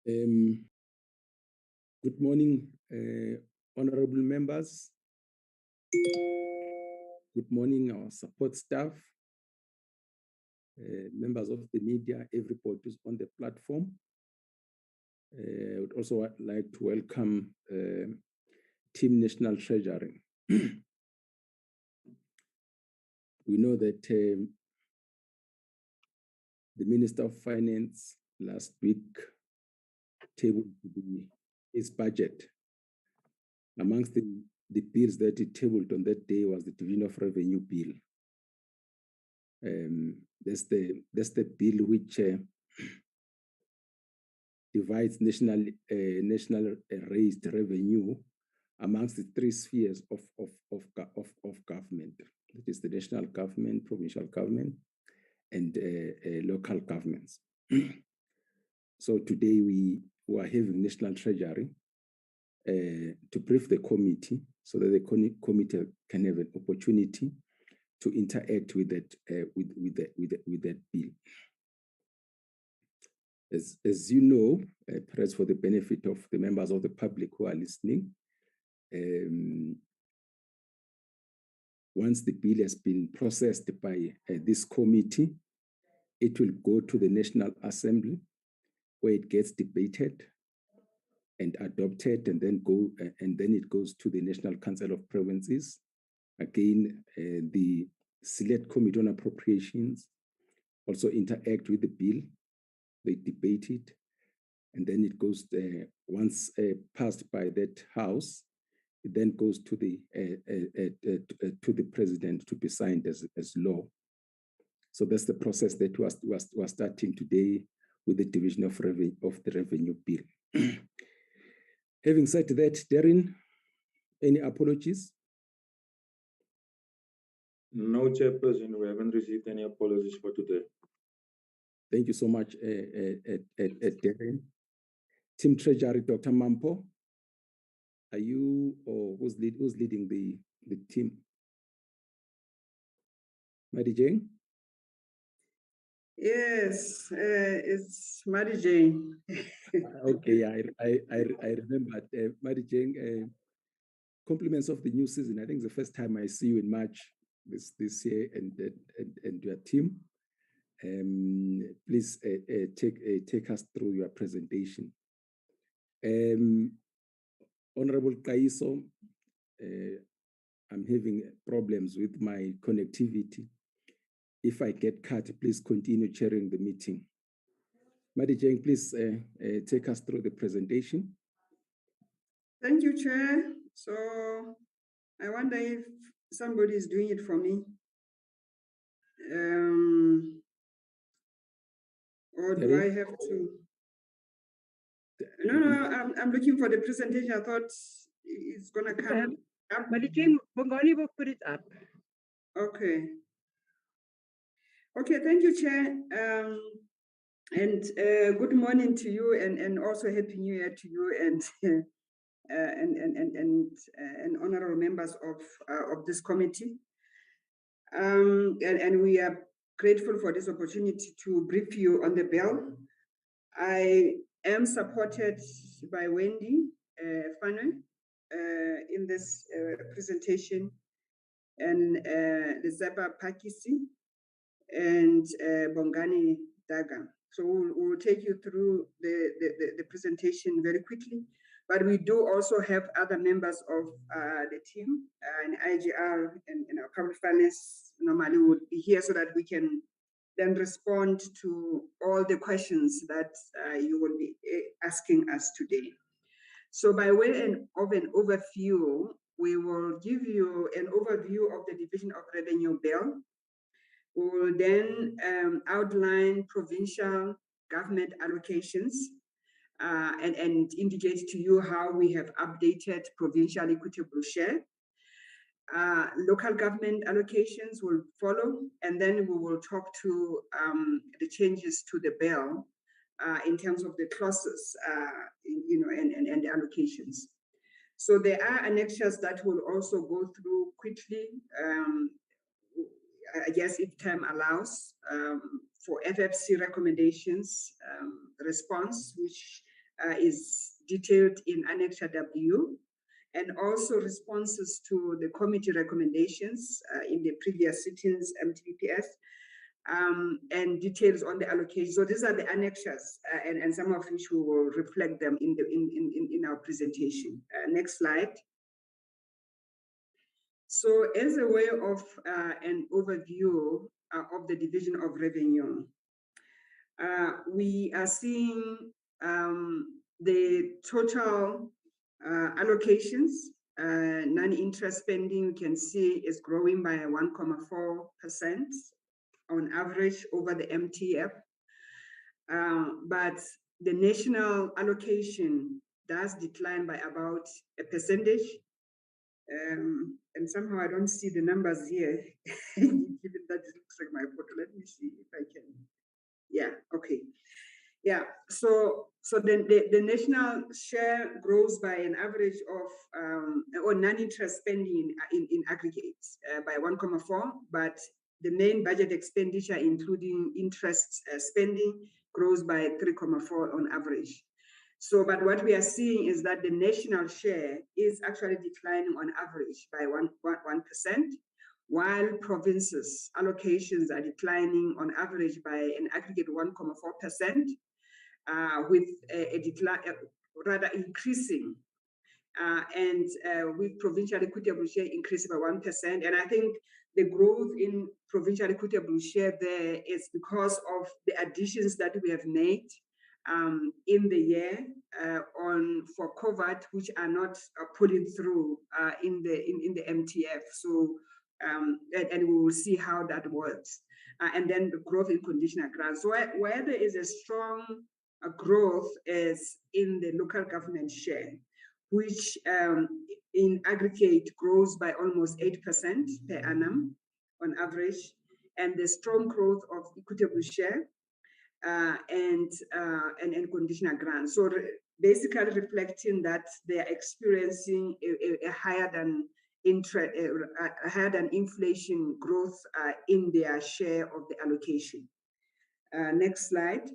Good morning, honorable members. Good morning, our support staff, members of the media, everybody who's on the platform. I would also like to welcome Team National Treasury. We know that the Minister of Finance last week tabled his budget. Amongst the bills that he tabled on that day was the Division of Revenue Bill. That's the bill which divides national raised revenue amongst the three spheres of government. That is the national government, provincial government, and local governments. So today we are having National Treasury to brief the committee so that the committee can have an opportunity to interact with that with that bill. As you know, perhaps for the benefit of the members of the public who are listening, once the bill has been processed by this committee, it will go to the National Assembly, where it gets debated and adopted, and then it goes to the National Council of Provinces. Again, the Select Committee on Appropriations also interact with the bill. They debate it, and then it goes once passed by that house, it then goes to the president to be signed as law. So that's the process that was starting today with the division of the revenue bill. Having said that, Darren, any apologies? No, Chairperson, we haven't received any apologies for today. Thank you so much, Darren. Team Treasury, Dr. Mampo, are you, or who's leading the team? Madi Jane? Yes, it's Madi Jane. Okay, I remember Madi Jane. Compliments of the new season. I think it's the first time I see you in March this year, and your team. Please take us through your presentation. Honorable Kaiso, I'm having problems with my connectivity. If I get cut, please continue chairing the meeting. Madi Jane, please take us through the presentation. Thank you, Chair. So I wonder if somebody is doing it for me. Or do I have to? No, I'm looking for the presentation. I thought it's going to come up. But Bongoni will put it up. Okay. Okay, thank you, Chair. And good morning to you, and also Happy New Year to you and honorable members of this committee. And we are grateful for this opportunity to brief you on the bill. I am supported by Wendy Fanwe in this presentation, and Lizaba Pakisi and Bongani Daga. So we'll take you through the presentation very quickly. But we do also have other members of the team in IGR and our public finance normally would be here so that we can then respond to all the questions that you will be asking us today. So by way of an overview, we will give you an overview of the Division of Revenue Bill. We will then outline provincial government allocations and indicate to you how we have updated provincial equitable share. Local government allocations will follow, and then we will talk to the changes to the bill in terms of the clauses, and the allocations. So there are annexures that will also go through quickly. I guess if time allows, for FFC recommendations response, which is detailed in Annexure W, and also responses to the committee recommendations in the previous sittings, MTPS, and details on the allocation. So these are the annexures, and some of which we will reflect them in our presentation. Next slide. So as a way of an overview of the division of revenue, we are seeing the total allocations, non-interest spending, you can see is growing by 1.4% on average over the MTF. But the national allocation does decline by about a percentage. And somehow I don't see the numbers here, given that it looks like my photo. Let me see if I can. Yeah, okay. Yeah, so then the national share grows by an average of, or non-interest spending in aggregate by 1.4, but the main budget expenditure, including interest spending, grows by 3.4 on average. So, but what we are seeing is that the national share is actually declining on average by 1%, while provinces' allocations are declining on average by an aggregate 1.4%, with a decline, rather increasing, and with provincial equitable share increasing by 1%. And I think the growth in provincial equitable share there is because of the additions that we have made in the year for COVID, which are not pulling through in the MTF. So, and we will see how that works. And then the growth in conditional grants. So where there is a strong growth is in the local government share, which in aggregate grows by almost 8% per annum on average, and the strong growth of equitable share and conditional grants. So basically reflecting that they are experiencing a higher than inflation growth in their share of the allocation. Next slide.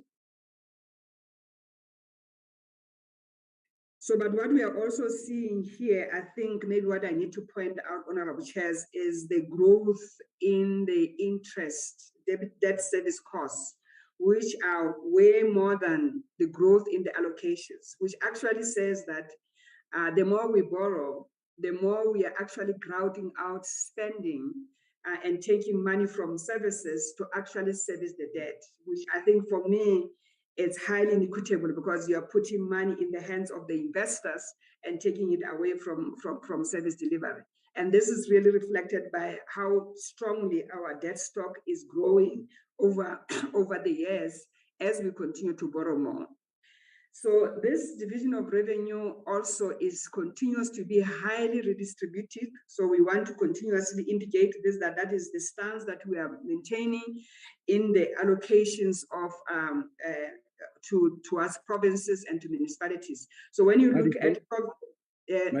So, but what we are also seeing here, I think maybe what I need to point out, Honorable Chairs, is the growth in the interest, debt service costs, which are way more than the growth in the allocations, which actually says that the more we borrow, the more we are actually crowding out spending and taking money from services to actually service the debt, which I think for me, it's highly inequitable because you are putting money in the hands of the investors and taking it away from service delivery. And this is really reflected by how strongly our debt stock is growing over the years as we continue to borrow more. So this division of revenue also continues to be highly redistributed. So we want to continuously indicate this, that is the stance that we are maintaining in the allocations of towards provinces and to municipalities. So when you look at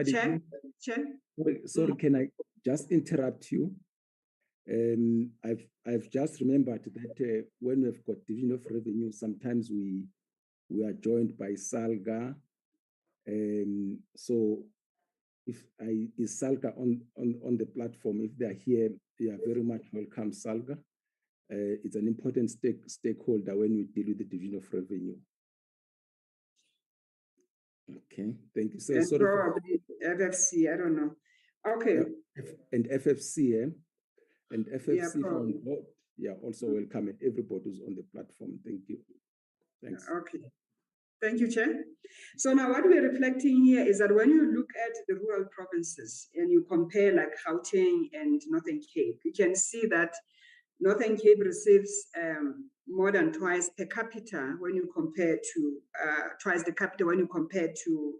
Chair? Sorry, can I just interrupt you? I've just remembered that when we've got division of revenue, sometimes we are joined by SALGA. So if is SALGA on the platform, if they're here, you are very much welcome, SALGA. It's an important stakeholder when we deal with the division of revenue. Okay, thank you. So and sorry probably FFC, I don't know. Okay. And FFC, and FFC Yeah, on board. Yeah, also welcome, and everybody who's on the platform. Thank you. Thanks. Okay. Thank you, Chair. So now what we're reflecting here is that when you look at the rural provinces and you compare like Gauteng and Northern Cape, you can see that Northern Cape receives more than twice per capita when you compare to, twice the capita when you compare to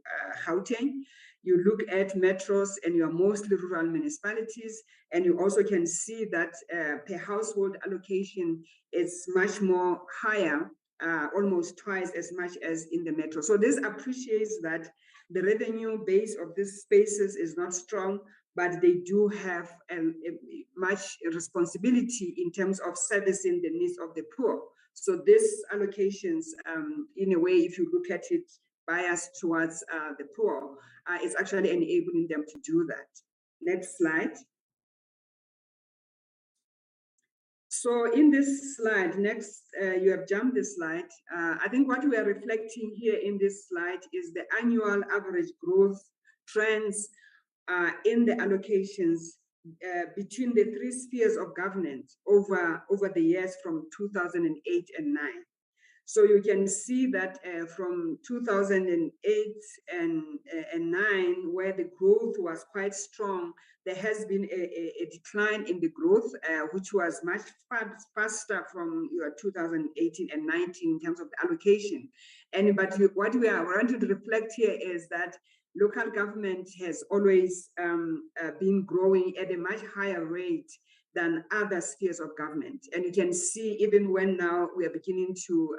Gauteng. You look at metros and you are mostly rural municipalities, and you also can see that per household allocation is much more higher, almost twice as much as in the metro. So this appreciates that the revenue base of these spaces is not strong, but they do have a much responsibility in terms of servicing the needs of the poor. So these allocations, in a way, if you look at it biased towards the poor, is actually enabling them to do that. Next slide. So in this slide, next, you have jumped this slide. I think what we are reflecting here in this slide is the annual average growth trends in the allocations between the three spheres of government over the years from 2008 and 9. So you can see that from 2008 and 9, where the growth was quite strong, there has been a decline in the growth, which was much faster from 2018 and 19 in terms of the allocation. But what we are wanting to reflect here is that local government has always been growing at a much higher rate than other spheres of government. And you can see even when now we are beginning to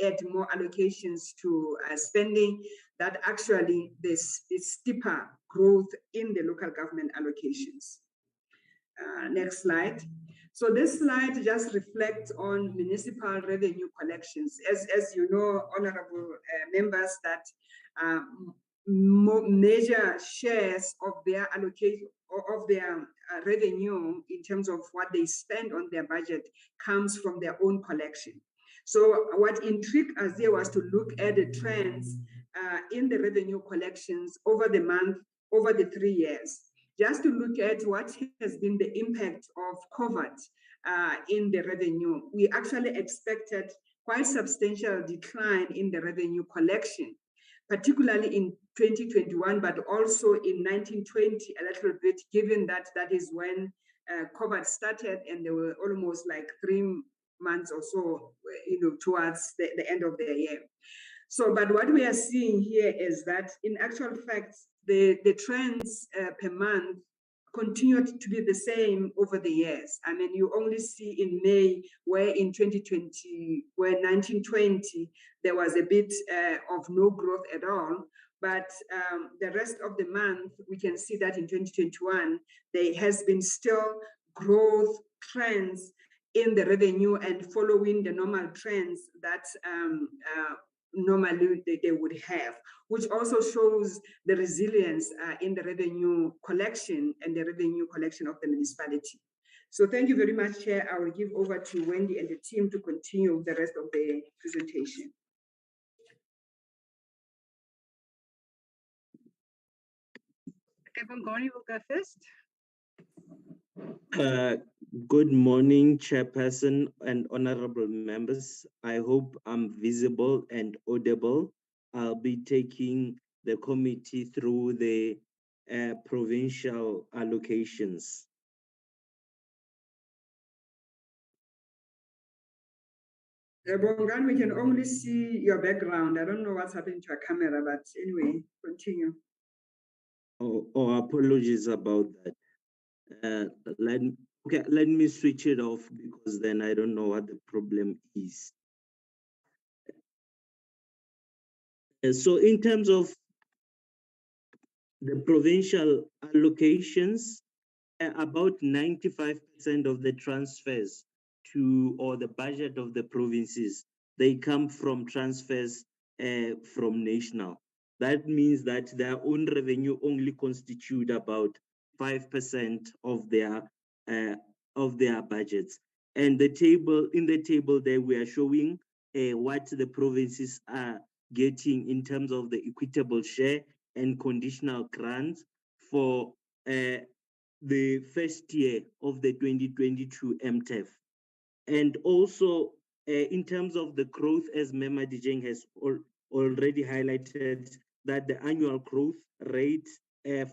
add more allocations to spending, that actually there's steeper growth in the local government allocations. Next slide. So this slide just reflects on municipal revenue collections. As you know, honorable members, that major shares of their allocation of their revenue in terms of what they spend on their budget comes from their own collection. So what intrigued us there was to look at the trends in the revenue collections over the month, over the 3 years, just to look at what has been the impact of COVID in the revenue. We actually expected quite substantial decline in the revenue collection, particularly in 2021, but also in 1920 a little bit, given that that is when COVID started and there were almost like 3 months or so, towards the end of the year. So, but what we are seeing here is that in actual fact, the trends per month continued to be the same over the years. I mean, you only see in May, where in 2020, where 1920, there was a bit of no growth at all. But the rest of the month, we can see that in 2021, there has been still growth trends in the revenue and following the normal trends that normally they would have, which also shows the resilience in the revenue collection and the revenue collection of the municipality. So thank you very much, Chair. I will give over to Wendy and the team to continue the rest of the presentation. Okay, Bongani will go first. Good morning, Chairperson and honorable members. I hope I'm visible and audible. I'll be taking the committee through the provincial allocations. Bongan, we can only see your background. I don't know what's happening to your camera, but anyway, continue. Oh, apologies about that. Let me switch it off because then I don't know what the problem is. So in terms of the provincial allocations, about 95% of the transfers to, or the budget of the provinces, they come from transfers from national. That means that their own revenue only constitute about 5% of their budgets. And in the table there, we are showing what the provinces are getting in terms of the equitable share and conditional grants for the first year of the 2022 MTEF. And also in terms of the growth, as Mema Dijeng has already highlighted, that the annual growth rate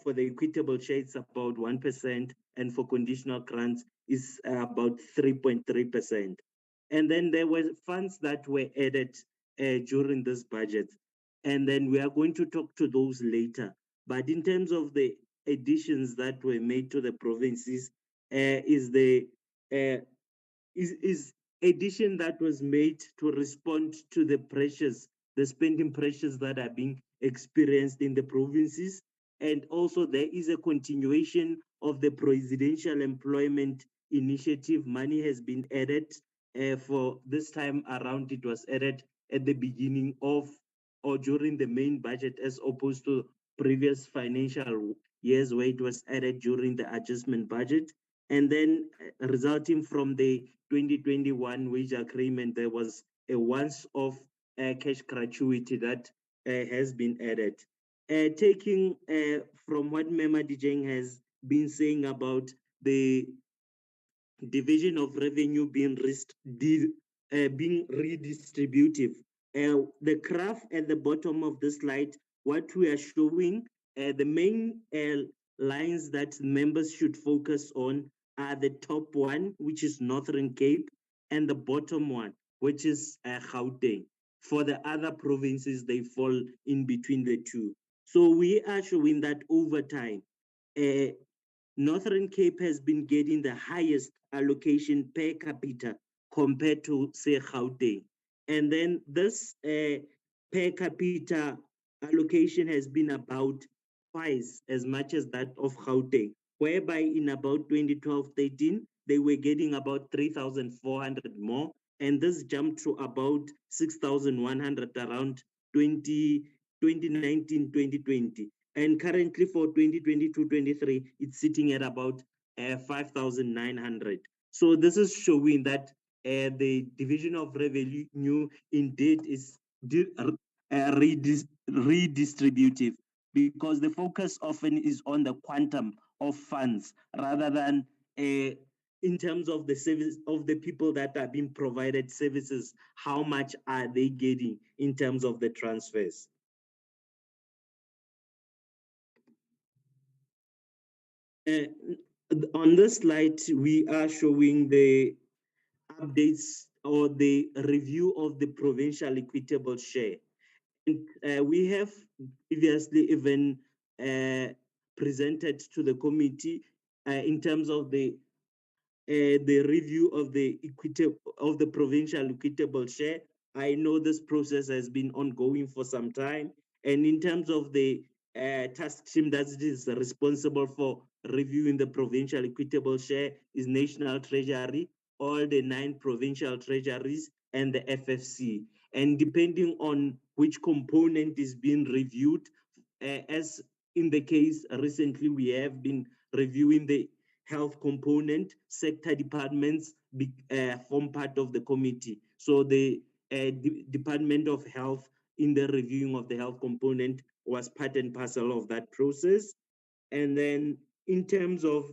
for the equitable share is about 1%, and for conditional grants is about 3.3%. And then there were funds that were added during this budget. And then we are going to talk to those later. But in terms of the additions that were made to the provinces, is addition that was made to respond to the pressures, the spending pressures that are being experienced in the provinces. And also there is a continuation of the presidential employment initiative. Money has been added for this time around. It was added at the beginning of or during the main budget as opposed to previous financial years where it was added during the adjustment budget. And then resulting from the 2021 wage agreement, there was a once-off cash gratuity that has been added. Taking from what Mema Dijeng has been saying about the division of revenue being redistributive. The graph at the bottom of the slide, what we are showing, the main lines that members should focus on are the top one, which is Northern Cape, and the bottom one, which is Gauteng. For the other provinces, they fall in between the two. So we are showing that over time, Northern Cape has been getting the highest allocation per capita compared to, say, Gauteng. And then this per capita allocation has been about twice as much as that of Gauteng, whereby in about 2012-13, they were getting about 3,400 more, and this jumped to about 6,100 around 2019-2020. And currently for 2022-23, it's sitting at about 5,900. So this is showing that the division of revenue indeed is redistributive, because the focus often is on the quantum of funds rather than in terms of the service of the people that are being provided services, how much are they getting in terms of the transfers. On this slide, we are showing the updates or the review of the provincial equitable share. And we have previously even presented to the committee in terms of the review of the provincial equitable share. I know this process has been ongoing for some time, and in terms of the task team that is responsible for reviewing the provincial equitable share is National Treasury, all the 9 provincial treasuries, and the FFC. And depending on which component is being reviewed, as in the case recently, we have been reviewing the health component, sector departments form part of the committee. So the Department of Health in the reviewing of the health component was part and parcel of that process. And then in terms of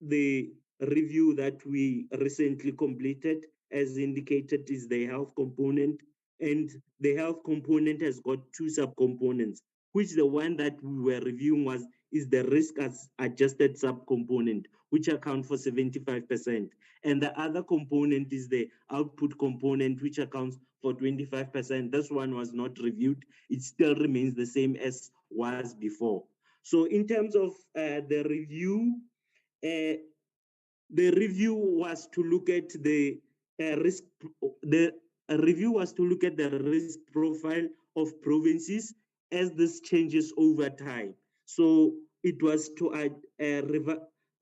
the review that we recently completed, as indicated, is the health component. And the health component has got 2 subcomponents, which the one that we were reviewing is the risk as adjusted subcomponent, which account for 75%. And the other component is the output component, which accounts for 25%. This one was not reviewed. It still remains the same as was before. So in terms of the review was to look at the risk. The review was to look at the risk profile of provinces as this changes over time. So it was to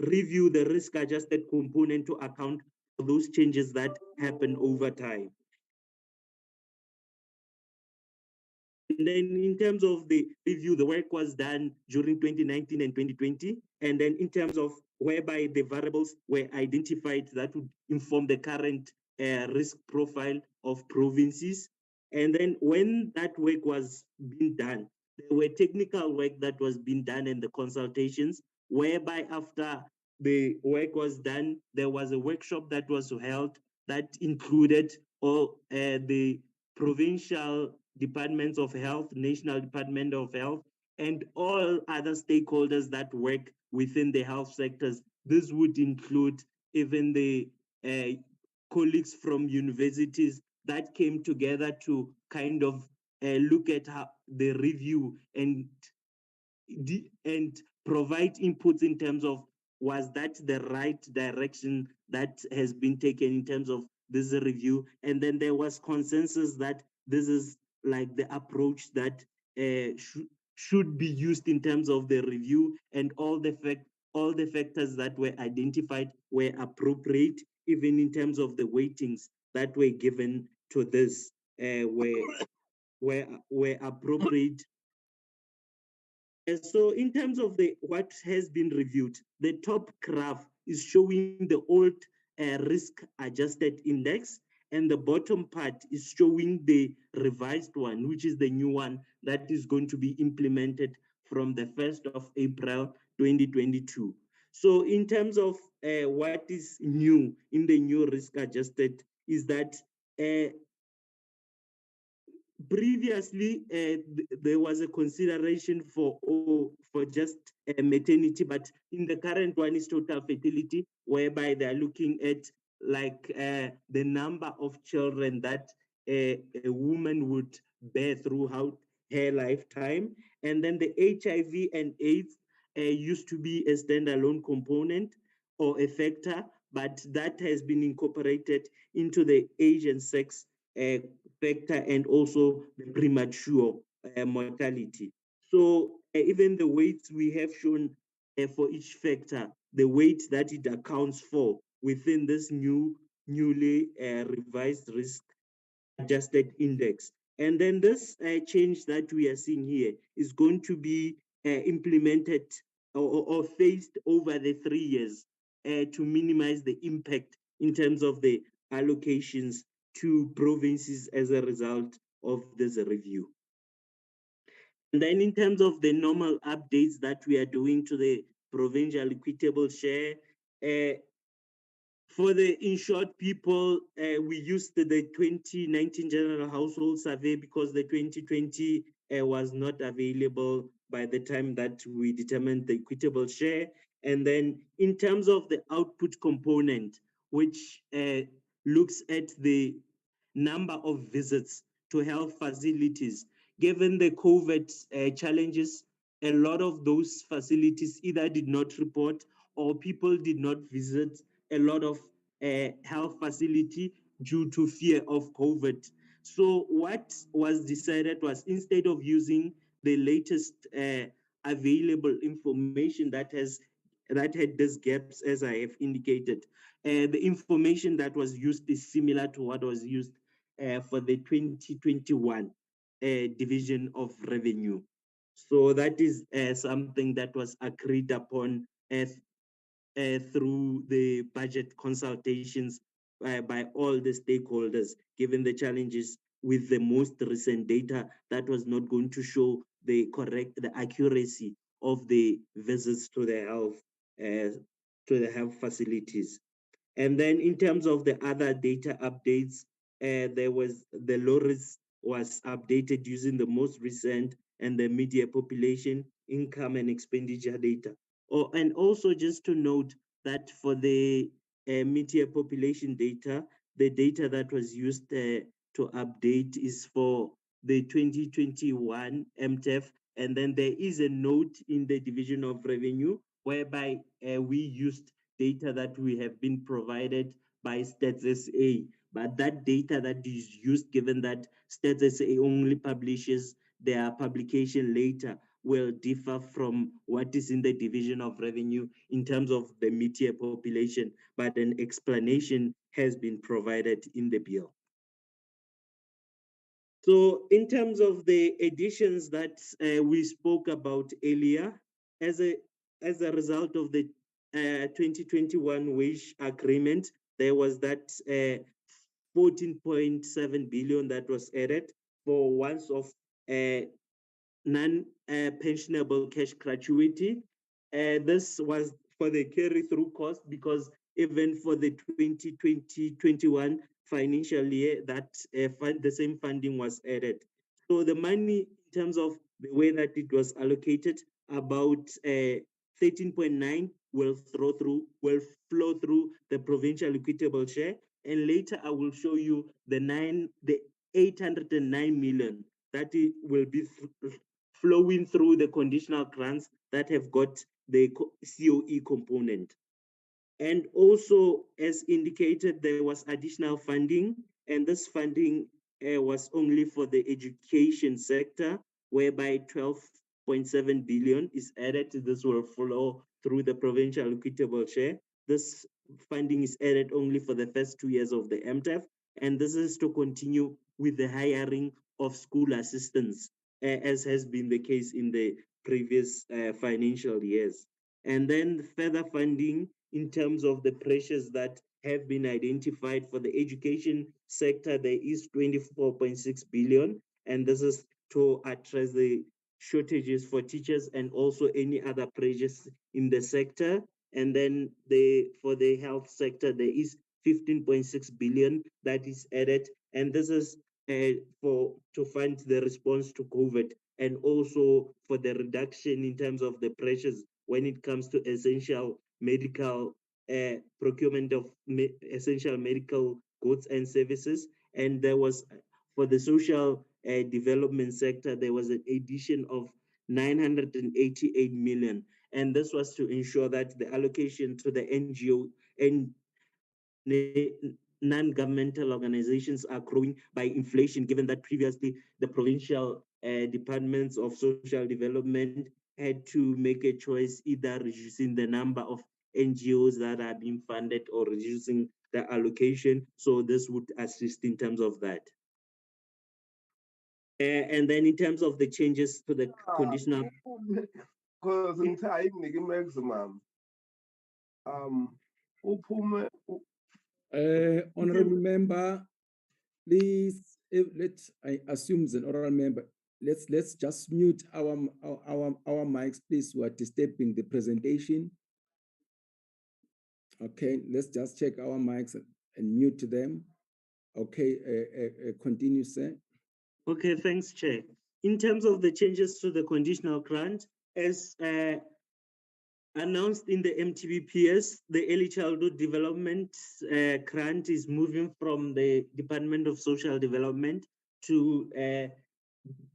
review the risk-adjusted component to account for those changes that happen over time. And then in terms of the review, the work was done during 2019 and 2020. And then in terms of whereby the variables were identified that would inform the current risk profile of provinces. And then when that work was being done, there were technical work that was being done in the consultations, whereby after the work was done, there was a workshop that was held that included all the provincial departments of health, National Department of Health, and all other stakeholders that work within the health sectors. This would include even the colleagues from universities that came together to kind of look at how the review and provide inputs in terms of was that the right direction that has been taken in terms of this review. And then there was consensus that this is like the approach that should be used in terms of the review, and all the factors that were identified were appropriate, even in terms of the weightings that were given to this were were appropriate. And so in terms of what has been reviewed, the top graph is showing the old risk adjusted index, and the bottom part is showing the revised one, which is the new one that is going to be implemented from the 1st of April 2022. So in terms of what is new in the new risk adjusted is that previously, there was a consideration for just maternity, but in the current one is total fertility, whereby they are looking at like the number of children that a woman would bear throughout her lifetime. And then the HIV and AIDS used to be a standalone component or a factor, but that has been incorporated into the age and sex factor and also the premature mortality. So even the weights we have shown for each factor, the weight that it accounts for within this newly revised risk adjusted index. And then this change that we are seeing here is going to be implemented or phased over the 3 years to minimize the impact in terms of the allocations to provinces as a result of this review. And then in terms of the normal updates that we are doing to the provincial equitable share, for the insured people, we used the 2019 General Household Survey because the 2020 was not available by the time that we determined the equitable share. And then in terms of the output component, which looks at the number of visits to health facilities, given the COVID challenges, a lot of those facilities either did not report or people did not visit a lot of health facility due to fear of COVID. So what was decided was, instead of using the latest available information that had these gaps, as I have indicated, the information that was used is similar to what was used for the 2021 division of revenue. So that is something that was agreed upon through the budget consultations by all the stakeholders, given the challenges with the most recent data that was not going to show the accuracy of the visits to the health facilities. And then in terms of the other data updates, there was the LORIS was updated using the most recent and the media population, income and expenditure data. And also just to note that for the media population data, the data that was used to update is for the 2021 MTEF. And then there is a note in the division of revenue whereby we used data that we have been provided by Stats SA. But that data that is used, given that Stats SA only publishes their publication later, will differ from what is in the division of revenue in terms of the media population, but an explanation has been provided in the bill. So in terms of the additions that we spoke about earlier, as a result of the 2021 wage agreement, there was that 14.7 billion that was added for once-off non-pensionable cash gratuity. This was for the carry-through cost, because even for the 2020-21 financial year, that the same funding was added. So the money, in terms of the way that it was allocated, about 13.9 will flow through the provincial equitable share, and later I will show you the 809 million that it will be flowing through the conditional grants that have got the COE component. And also, as indicated, there was additional funding, and this funding was only for the education sector, whereby 12.7 billion is added. This will flow through the provincial equitable share. This funding is added only for the first 2 years of the MTEF, and this is to continue with the hiring of school assistance, as has been the case in the previous financial years. And then further funding in terms of the pressures that have been identified for the education sector, there is 24.6 billion, and this is to address the shortages for teachers and also any other pressures in the sector. And then for the health sector, there is 15.6 billion that is added, and this is to fund the response to COVID and also for the reduction in terms of the pressures when it comes to essential medical procurement of essential medical goods and services. And there was, for the social development sector, there was an addition of 988 million. And this was to ensure that the allocation to the NGO and non-governmental organizations are growing by inflation, given that previously the provincial departments of social development had to make a choice, either reducing the number of NGOs that are being funded or reducing the allocation. So this would assist in terms of that. And then in terms of the changes to the conditional. Because in time, maximum. Honorable member, please, I assume it's an oral member. Let's just mute our mics, please, who are disturbing the presentation. Okay, let's just check our mics and mute them. Okay, continue, sir. Okay, thanks, Chair. In terms of the changes to the conditional grant, as announced in the MTBPS, the Early Childhood Development grant is moving from the Department of Social Development to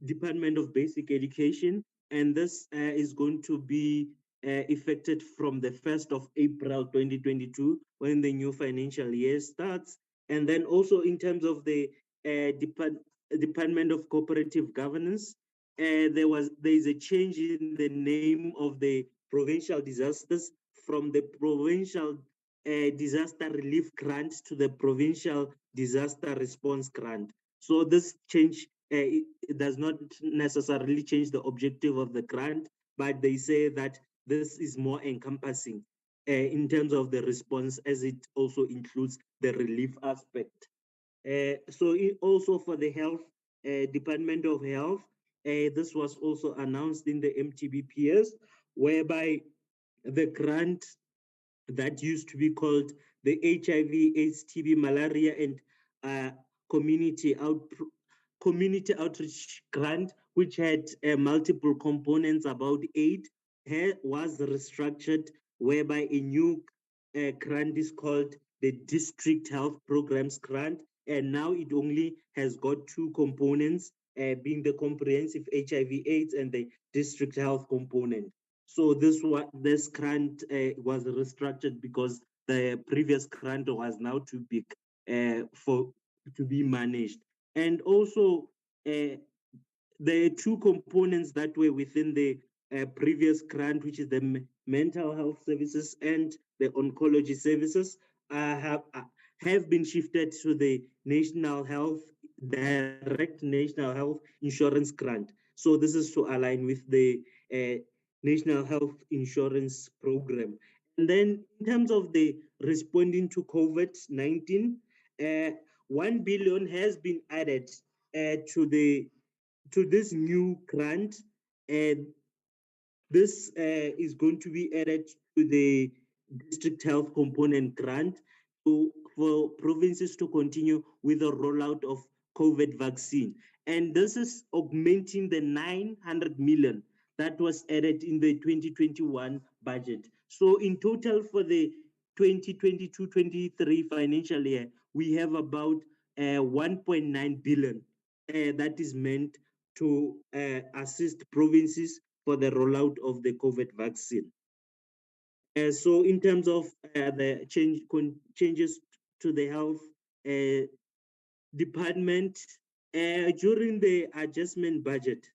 Department of Basic Education, and this is going to be effected from the 1st of April 2022, when the new financial year starts. And then also in terms of the Department of Cooperative Governance, there is a change in the name of the provincial disasters from the Provincial Disaster Relief Grant to the Provincial Disaster Response Grant. So this change it does not necessarily change the objective of the grant, but they say that this is more encompassing in terms of the response, as it also includes the relief aspect. So also for the health, Department of Health, this was also announced in the MTBPS, whereby the grant that used to be called the HIV, AIDS, TB, malaria, and community outreach grant, which had multiple components, about 8, was restructured, whereby a new grant is called the District Health Programs Grant, and now it only has got 2 components, being the comprehensive HIV/AIDS and the district health component. So this grant was restructured because the previous grant was now too big to be managed. And also the 2 components that were within the previous grant, which is the mental health services and the oncology services, have been shifted to the direct national health insurance grant. So this is to align with the National Health Insurance Program. And then in terms of the responding to COVID-19, 1 billion has been added to this new grant, and this is going to be added to the district health component grant for provinces to continue with the rollout of COVID vaccine. And this is augmenting the 900 million that was added in the 2021 budget. So in total for the 2022-23 financial year, we have about 1.9 billion that is meant to assist provinces for the rollout of the COVID vaccine. So in terms of the changes to the health department, during the adjustment budget,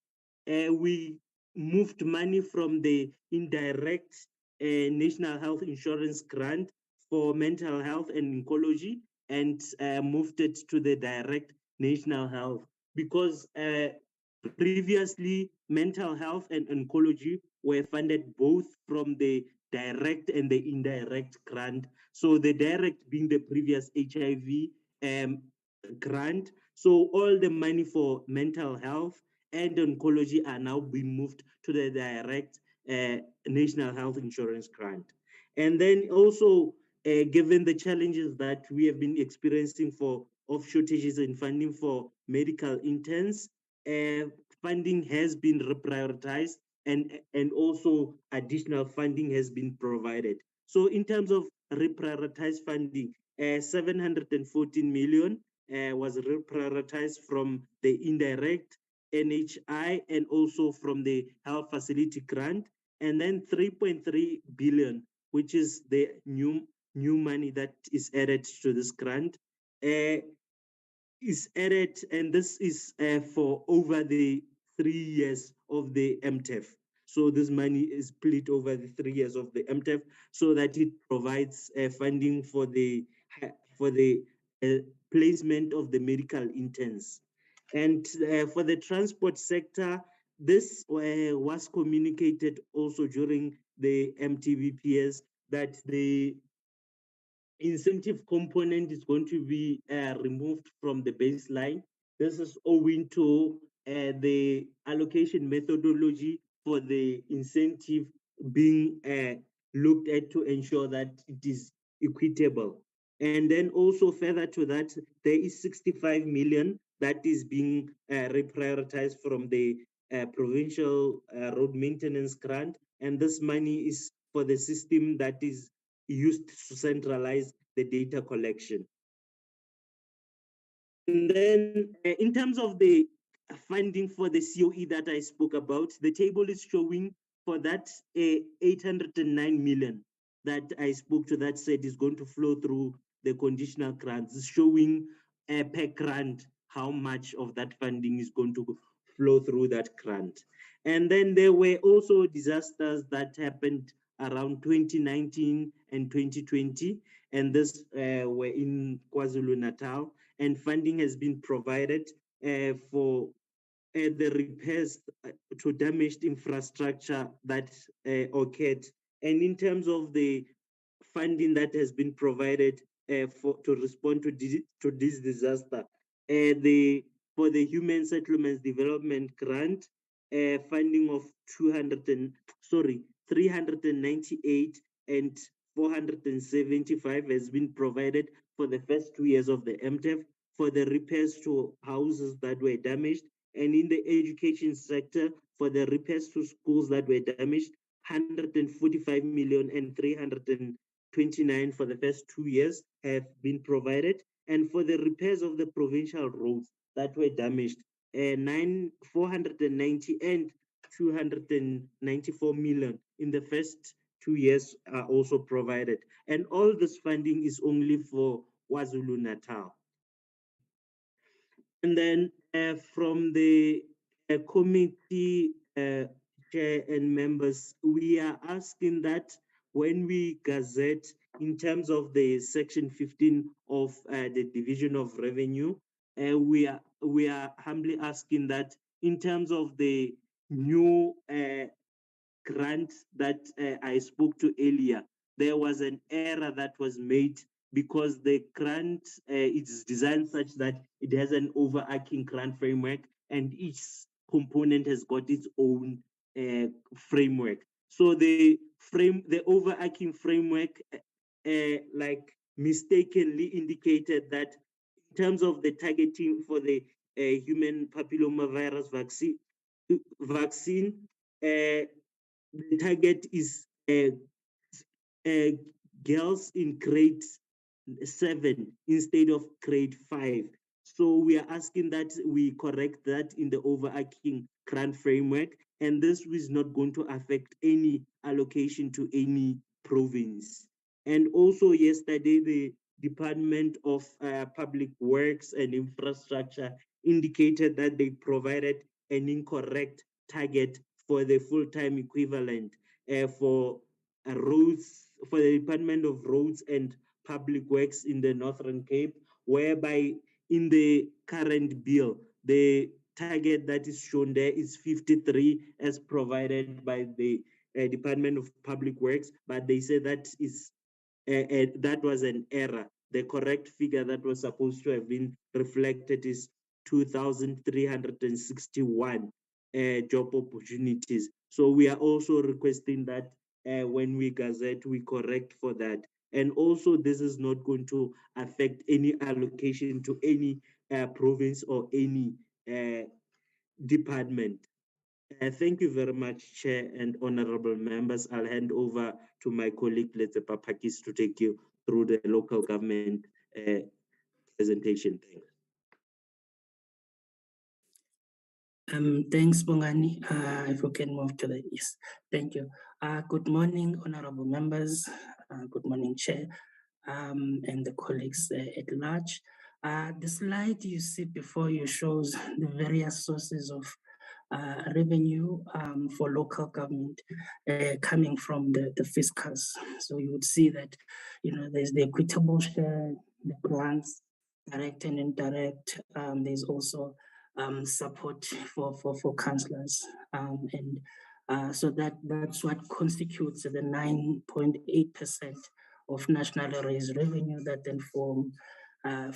we moved money from the indirect National Health Insurance Grant for mental health and oncology and moved it to the direct national health, because previously mental health and oncology were funded both from the direct and the indirect grant. So the direct being the previous HIV grant. So all the money for mental health and oncology are now being moved to the direct National Health Insurance grant. And then also, given the challenges that we have been experiencing of shortages in funding for medical interns, funding has been reprioritized and also additional funding has been provided. So in terms of reprioritized funding, 714 million was reprioritized from the indirect NHI and also from the health facility grant, and then 3.3 billion, which is the new money that is added to this grant, is added, and this is for over the 3 years of the MTEF. So this money is split over the 3 years of the MTEF so that it provides funding for the placement of the medical interns. And for the transport sector, this was communicated also during the MTVPS that the incentive component is going to be removed from the baseline. This is owing to the allocation methodology for the incentive being looked at to ensure that it is equitable. And then also further to that, there is 65 million that is being reprioritized from the provincial road maintenance grant. And this money is for the system that is used to centralize the data collection. And then in terms of the funding for the COE that I spoke about, the table is showing for that 809 million that I spoke to that said is going to flow through the conditional grants. It's showing per grant how much of that funding is going to flow through that grant. And then there were also disasters that happened around 2019 and 2020, and this were in KwaZulu-Natal, and funding has been provided for the repairs to damaged infrastructure that occurred. And in terms of the funding that has been provided to respond to this disaster, for the Human Settlements Development Grant, funding of 398 and 475 has been provided for the first 2 years of the MTEF for the repairs to houses that were damaged, and in the education sector for the repairs to schools that were damaged, 145 million and 329 for the first 2 years have been provided, and for the repairs of the provincial roads that were damaged, 490 and 294 million in the first 2 years are also provided. And all this funding is only for KwaZulu-Natal. And then from the committee chair and members, we are asking that when we gazette in terms of the section 15 of the division of revenue, we are humbly asking that in terms of the new grant that I spoke to earlier, there was an error that was made because the grant is designed such that it has an overarching grant framework and each component has got its own framework. So the overarching framework like mistakenly indicated that in terms of the targeting for the human papillomavirus vaccine, the target is girls in grade 7 instead of grade 5. So we are asking that we correct that in the overarching grant framework, and this is not going to affect any allocation to any province. And also yesterday, the Department of Public Works and Infrastructure indicated that they provided an incorrect target for the full-time equivalent for roads, for the Department of Roads and Public Works in the Northern Cape, whereby in the current bill, the target that is shown there is 53 as provided by the Department of Public Works, but they say that is that was an error. The correct figure that was supposed to have been reflected is 2,361 job opportunities. So we are also requesting that when we gazette, we correct for that. And also, this is not going to affect any allocation to any province or any department. Thank you very much, Chair and honorable members. I'll hand over to my colleague, Letse Papakis, to take you through the local government presentation. Thanks. Thanks, Bongani. If we can move to the yes, thank you. Good morning, honorable members. Good morning, Chair, and the colleagues at large. The slide you see before you shows the various sources of revenue for local government coming from the fiscals. So you would see that, there's the equitable share, the grants, direct and indirect. There's also support for councillors, so that's what constitutes the 9.8% of nationally raised revenue that then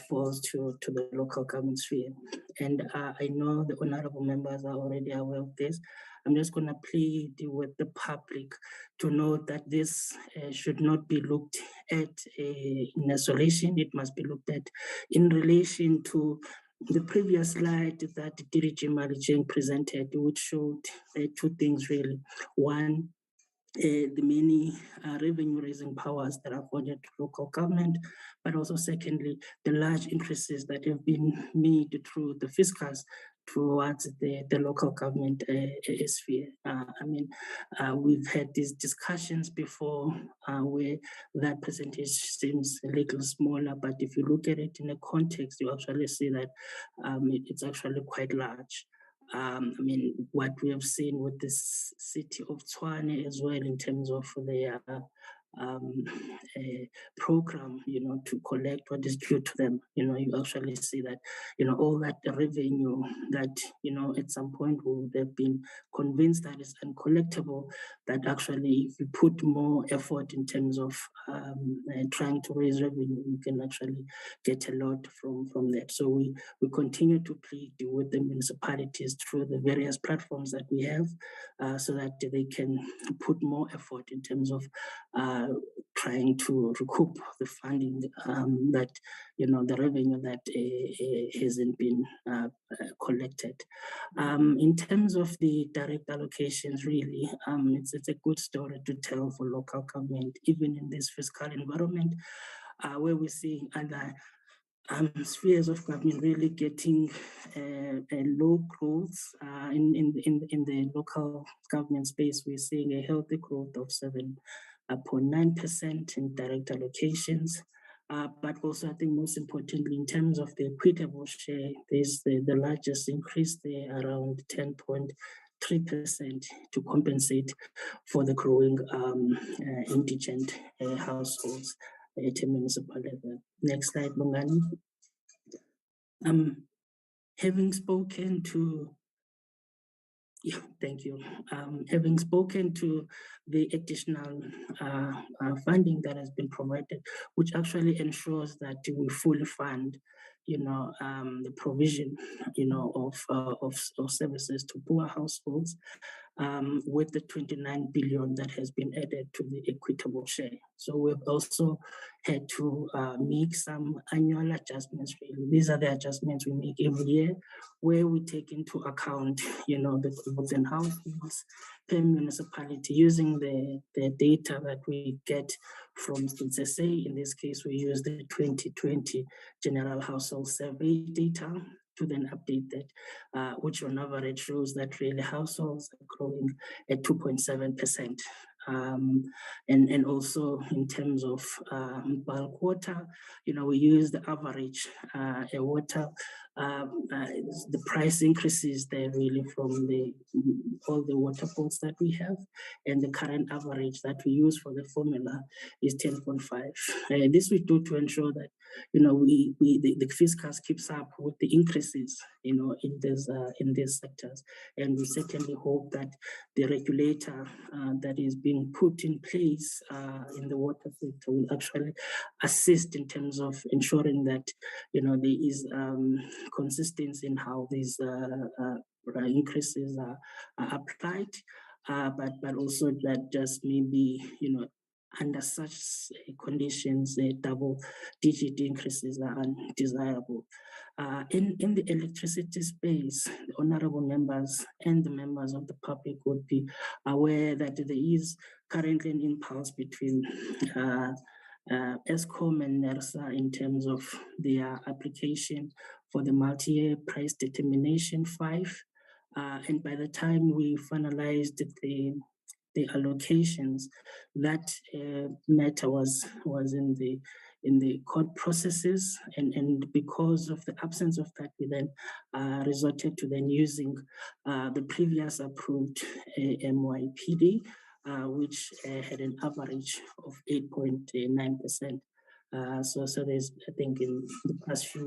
falls to the local government sphere. And I know the honorable members are already aware of this. I'm just going to plead with the public to note that this should not be looked at in isolation. It must be looked at in relation to the previous slide that DDG Malijeng presented, which showed two things really. One, the many revenue-raising powers that are afforded to local government, but also secondly, the large increases that have been made through the fiscals towards the local government sphere. We've had these discussions before where that percentage seems a little smaller, but if you look at it in a context, you actually see that it's actually quite large. What we have seen with this city of Tshwane as well in terms of their program, to collect what is due to them. You actually see that, all that revenue that, at some point would have been convinced that is uncollectible, that actually if you put more effort in terms of trying to raise revenue, you can actually get a lot from that. So we continue to plead with the municipalities through the various platforms that we have, so that they can put more effort in terms of trying to recoup the funding that, the revenue that hasn't been collected. In terms of the direct allocations, really, it's a good story to tell for local government, even in this fiscal environment, where we see other spheres of government really getting a low growth. In the local government space, we're seeing a healthy growth of 7.9% in direct allocations. But also, I think most importantly, in terms of the equitable share, there's the largest increase there, around 10.3%, to compensate for the growing indigent households at a municipal level. Next slide, Bongani. Having spoken to thank you. Having spoken to the additional funding that has been provided, which actually ensures that we fully fund, the provision, of services to poor households, with the 29 billion that has been added to the equitable share. So we've also had to make some annual adjustments. Really. These are the adjustments we make every year, where we take into account, the growth in households per municipality, using the data that we get from SINCESE. In this case, we use the 2020 General Household Survey data to then update that, which on average shows that really households are growing at 2.7%. And also in terms of bulk water, we use the average water the price increases there really from all the water pots that we have, and the current average that we use for the formula is 10.5. This we do to ensure that the fiscus keeps up with the increases in these sectors, and we certainly hope that the regulator that is being put in place in the water sector will actually assist in terms of ensuring that there is consistency in how these increases are applied, but also that just maybe under such conditions, double-digit increases are undesirable. In the electricity space, the honorable members and the members of the public would be aware that there is currently an impasse between ESCOM and NERSA in terms of their application for the multi-year price determination 5. And by the time we finalized the allocations, that matter was in the court processes, and because of the absence of that, we then resorted to then using the previous approved MYPD, which had an average of 8.9%. So there's, I think, in the past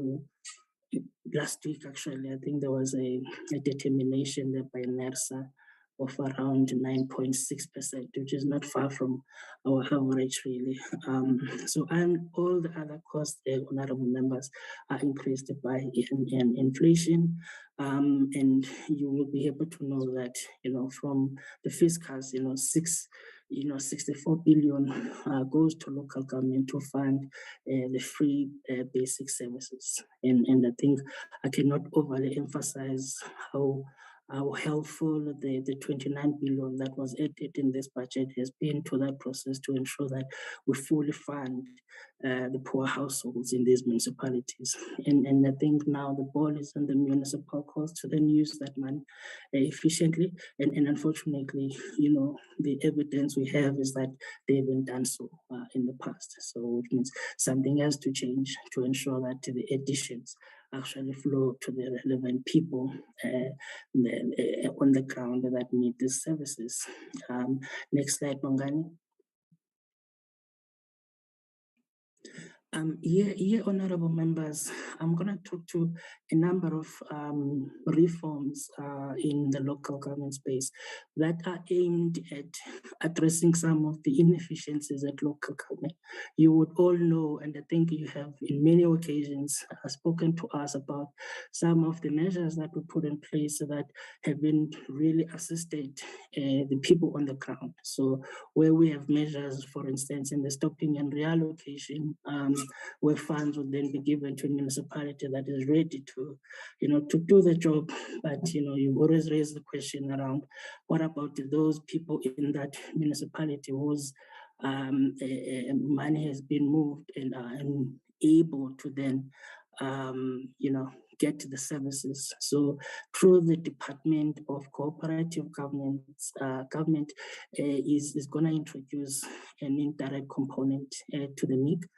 last week actually, I think there was a determination there by NERSA of around 9.6%, which is not far from our average really. And all the other costs, honorable members, are increased by inflation. And you will be able to know that, from the fiscus, 64 billion goes to local government to fund the free basic services. And I think I cannot overly emphasize how helpful the 29 billion that was added in this budget has been to that process to ensure that we fully fund the poor households in these municipalities. And I think now the ball is on the municipal courts to then use that money efficiently. And unfortunately, the evidence we have is that they haven't done so in the past. So it means something has to change to ensure that the additions actually flow to the relevant people on the ground that need these services. Next slide, Bongani. Here, honorable members, I'm going to talk to a number of reforms in the local government space that are aimed at addressing some of the inefficiencies at local government. You would all know, and I think you have in many occasions spoken to us about some of the measures that were put in place that have been really assisted the people on the ground. So where we have measures, for instance, in the stopping and reallocation, where funds would then be given to a municipality that is ready to, to do the job. But, you always raise the question around what about those people in that municipality whose money has been moved and are able to then, get the services. So through the Department of Cooperative Governance, government is going to introduce an indirect component to the MIC.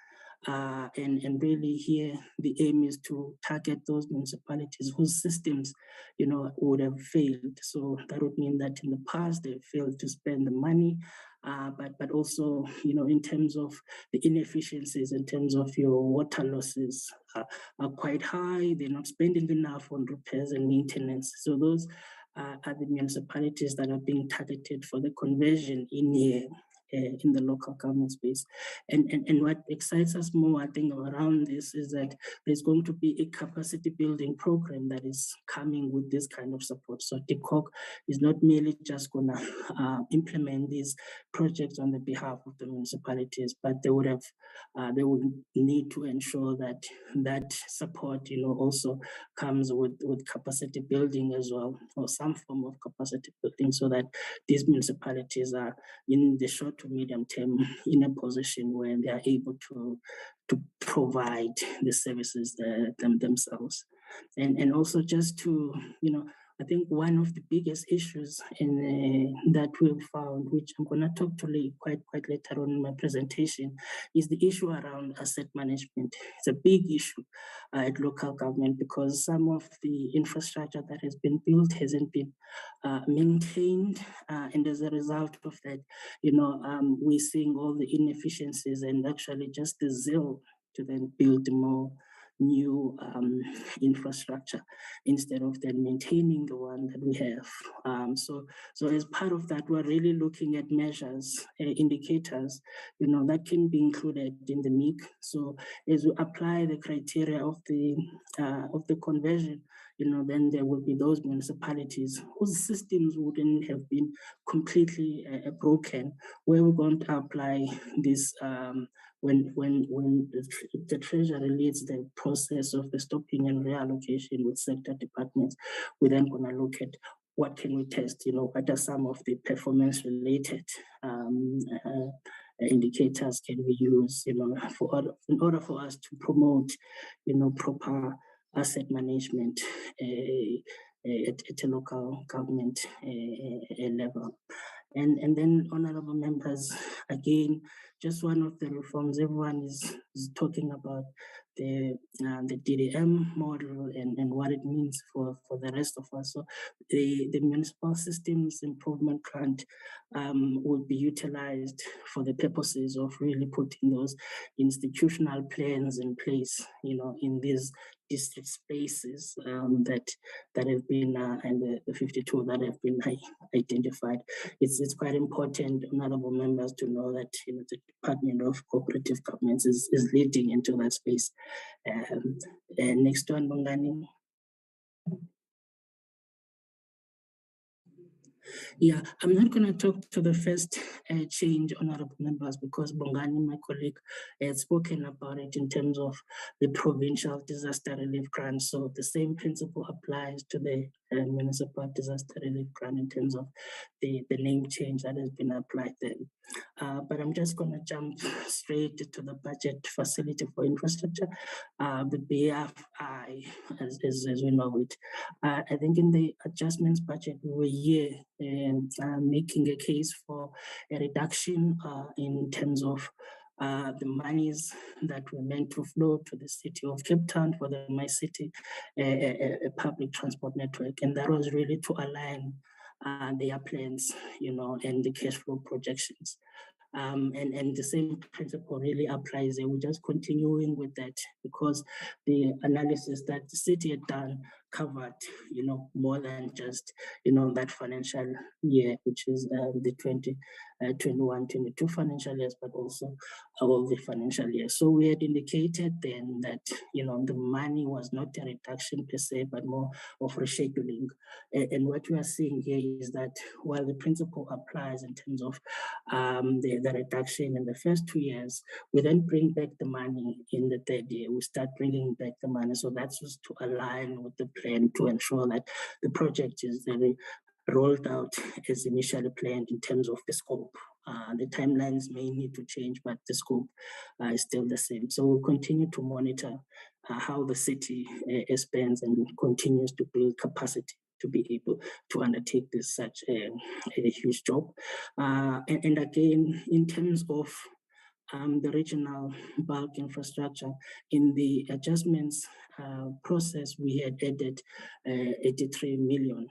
And really here, the aim is to target those municipalities whose systems, would have failed. So that would mean that in the past, they failed to spend the money, but also, in terms of the inefficiencies, in terms of your water losses are quite high. They're not spending enough on repairs and maintenance. So those are the municipalities that are being targeted for the conversion in here. In the local government space. And what excites us more, I think, around this is that there's going to be a capacity building program that is coming with this kind of support. So DCOC is not merely just going to implement these projects on the behalf of the municipalities, but they would need to ensure that that support, also comes with capacity building as well, or some form of capacity building, so that these municipalities are in the short to medium term in a position where they are able to provide the services themselves. And also just to, I think one of the biggest issues in that we've found, which I'm going to talk to quite later on in my presentation, is the issue around asset management. It's a big issue at local government because some of the infrastructure that has been built hasn't been maintained, and as a result of that, we're seeing all the inefficiencies and actually just the zeal to then build more new infrastructure instead of then maintaining the one that we have. So as part of that, we're really looking at measures, indicators, that can be included in the MIC. So as we apply the criteria of the conversion, then there will be those municipalities whose systems wouldn't have been completely broken, where we're going to apply this when the Treasury leads the process of the stopping and reallocation with sector departments. We're then going to look at what can we test, what are some of the performance related indicators can we use, in order for us to promote, proper asset management at a local government level. And then, honorable members, again, just one of the reforms everyone is talking about, the DDM model and what it means for the rest of us. So the municipal systems improvement grant will be utilized for the purposes of really putting those institutional plans in place, in these district spaces that have been and the 52 that have been identified. It's quite important, honorable members, to know that the Department of Cooperative Governments is leading into that space. Next one, Bongani. Yeah, I'm not going to talk to the first change, honorable members, because Bongani, my colleague, has spoken about it in terms of the provincial disaster relief grant. So the same principle applies to the municipal disaster relief grant in terms of the name change that has been applied there. But I'm just going to jump straight to the budget facility for infrastructure, the BFI, as we know it. I think in the adjustments budget, we were here making a case for a reduction in terms of the monies that were meant to flow to the city of Cape Town for the My City a public transport network. And that was really to align their plans, and the cash flow projections. And the same principle really applies there. We're just continuing with that because the analysis that the city had done covered, more than just, that financial year, which is the 21-22 financial years, but also all the financial years. So we had indicated then that, the money was not a reduction per se, but more of rescheduling. And what we are seeing here is that while the principle applies in terms of the reduction in the first 2 years, we then bring back the money in the third year. We start bringing back the money. So that's just to align with the plan to ensure that the project is very rolled out as initially planned in terms of the scope. The timelines may need to change, but the scope is still the same. So we'll continue to monitor how the city expands and continues to build capacity to be able to undertake this such a huge job. And again, in terms of the regional bulk infrastructure, in the adjustments process, we had added 83 million,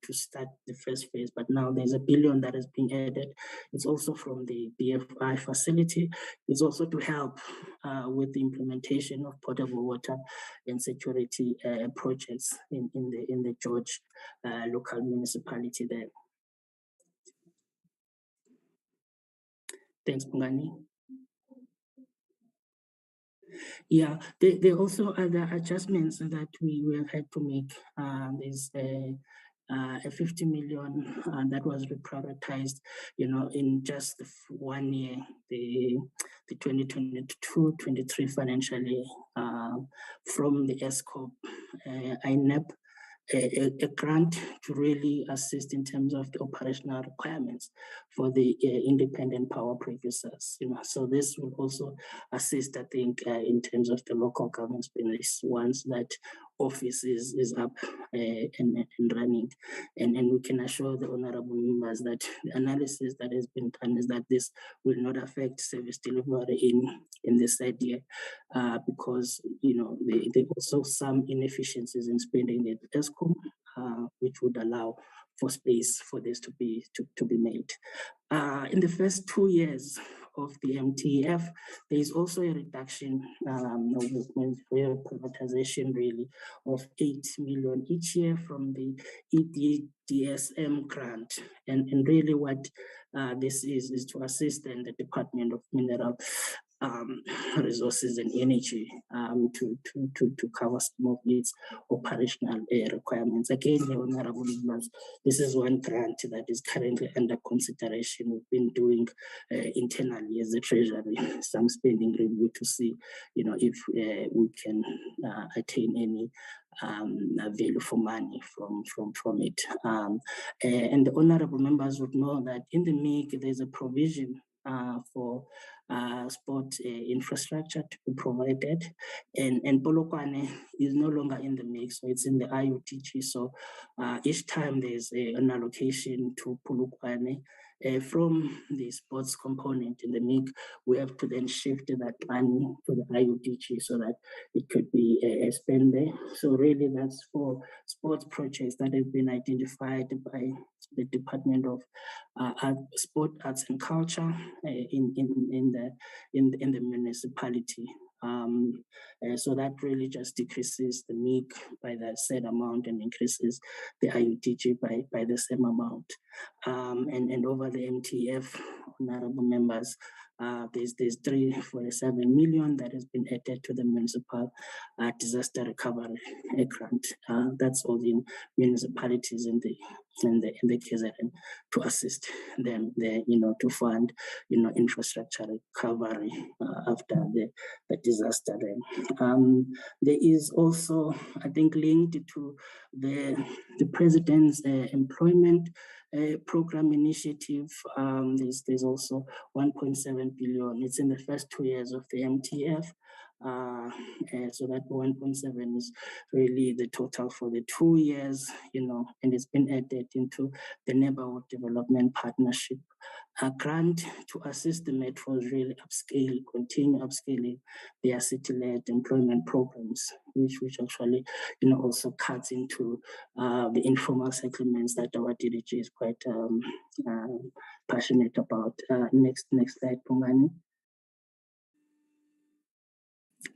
to start the first phase, but now there's $1 billion that is being added. It's also from the BFI facility. It's also to help with the implementation of potable water and security projects in the George local municipality there. Thanks, Bongani. Yeah, there are also other adjustments that we have had to make. There's a 50 million that was reprioritized, in just 1 year, the 2022-23 financial year, from the ESCOP, INEP, a grant to really assist in terms of the operational requirements for the independent power producers. So this will also assist, I think, in terms of the local government business ones that office is up and running, and we can assure the honorable members that the analysis that has been done is that this will not affect service delivery in this idea, because there are also some inefficiencies in spending at ESCOM, which would allow for space for this to be made. In the first 2 years of the MTF, there is also a reduction privatization really of 8 million each year from the EDDSM grant. And really what this is to assist then the Department of Mineral Resources and Energy to cover some of its operational requirements. Again, the honorable members, this is one grant that is currently under consideration. We've been doing internally as the Treasury some spending review to see, if we can attain any value for money from it. And the honorable members would know that in the MIC there's a provision for sport infrastructure to be provided, and Polokwane is no longer in the mix, so it's in the IUTG. So each time there's an allocation to Polokwane from the sports component in the MIC, we have to then shift that money to the IUTG so that it could be spent there. So really that's for sports projects that have been identified by the Department of Sport, Arts and Culture in the municipality. So that really just decreases the MIC by that said amount and increases the IUTG by the same amount. And over the MTF, honorable members, there's 347 million that has been added to the municipal disaster recovery grant. That's all the municipalities in the KZN to assist them there, to fund, infrastructure recovery after the disaster. There is also, I think, linked to the president's employment program initiative. There's also 1.7 billion. It's in the first 2 years of the MTF. So that 1.7 is really the total for the 2 years, and it's been added into the Neighborhood Development Partnership grant to assist the metros really continue upscaling their city-led employment programs, which actually, also cuts into the informal settlements that our DDG is quite passionate about. Next slide, Pongani.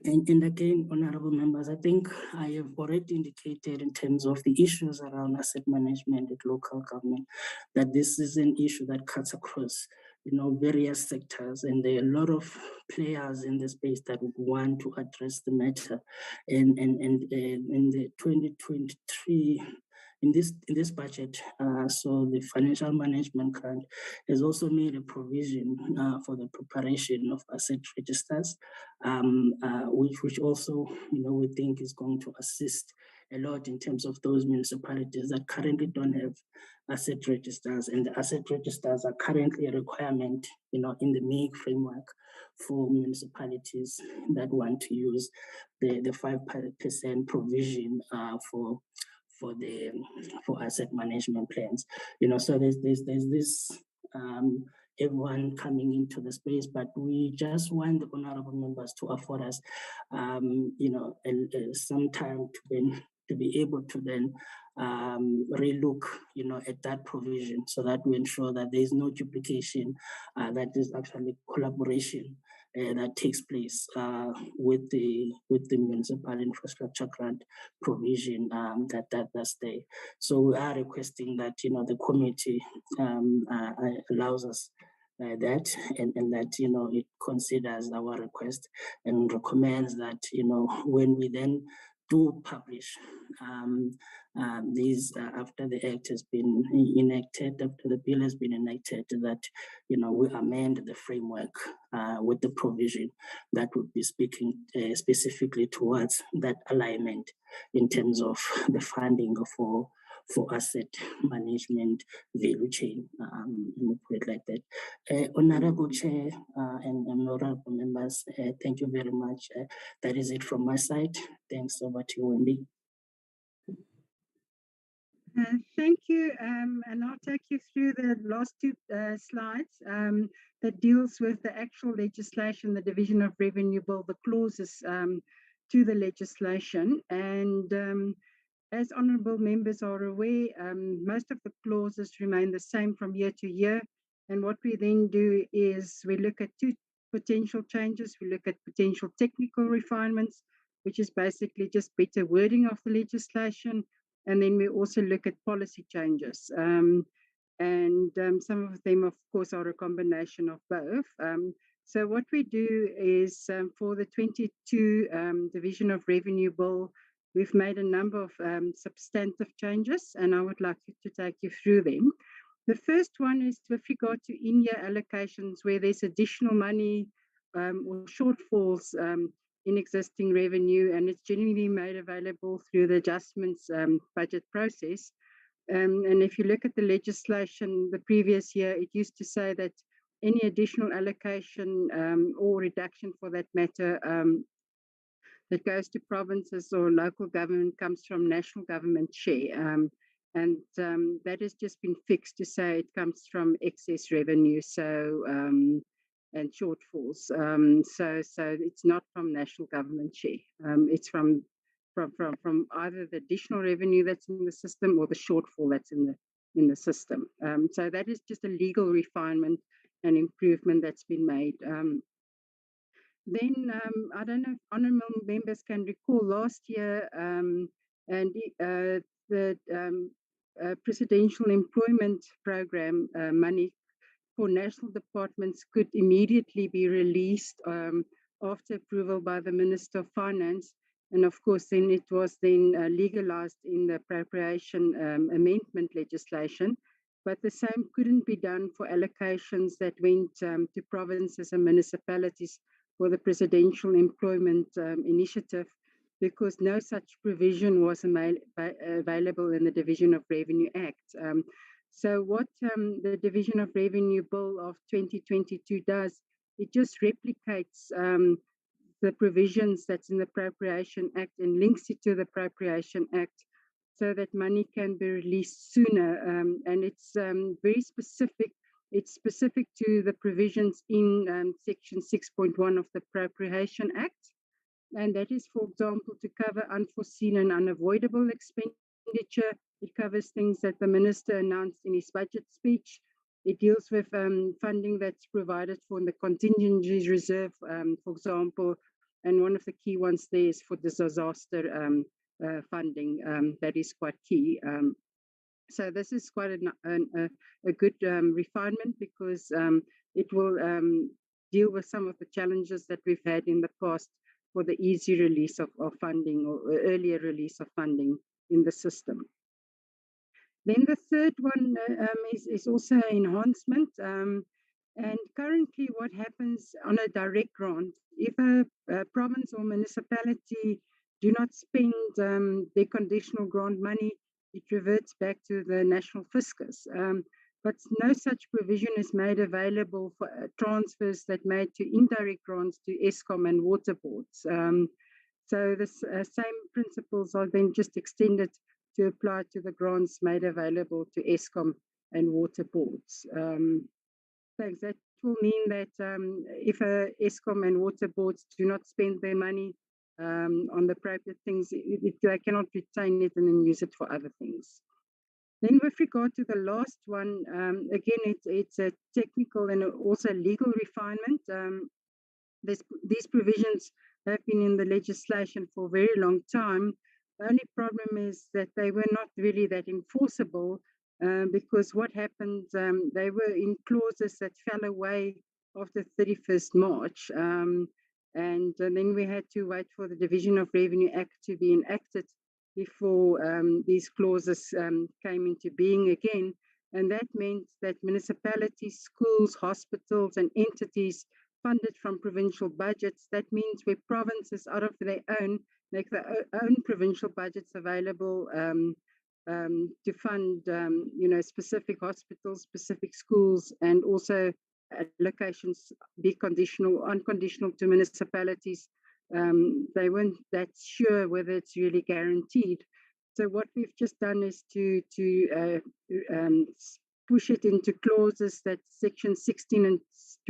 And again, honorable members, I think I have already indicated in terms of the issues around asset management at local government, that this is an issue that cuts across, various sectors, and there are a lot of players in the space that would want to address the matter. And in the 2023, in this budget, so the financial management grant has also made a provision for the preparation of asset registers, which also, we think is going to assist a lot in terms of those municipalities that currently don't have asset registers, and the asset registers are currently a requirement, in the MIG framework for municipalities that want to use the 5% provision for asset management plans. So there's this everyone coming into the space, but we just want the honorable members to afford us some time to be able to then relook at that provision, so that we ensure that there is no duplication, that is actually collaboration that takes place with the municipal infrastructure grant provision that's there. So we are requesting that the committee allows us that, and that it considers our request and recommends that when we then do publish these after the act has been enacted, after the bill has been enacted, that we amend the framework with the provision that would be speaking specifically towards that alignment in terms of the funding for asset management value chain, put it like that. Honorable Chair and honorable members, thank you very much. That is it from my side. Thanks. Over to you, Wendy. Thank you, and I'll take you through the last two slides that deals with the actual legislation, the Division of Revenue Bill, the clauses to the legislation. And as honourable members are aware, most of the clauses remain the same from year to year. And what we then do is we look at two potential changes. We look at potential technical refinements, which is basically just better wording of the legislation. And then we also look at policy changes. Some of them, of course, are a combination of both. So what we do is for the 22 Division of Revenue Bill, we've made a number of substantive changes, and I would like to take you through them. The first one is with regard to in-year allocations where there's additional money or shortfalls in existing revenue, and it's generally made available through the adjustments budget process. And if you look at the legislation the previous year, it used to say that any additional allocation or reduction for that matter that goes to provinces or local government comes from national government share. That has just been fixed to say it comes from excess revenue, and shortfalls. So it's not from national government share. It's from either the additional revenue that's in the system or the shortfall that's in the system. So that is just a legal refinement and improvement that's been made. Then I don't know if honourable members can recall last year, the Presidential Employment Program money for national departments could immediately be released after approval by the Minister of Finance. And of course, then it was then legalized in the appropriation amendment legislation. But the same couldn't be done for allocations that went to provinces and municipalities for the Presidential Employment Initiative, because no such provision was available in the Division of Revenue Act. So what the Division of Revenue Bill of 2022 does, it just replicates the provisions that's in the Appropriation Act and links it to the Appropriation Act so that money can be released sooner. And it's very specific. It's specific to the provisions in Section 6.1 of the Appropriation Act. And that is, for example, to cover unforeseen and unavoidable expenditure. It covers things that the minister announced in his budget speech. It deals with funding that's provided for in the contingencies reserve, for example, and one of the key ones there is for the disaster funding. That is quite key. So this is quite a good refinement because it will deal with some of the challenges that we've had in the past for the easy release of funding or earlier release of funding in the system. Then the third one is also enhancement. And currently what happens on a direct grant, if a province or municipality do not spend their conditional grant money, it reverts back to the national fiscus. But no such provision is made available for transfers that made to indirect grants to Eskom and water boards. So the same principles are then just extended to apply to the grants made available to Eskom and water boards. Thanks. That will mean that if Eskom and water boards do not spend their money on the appropriate things, they cannot retain it and then use it for other things. Then with regard to the last one, again, it's a technical and also legal refinement. These provisions have been in the legislation for a very long time. The only problem is that they were not really that enforceable because what happened, they were in clauses that fell away after 31st March. And then we had to wait for the Division of Revenue Act to be enacted before these clauses came into being again. And that meant that municipalities, schools, hospitals, and entities funded from provincial budgets, that means where provinces out of their own make their own provincial budgets available to fund specific hospitals, specific schools, and also allocations be conditional, unconditional to municipalities. They weren't that sure whether it's really guaranteed. So what we've just done is to push it into clauses that section 16 and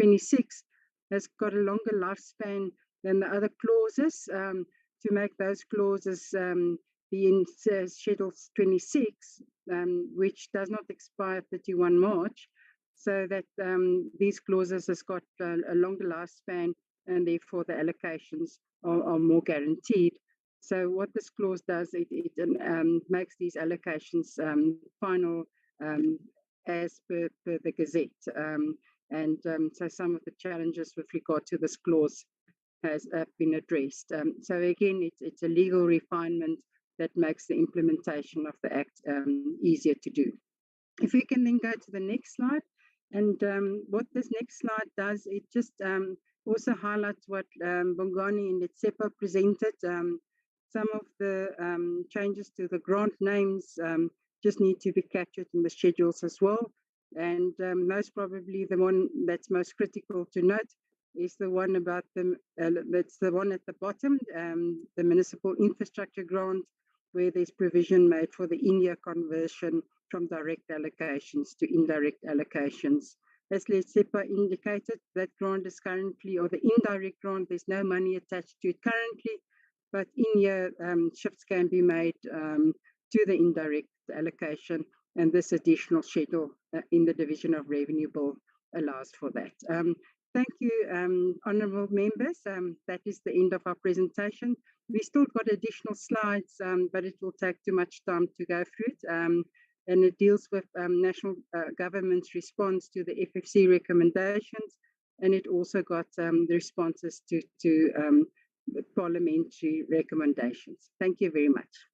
26 has got a longer lifespan than the other clauses, to make those clauses be in Schedule 26, which does not expire 31 March, so that these clauses has got a longer lifespan, and therefore the allocations are more guaranteed. So what this clause does, it makes these allocations final as per the Gazette. So some of the challenges with regard to this clause has been addressed. So again, it's a legal refinement that makes the implementation of the Act easier to do. If we can then go to the next slide. And what this next slide does, it just also highlights what Bongani and Letsepa presented. Some of the changes to the grant names just need to be captured in the schedules as well. And most probably the one that's most critical to note is the one about that's the one at the bottom, the municipal infrastructure grant, where there's provision made for the in-year conversion from direct allocations to indirect allocations. As Letsepa indicated, that grant is currently, or the indirect grant, there's no money attached to it currently, but in-year shifts can be made to the indirect allocation, and this additional schedule in the Division of Revenue Bill allows for that. Thank you, honourable members. That is the end of our presentation. We still got additional slides, but it will take too much time to go through it. And it deals with national government's response to the FFC recommendations, and it also got the responses to the parliamentary recommendations. Thank you very much.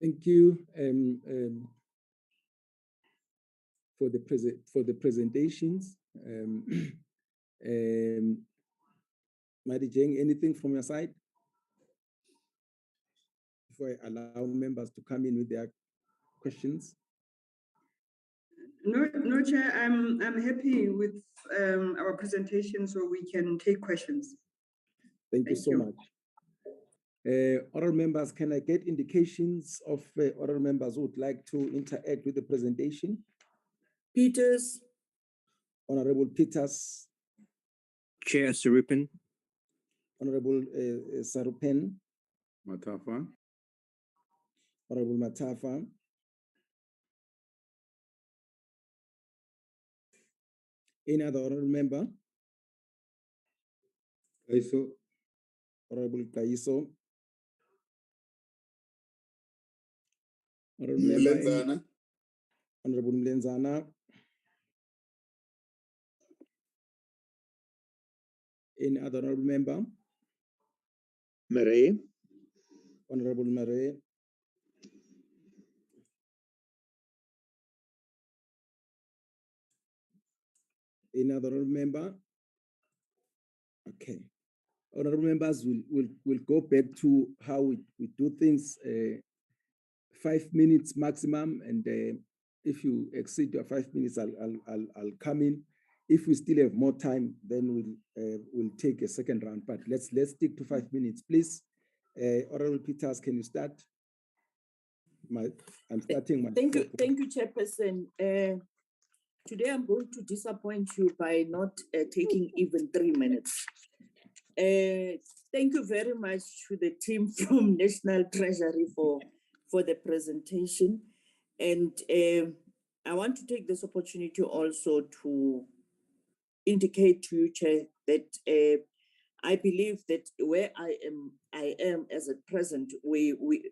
Thank you for the presentations. Madi Jeng, anything from your side? Before I allow members to come in with their questions. No, Chair, I'm happy with our presentation, so we can take questions. Thank you so much. Other members, can I get indications of other members who would like to interact with the presentation? Peters. Honorable Peters. Chair Sarupin. Honorable Sarupen. Matafa. Honorable Matafa. Any other honorable member? Kaiso. Honorable Kaiso. Honorable member. Honorable Mlenzana. Any other honorable member? Marais. Honorable Marais. Any other honorable member? Okay. Honorable members, we'll go back to how we do things, 5 minutes maximum, and if you exceed your 5 minutes, I'll come in. If we still have more time, then we'll take a second round. But let's stick to 5 minutes, please. Honorable Peters, can you start? I'm starting my. Thank you, Chairperson. Today I'm going to disappoint you by not taking even 3 minutes. Thank you very much to the team from National Treasury for the presentation. And I want to take this opportunity also to indicate to you, Chair, that I believe that where I am as at present,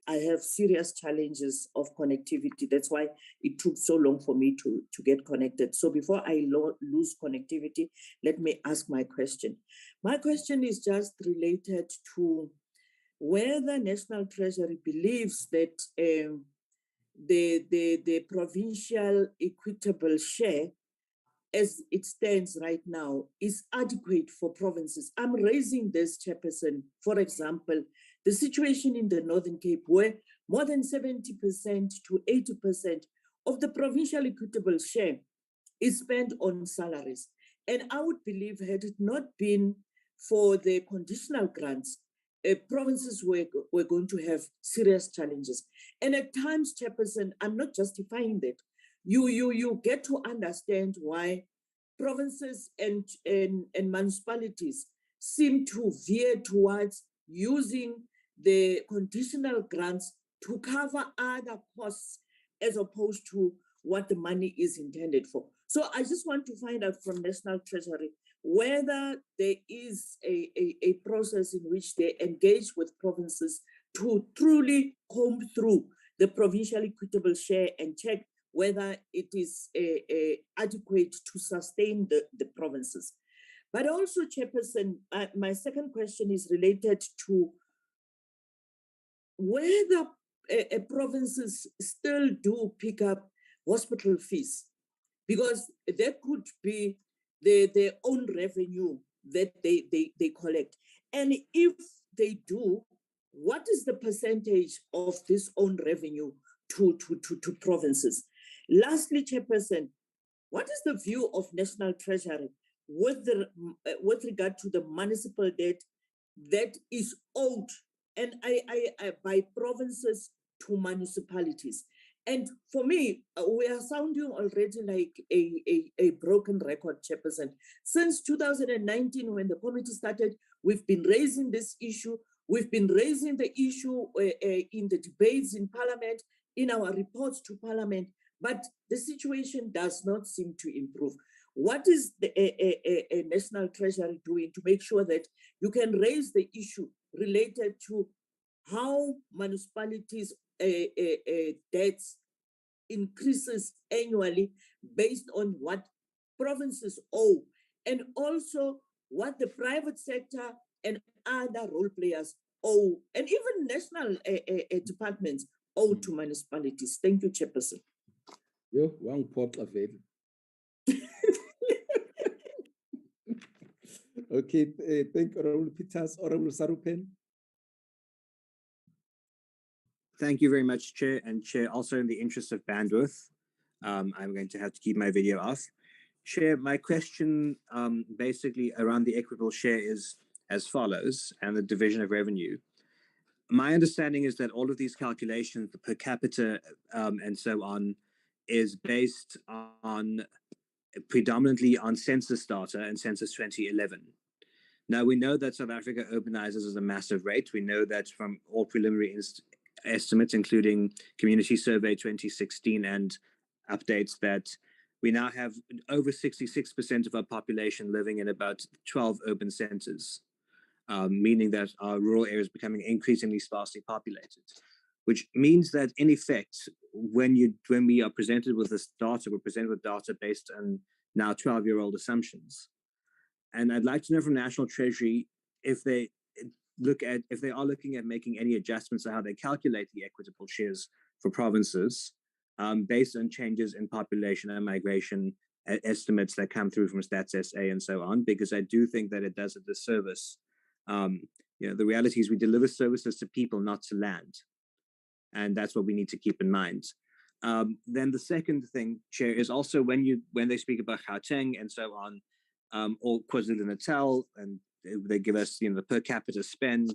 I have serious challenges of connectivity. That's why it took so long for me to get connected. So before I lose connectivity, let me ask my question. My question is just related to whether National Treasury believes that the provincial equitable share as it stands right now is adequate for provinces. I'm raising this, Chairperson. For example, the situation in the Northern Cape where more than 70% to 80% of the provincial equitable share is spent on salaries. And I would believe had it not been for the conditional grants, provinces were going to have serious challenges. And at times, Chairperson, I'm not justifying that. You get to understand why provinces and municipalities seem to veer towards using the conditional grants to cover other costs as opposed to what the money is intended for. So I just want to find out from National Treasury whether there is a process in which they engage with provinces to truly comb through the provincial equitable share and check whether it is adequate to sustain the provinces. But also, Chairperson, my second question is related to whether provinces still do pick up hospital fees, because there could be their own revenue that they collect. And if they do, what is the percentage of this own revenue to provinces? Lastly, Chairperson, what is the view of National Treasury with regard to the municipal debt that is owed and by provinces to municipalities? And for me, we are sounding already like a broken record, Chairperson. Since 2019, when the committee started, we've been raising this issue. We've been raising the issue in the debates in Parliament, in our reports to Parliament, but the situation does not seem to improve. What is the National Treasury doing to make sure that you can raise the issue related to how municipalities' debts increases annually based on what provinces owe, and also what the private sector and other role players owe, and even national departments owe to municipalities? Thank you, Chairperson. Yo, one pop available. Okay, thank you, Honorable Peters. Honorable Sarupen. Thank you very much, Chair. And Chair, also in the interest of bandwidth, I'm going to have to keep my video off. Chair, my question basically around the equitable share is as follows, and the division of revenue. My understanding is that all of these calculations, the per capita and so on, is based on predominantly on census data and census 2011. Now, we know that South Africa urbanizes at a massive rate. We know that from all preliminary estimates, including Community Survey 2016 and updates, that we now have over 66% of our population living in about 12 urban centers, meaning that our rural areas are becoming increasingly sparsely populated, which means that in effect, when we are presented with this data, we're presented with data based on now 12-year-old assumptions. And I'd like to know from National Treasury if they are looking at making any adjustments to how they calculate the equitable shares for provinces based on changes in population and migration estimates that come through from Stats SA and so on, because I do think that it does a disservice. The reality is we deliver services to people, not to land. And that's what we need to keep in mind. Then the second thing, Chair, is also when they speak about Gauteng and so on, or KwaZulu-Natal, and they give us the per capita spend.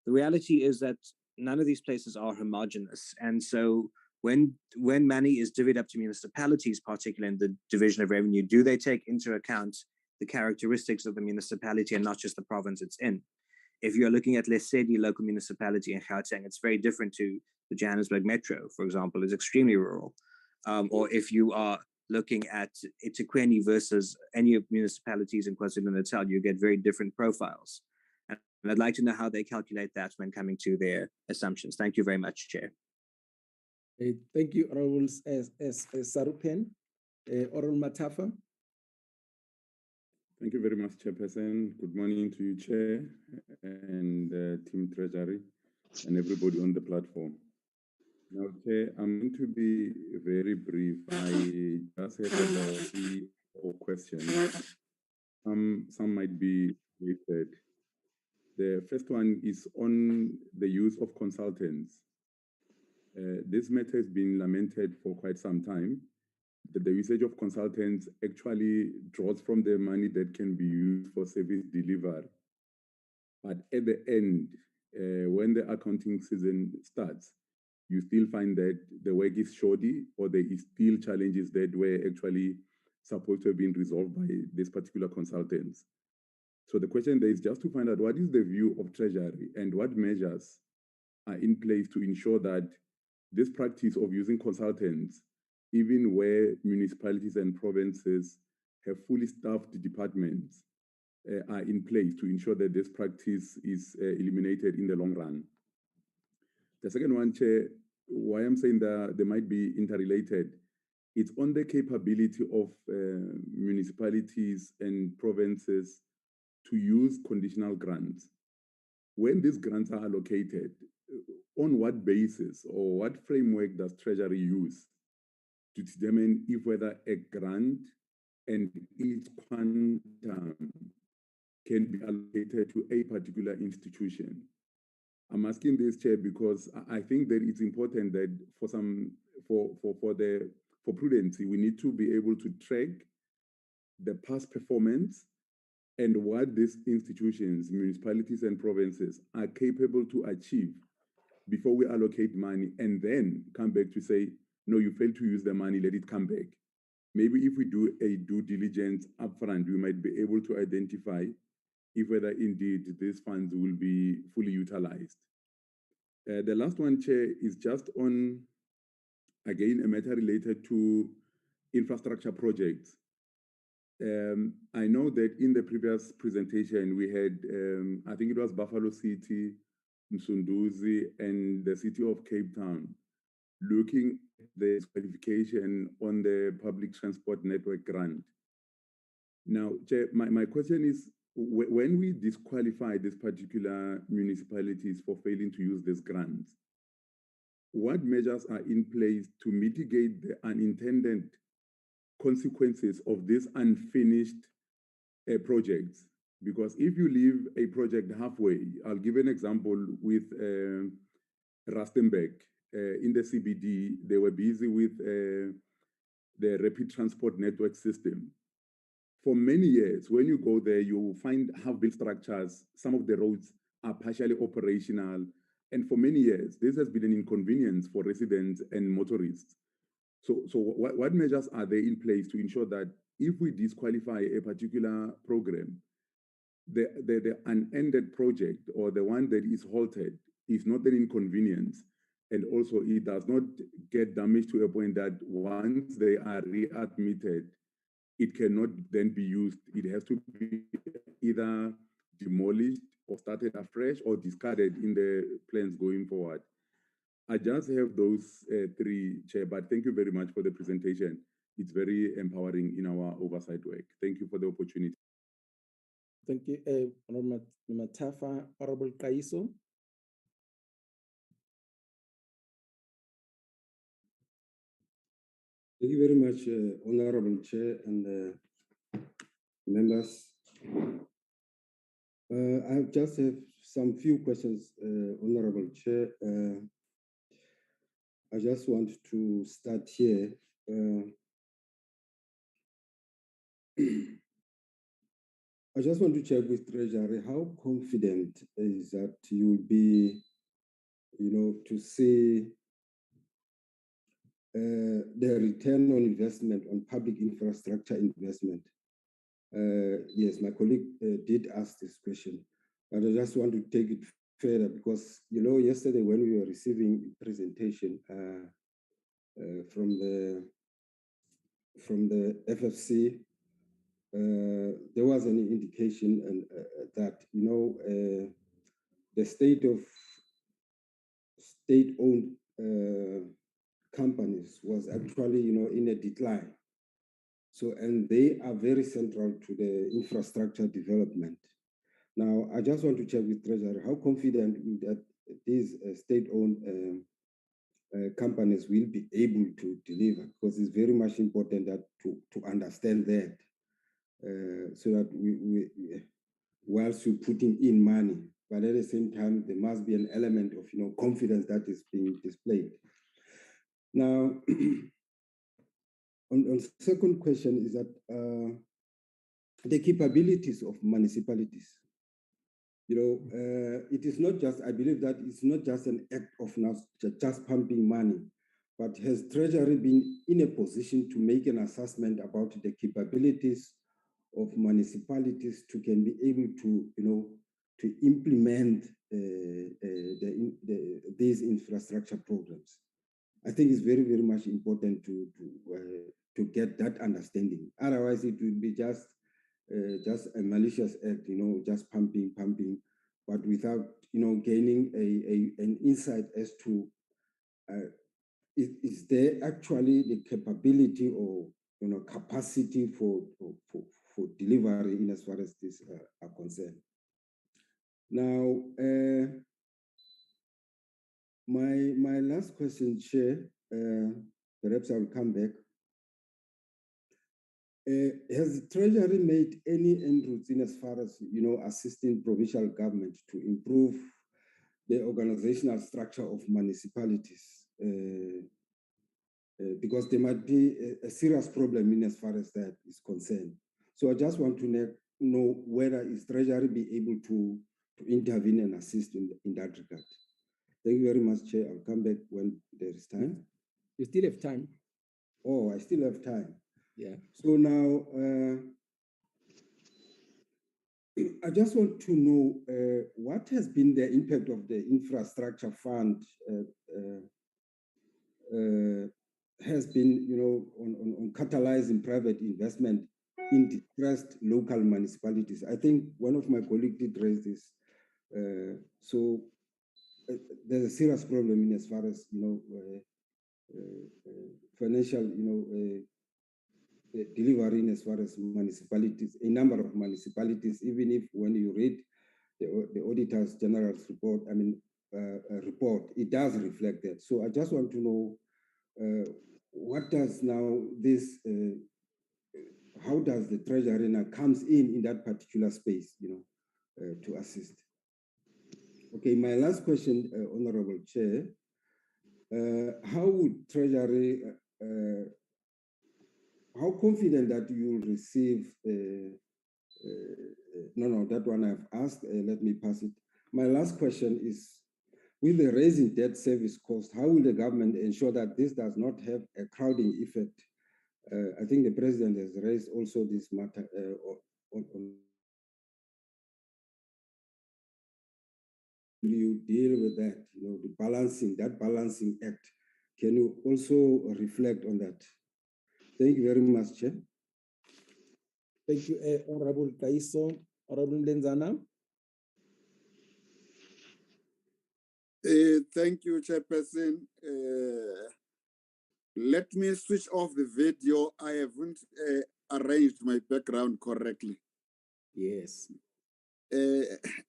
The reality is that none of these places are homogenous, and so when money is divvied up to municipalities, particularly in the division of revenue, do they take into account the characteristics of the municipality and not just the province it's in? If you're looking at Lesedi local municipality in Gauteng, it's very different to the Johannesburg Metro, for example, is extremely rural. Or if you are looking at eThekwini versus any of municipalities in KwaZulu-Natal, you get very different profiles. And I'd like to know how they calculate that when coming to their assumptions. Thank you very much, Chair. Thank you, Honorable Sarupen. Honorable Matafa. Thank you very much, Chairperson. Good morning to you, Chair, and Team Treasury, and everybody on the platform. Now, Chair, I'm going to be very brief. I just have about 3 or 4 questions. Some might be related. The first one is on the use of consultants. This matter has been lamented for quite some time, that the usage of consultants actually draws from the money that can be used for service delivery. But at the end, when the accounting season starts, you still find that the work is shoddy, or there is still challenges that were actually supposed to have been resolved by this particular consultants. So the question there is just to find out what is the view of Treasury and what measures are in place to ensure that this practice of using consultants, even where municipalities and provinces have fully staffed departments, are in place to ensure that this practice is eliminated in the long run. The second one, Chair, why I'm saying that they might be interrelated, it's on the capability of municipalities and provinces to use conditional grants. When these grants are allocated, on what basis or what framework does Treasury use to determine if whether a grant and its quantum can be allocated to a particular institution? I'm asking this, Chair, because I think that it's important that for prudency, we need to be able to track the past performance and what these institutions, municipalities and provinces are capable to achieve before we allocate money, and then come back to say, no, you failed to use the money, let it come back. Maybe if we do a due diligence upfront, we might be able to identify if whether indeed these funds will be fully utilized. The last one, Chair, is just on, again, a matter related to infrastructure projects. I know that in the previous presentation, we had, I think it was Buffalo City, Msunduzi, and the city of Cape Town, looking at the qualification on the public transport network grant. Now, Chair, my question is, when we disqualify these particular municipalities for failing to use these grants, what measures are in place to mitigate the unintended consequences of these unfinished projects? Because if you leave a project halfway, I'll give an example with Rustenburg. In the CBD, they were busy with the rapid transport network system. For many years, when you go there, you will find half-built structures. Some of the roads are partially operational. And for many years, this has been an inconvenience for residents and motorists. So what measures are there in place to ensure that if we disqualify a particular program, the unended project or the one that is halted is not an inconvenience, and also it does not get damaged to a point that once they are readmitted, it cannot then be used. It has to be either demolished or started afresh or discarded in the plans going forward. I just have those three, Chair, but thank you very much for the presentation. It's very empowering in our oversight work. Thank you for the opportunity. Thank you, Honorable Matafa. Honorable Kaiso. Thank you very much, Honorable Chair and members. I just have some few questions, Honorable Chair. I just want to start here. I just want to check with Treasury, how confident is that you will be, to see the return on investment on public infrastructure investment? Yes, my colleague did ask this question, but I just want to take it further because, yesterday when we were receiving presentation from the FFC, there was an indication and that the state-owned companies was actually in a decline. So, and they are very central to the infrastructure development. Now, I just want to check with Treasury, how confident that these state-owned companies will be able to deliver, because it's very much important that to understand that, so that we whilst we're putting in money, but at the same time, there must be an element of confidence that is being displayed. Now, on second question is that the capabilities of municipalities. it is not just, I believe that it's not just an act of now just pumping money, but has Treasury been in a position to make an assessment about the capabilities of municipalities to can be able to, to implement these infrastructure programs? I think it's very, very much important to get that understanding. Otherwise, it will be just a malicious act, just pumping, but without, gaining an insight as to is there actually the capability or capacity for delivery in as far as this are concerned. Now, my last question, Chair, perhaps I'll come back. Has the Treasury made any inroads in as far as assisting provincial government to improve the organizational structure of municipalities? Because there might be a serious problem in as far as that is concerned. So I just want to know whether is Treasury be able to intervene and assist in that regard. Thank you very much, Chair. I'll come back when there is time. You still have time. Oh, I still have time. Yeah. So now, I just want to know what has been the impact of the infrastructure fund has been, on catalyzing private investment in distressed local municipalities. I think one of my colleagues did raise this. So there's a serious problem in as far as financial, delivery in as far as municipalities, a number of municipalities, even if when you read the Auditor's General's report, report, it does reflect that. So I just want to know what does now this, how does the Treasury now comes in that particular space, to assist? Okay, my last question, Honorable Chair, how would Treasury, how confident that you will receive, no, that one I've asked, let me pass it. My last question is, with the raising debt service cost, how will the government ensure that this does not have a crowding effect? I think the President has raised also this matter on you deal with that, the balancing act. Can you also reflect on that? Thank you very much, Chair. Thank you, Honorable Kaiso. Honorable Lenzana. Thank you, Chairperson. Let me switch off the video. I haven't arranged my background correctly. Yes.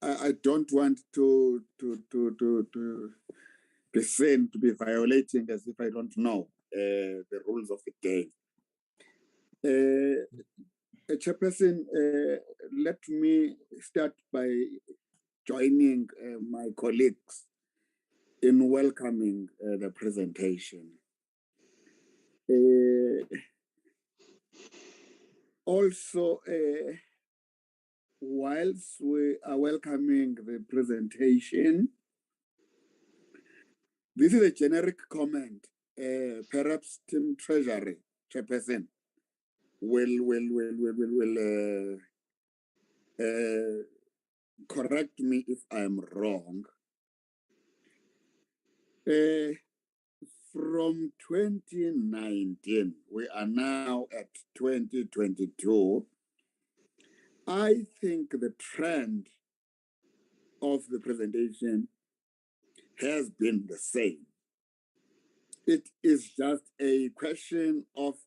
I don't want to be seen to be violating as if I don't know the rules of the game. Chairperson, let me start by joining my colleagues in welcoming the presentation. Also, whilst we are welcoming the presentation, this is a generic comment. Perhaps Team Treasury Chairperson will correct me if I'm wrong. From 2019, we are now at 2022. I think the trend of the presentation has been the same. It is just a question of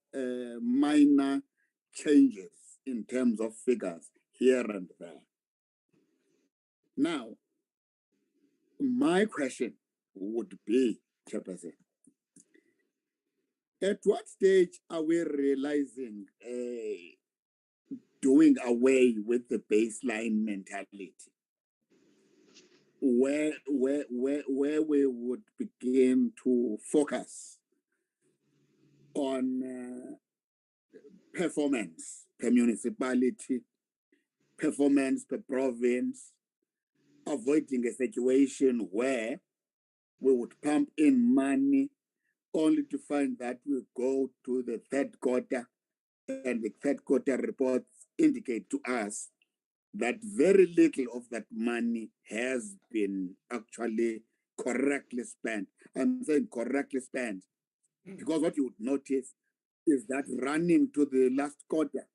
minor changes in terms of figures here and there. Now, my question would be, Chairperson, at what stage are we realizing doing away with the baseline mentality? Where we would begin to focus on performance per municipality, performance per province, avoiding a situation where we would pump in money only to find that we go to the third quarter and the third quarter reports indicate to us that very little of that money has been actually correctly spent. I'm saying correctly spent because what you would notice is that running to the last quarter,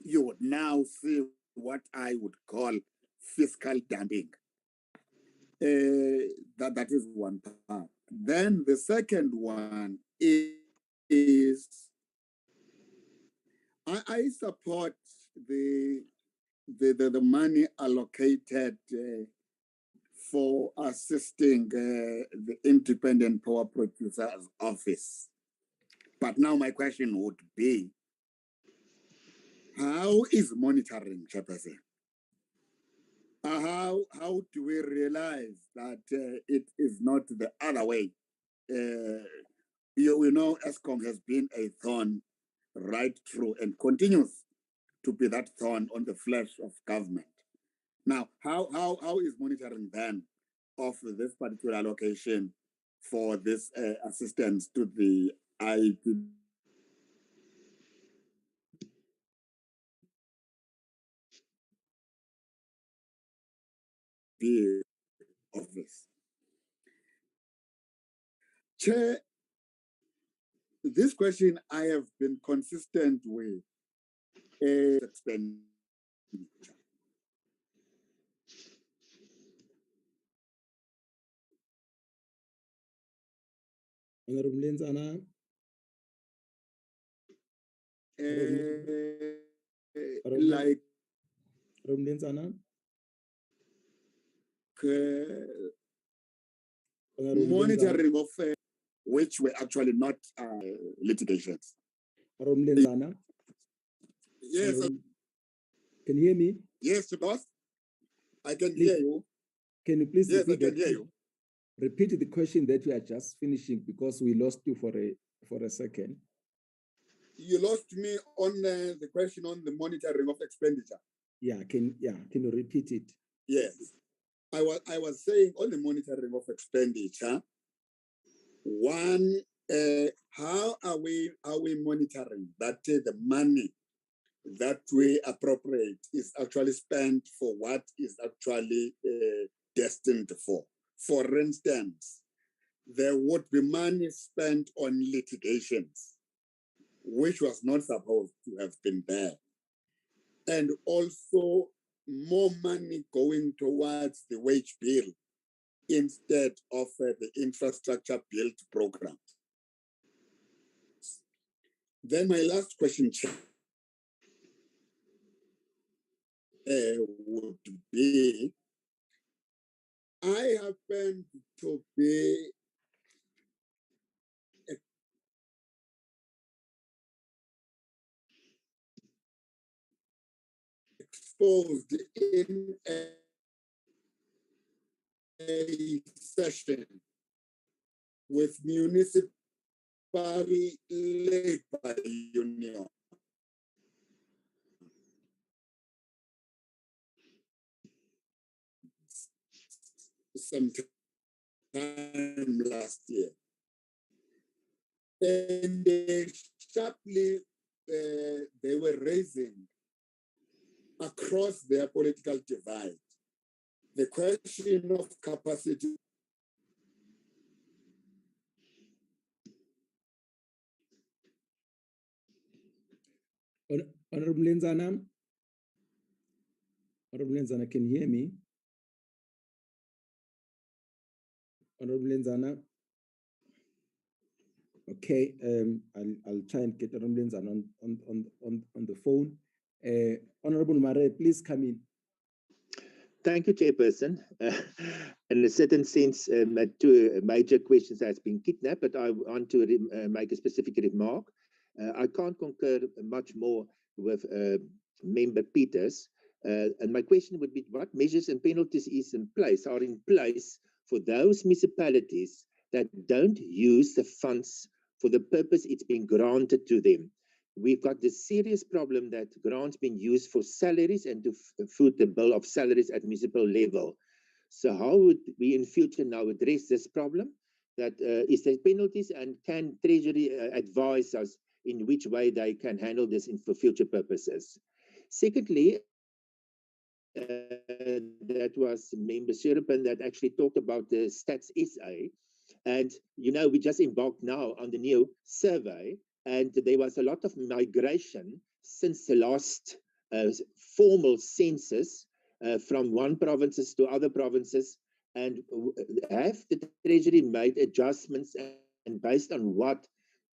you would now see what I would call fiscal dumping. That is one part. Then the second one is I support the money allocated for assisting the Independent Power Producers Office. But now my question would be, how is monitoring, Chairperson? How do we realize that it is not the other way? We know ESCOM has been a thorn right through and continues to be that thorn on the flesh of government. Now, how is monitoring then of this particular allocation for this assistance to the IPP office? Chair, this question I have been consistent with expenditure. Honorable Lenzana. Like Lenzana. Monitoring of which were actually not litigations. Lenzana. Yes. Can you hear me? Yes, boss. I can hear you. Can you please Yes, I repeat can hear you. Repeat the question that you are just finishing because we lost you for a second. You lost me on the question on the monitoring of expenditure. Can you repeat it? Yes. I was saying on the monitoring of expenditure, one, how are we monitoring that the money that we appropriate is actually spent for what is actually destined for? For instance, there would be money spent on litigations, which was not supposed to have been there. And also more money going towards the wage bill instead of the infrastructure build program. Then my last question, Chair, would be, I happen to be exposed in a session with municipal labor union. Sometime last year. And sharply they were raising across their political divide the question of capacity. Honorable Lenzana. Honorable Lenzana, can you hear me? Honorable Lenzana. Okay, I'll try and get Honorable Lenzana on the phone. Honorable Mare, please come in. Thank you, Chairperson. In a certain sense, two major questions has been kidnapped, but I want to make a specific remark. I can't concur much more with Member Peters. And my question would be, what measures and penalties are in place for those municipalities that don't use the funds for the purpose it's been granted to them? we've got this serious problem that grants being used for salaries and to foot the bill of salaries at municipal level. So how would we in future now address this problem? That is there penalties, and can Treasury advise us in which way they can handle this for future purposes? Secondly, that was Member Suripan that actually talked about the Stats SA. And, you know, we just embarked now on the new survey, and there was a lot of migration since the last formal census from one provinces to other provinces. And have the Treasury made adjustments, and based on what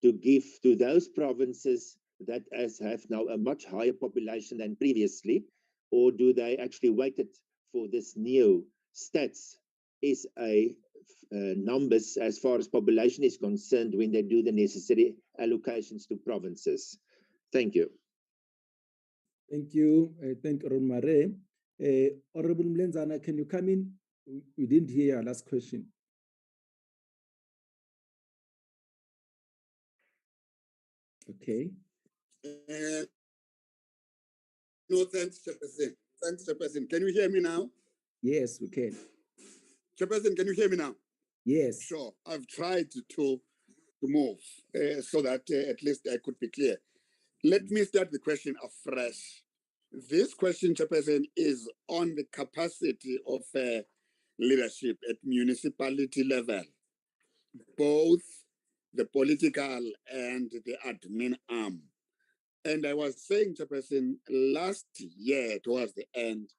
to give to those provinces that have now a much higher population than previously? Or do they actually waited for this new Stats SA numbers as far as population is concerned when they do the necessary allocations to provinces? Thank you. Thank you. Thank you, Mare. Honorable Mlenzana, can you come in? We didn't hear your last question. Okay. No, thanks, Chairperson. Thanks, Chairperson. Can you hear me now? Yes, we can. Chairperson, can you hear me now? Yes. Sure. I've tried to move so that at least I could be clear. Let me start the question afresh. This question, Chairperson, is on the capacity of leadership at municipality level, both the political and the admin arm. And I was saying, Chairperson, last year towards the end,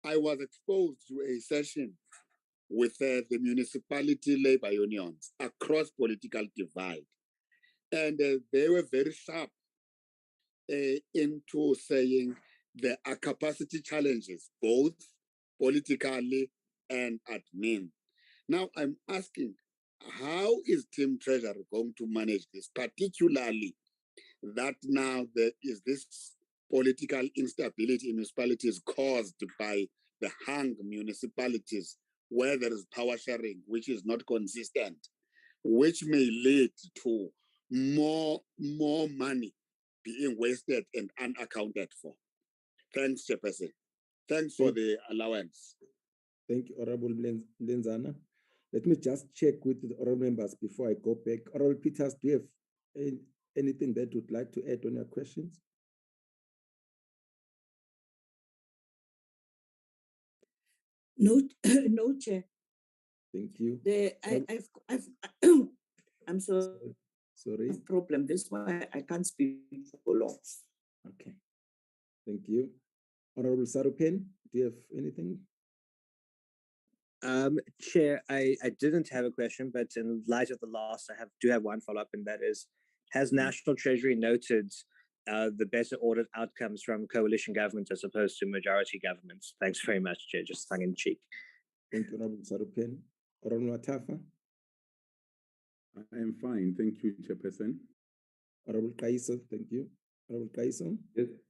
I was exposed to a session with the municipality labor unions across political divide. And they were very sharp into saying there are capacity challenges, both politically and admin. Now I'm asking, how is Team Treasury going to manage this, particularly that now there is this political instability in municipalities caused by the hung municipalities where there is power sharing, which is not consistent, which may lead to more money being wasted and unaccounted for. Thanks, Chairperson. Thanks for the allowance. Thank you, Honorable Lenzana. Let me just check with the honorable members before I go back. Honorable Peters, do you have anything that you'd like to add on your questions? No, no, Chair. Thank you. I'm sorry. Sorry. Problem. That's why I can't speak for long. Okay. Thank you. Honorable Sarupen, do you have anything? Chair, I didn't have a question, but in light of the last, do have one follow-up, and that is, has National Treasury noted the better audit outcomes from coalition governments as opposed to majority governments? Thanks very much, Chair, just tongue in cheek. Thank you, Honorable Sarupen. Honorable Matafa? I am fine, thank you, Chairperson. Honorable Kaiso, thank you. Honorable Kaiso?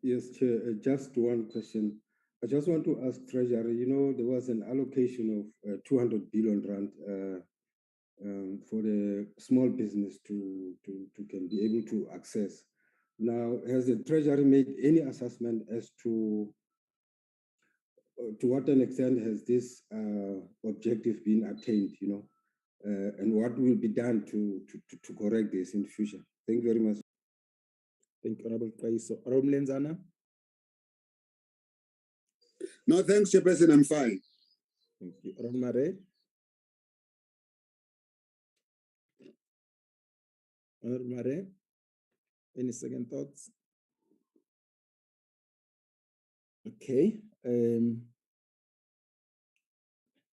Yes, Chair, just one question. I just want to ask Treasury, you know, there was an allocation of 200 billion rand for the small business to can be able to access. Now, has the Treasury made any assessment as to what an extent has this objective been attained, you know, and what will be done to correct this in the future? Thank you very much. Thank you, Honorable Kaiso. Honorable Lenzana? No, thanks, Chairperson, I'm fine. Thank you. Honorable Mare? Honorable Mare? Any second thoughts? Okay.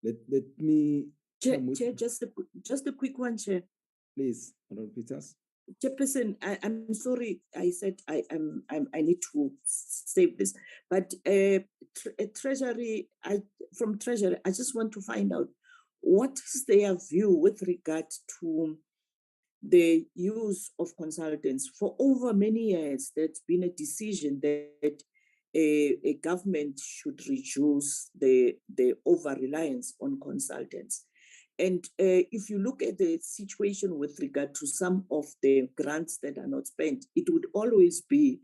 Let me... Chair, just a quick one, Chair. Please, Honorable Peters. Chairperson, I'm sorry. I said I need to save this, but Treasury. From Treasury, I just want to find out what is their view with regard to the use of consultants. For over many years, there's been a decision that a government should reduce the over-reliance on consultants. And if you look at the situation with regard to some of the grants that are not spent, it would always be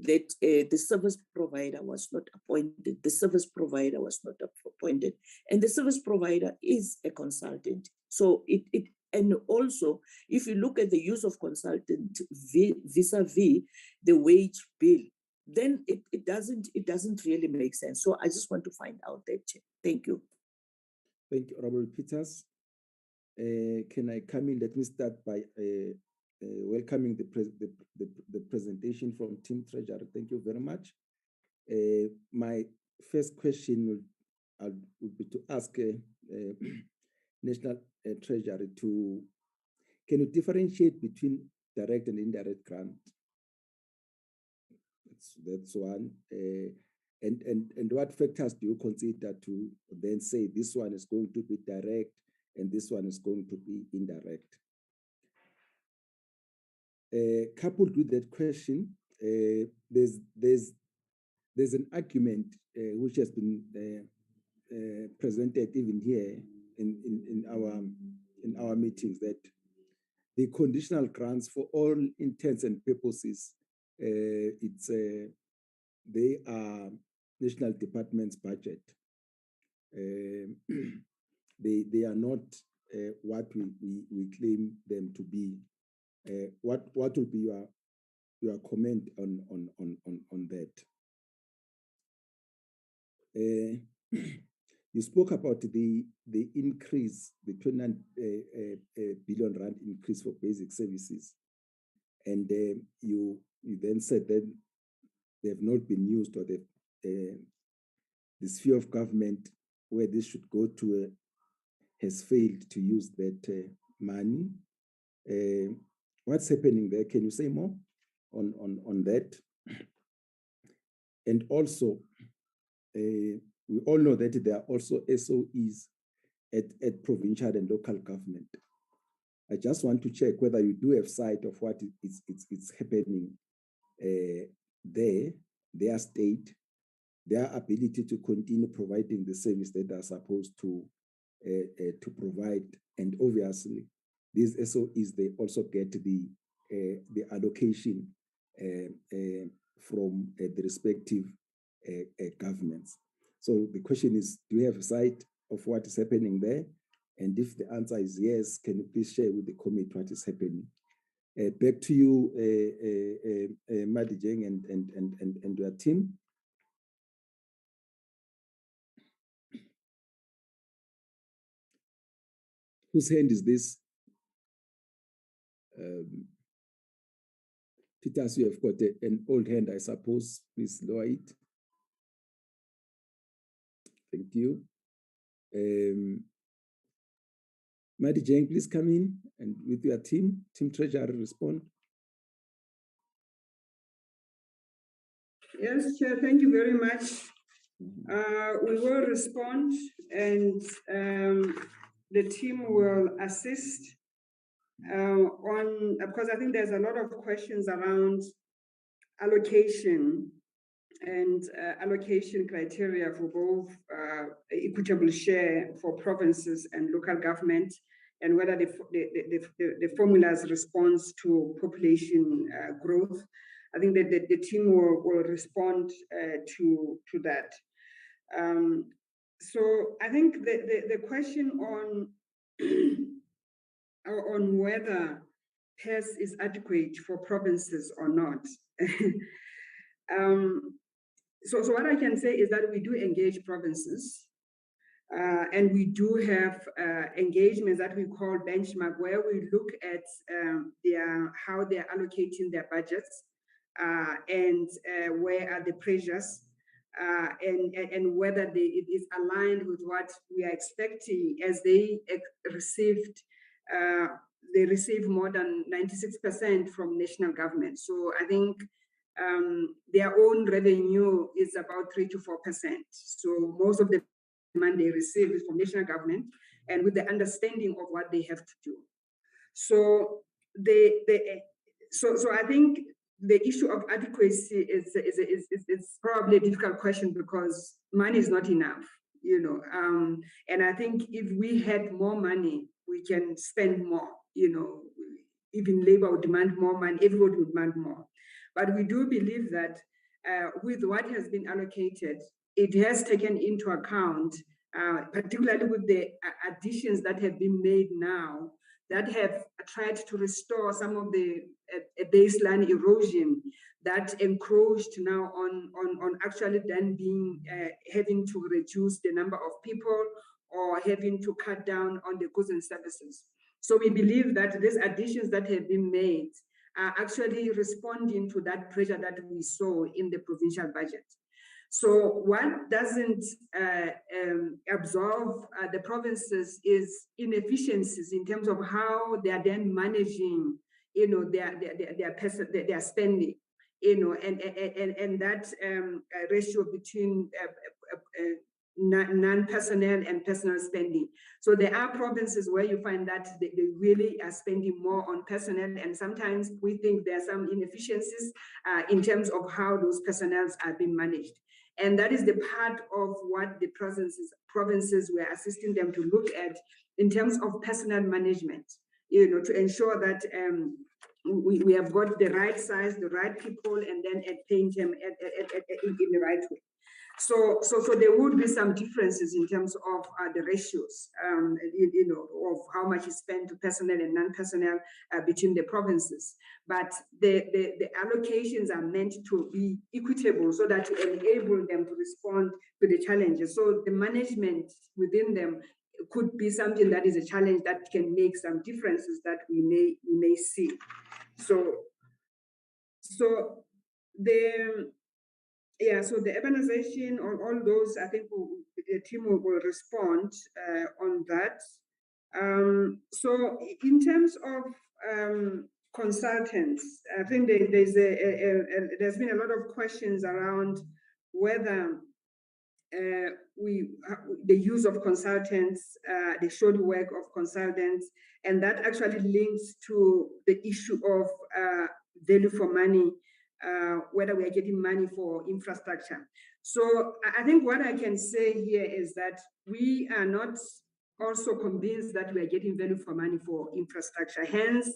that the service provider was not appointed, the service provider was not appointed, and the service provider is a consultant. So and also, if you look at the use of consultant vis-a-vis the wage bill, then it doesn't really make sense. So I just want to find out that. Thank you. Thank you, Honorable Peters. Can I come in? Let me start by welcoming the presentation from Team Treasury. Thank you very much. My first question would be to ask National Treasury can you differentiate between direct and indirect grant? That's one. And what factors do you consider to then say this one is going to be direct and this one is going to be indirect? Coupled with that question, there's an argument which has been presented even here in our meetings that the conditional grants, for all intents and purposes, they are national department's budget. They are not what we claim them to be. What will be your comment on that? You spoke about the increase, the 29 billion rand increase for basic services, and you then said that they have not been used, or the sphere of government where this should go to has failed to use that money. What's happening there? Can you say more on that? And also, we all know that there are also SOEs at provincial and local government. I just want to check whether you do have sight of what is happening there, their state, their ability to continue providing the service that they're supposed to provide. And obviously, these SOEs, they also get the allocation from the respective governments. So the question is, do you have a sight of what is happening there? And if the answer is yes, can you please share with the committee what is happening? Back to you, Madijeng and your team. Whose hand is this? Peters, you have got an old hand, I suppose. Please lower it. Thank you. Madijeng, please come in and with your team treasurer, respond. Yes, Chair, thank you very much. We will respond, and the team will assist because I think there's a lot of questions around allocation and allocation criteria for both equitable share for provinces and local government, and whether the formulas responds to population growth. I think that the team will respond to that. So I think the question on whether PES is adequate for provinces or not. So what I can say is that we do engage provinces, and we do have engagements that we call benchmark, where we look at how they're allocating their budgets, and where are the pressures, and whether it is aligned with what we are expecting, as they receive more than 96% from national government. So I think their own revenue is about 3 to 4%. So most of the money they receive is from national government, and with the understanding of what they have to do. So so I think the issue of adequacy is probably a difficult question, because money is not enough. And I think if we had more money, we can spend more, even labor would demand more money, everybody would demand more. But we do believe that with what has been allocated, it has taken into account, particularly with the additions that have been made now, that have tried to restore some of the baseline erosion that encroached now on actually then being having to reduce the number of people or having to cut down on the goods and services. So we believe that these additions that have been made are actually responding to that pressure that we saw in the provincial budget. So what doesn't absolve the provinces is inefficiencies in terms of how they are then managing, their spending, and that ratio between non-personnel and personal spending. So there are provinces where you find that they really are spending more on personnel, and sometimes we think there are some inefficiencies in terms of how those personnels are being managed. And that is the part of what the provinces were assisting them to look at in terms of personnel management, to ensure that we have got the right size, the right people, and then paying them in the right way. So there would be some differences in terms of the ratios, of how much is spent to personnel and non-personnel between the provinces. But the allocations are meant to be equitable so that to enable them to respond to the challenges. So the management within them could be something that is a challenge that can make some differences that we may see. So the urbanization on all those, I think the team will respond on that. So in terms of consultants, I think there's been a lot of questions around whether the use of consultants, the short work of consultants, and that actually links to the issue of value for money, whether we are getting money for infrastructure. So I think what I can say here is that we are not also convinced that we are getting value for money for infrastructure. Hence,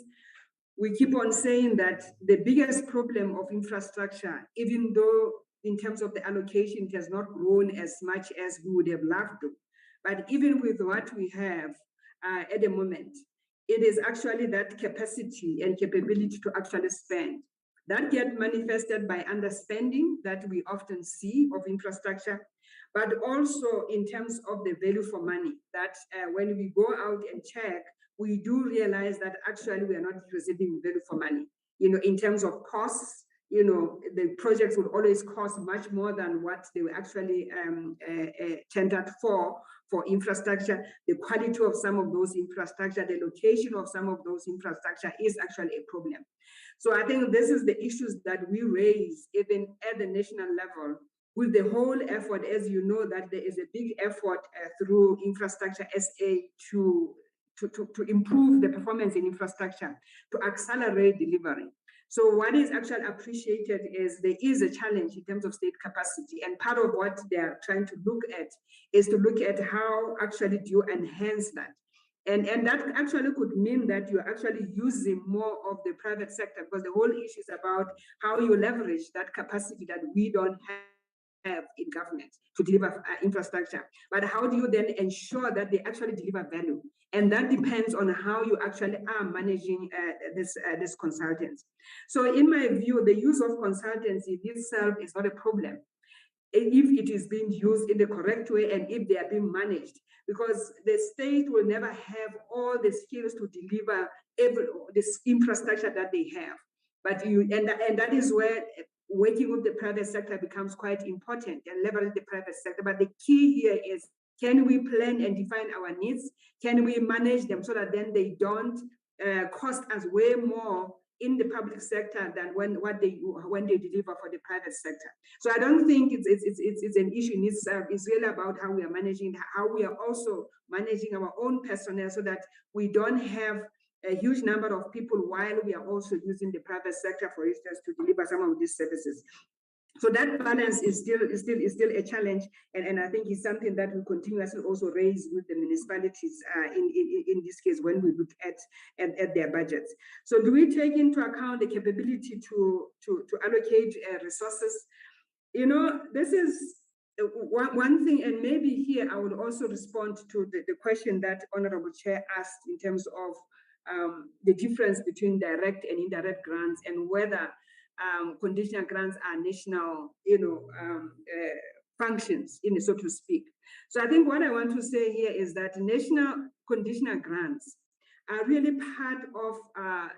we keep on saying that the biggest problem of infrastructure, even though in terms of the allocation, it has not grown as much as we would have loved to, but even with what we have at the moment, it is actually that capacity and capability to actually spend that get manifested by underspending that we often see of infrastructure, but also in terms of the value for money, that when we go out and check, we do realize that actually we are not receiving value for money. In terms of costs, the projects will always cost much more than what they were actually tendered for infrastructure. The quality of some of those infrastructure, the location of some of those infrastructure is actually a problem. So I think this is the issues that we raise even at the national level with the whole effort, as you know, that there is a big effort through Infrastructure SA to improve the performance in infrastructure, to accelerate delivery. So what is actually appreciated is there is a challenge in terms of state capacity, and part of what they are trying to look at is to look at how actually do you enhance that. And that actually could mean that you're actually using more of the private sector, because the whole issue is about how you leverage that capacity that we don't have in government to deliver infrastructure. But how do you then ensure that they actually deliver value? And that depends on how you actually are managing this consultants. So in my view, the use of consultants in itself is not a problem if it is being used in the correct way and if they are being managed, because the state will never have all the skills to deliver this infrastructure that they have. But and that is where working with the private sector becomes quite important, and leverage the private sector. But the key here is, can we plan and define our needs? Can we manage them so that then they don't cost us way more in the public sector than when they deliver for the private sector? So I don't think it's an issue in itself. It's really about how we are managing, how we are also managing our own personnel, so that we don't have a huge number of people while we are also using the private sector, for instance, to deliver some of these services. So that balance is still a challenge, and I think it's something that we continuously also raise with the municipalities in this case when we look at their budgets. So do we take into account the capability to allocate resources? You know, this is one thing, and maybe here I would also respond to the question that Honorable Chair asked in terms of the difference between direct and indirect grants and whether conditional grants are national, functions, so to speak. So I think what I want to say here is that national conditional grants are really part of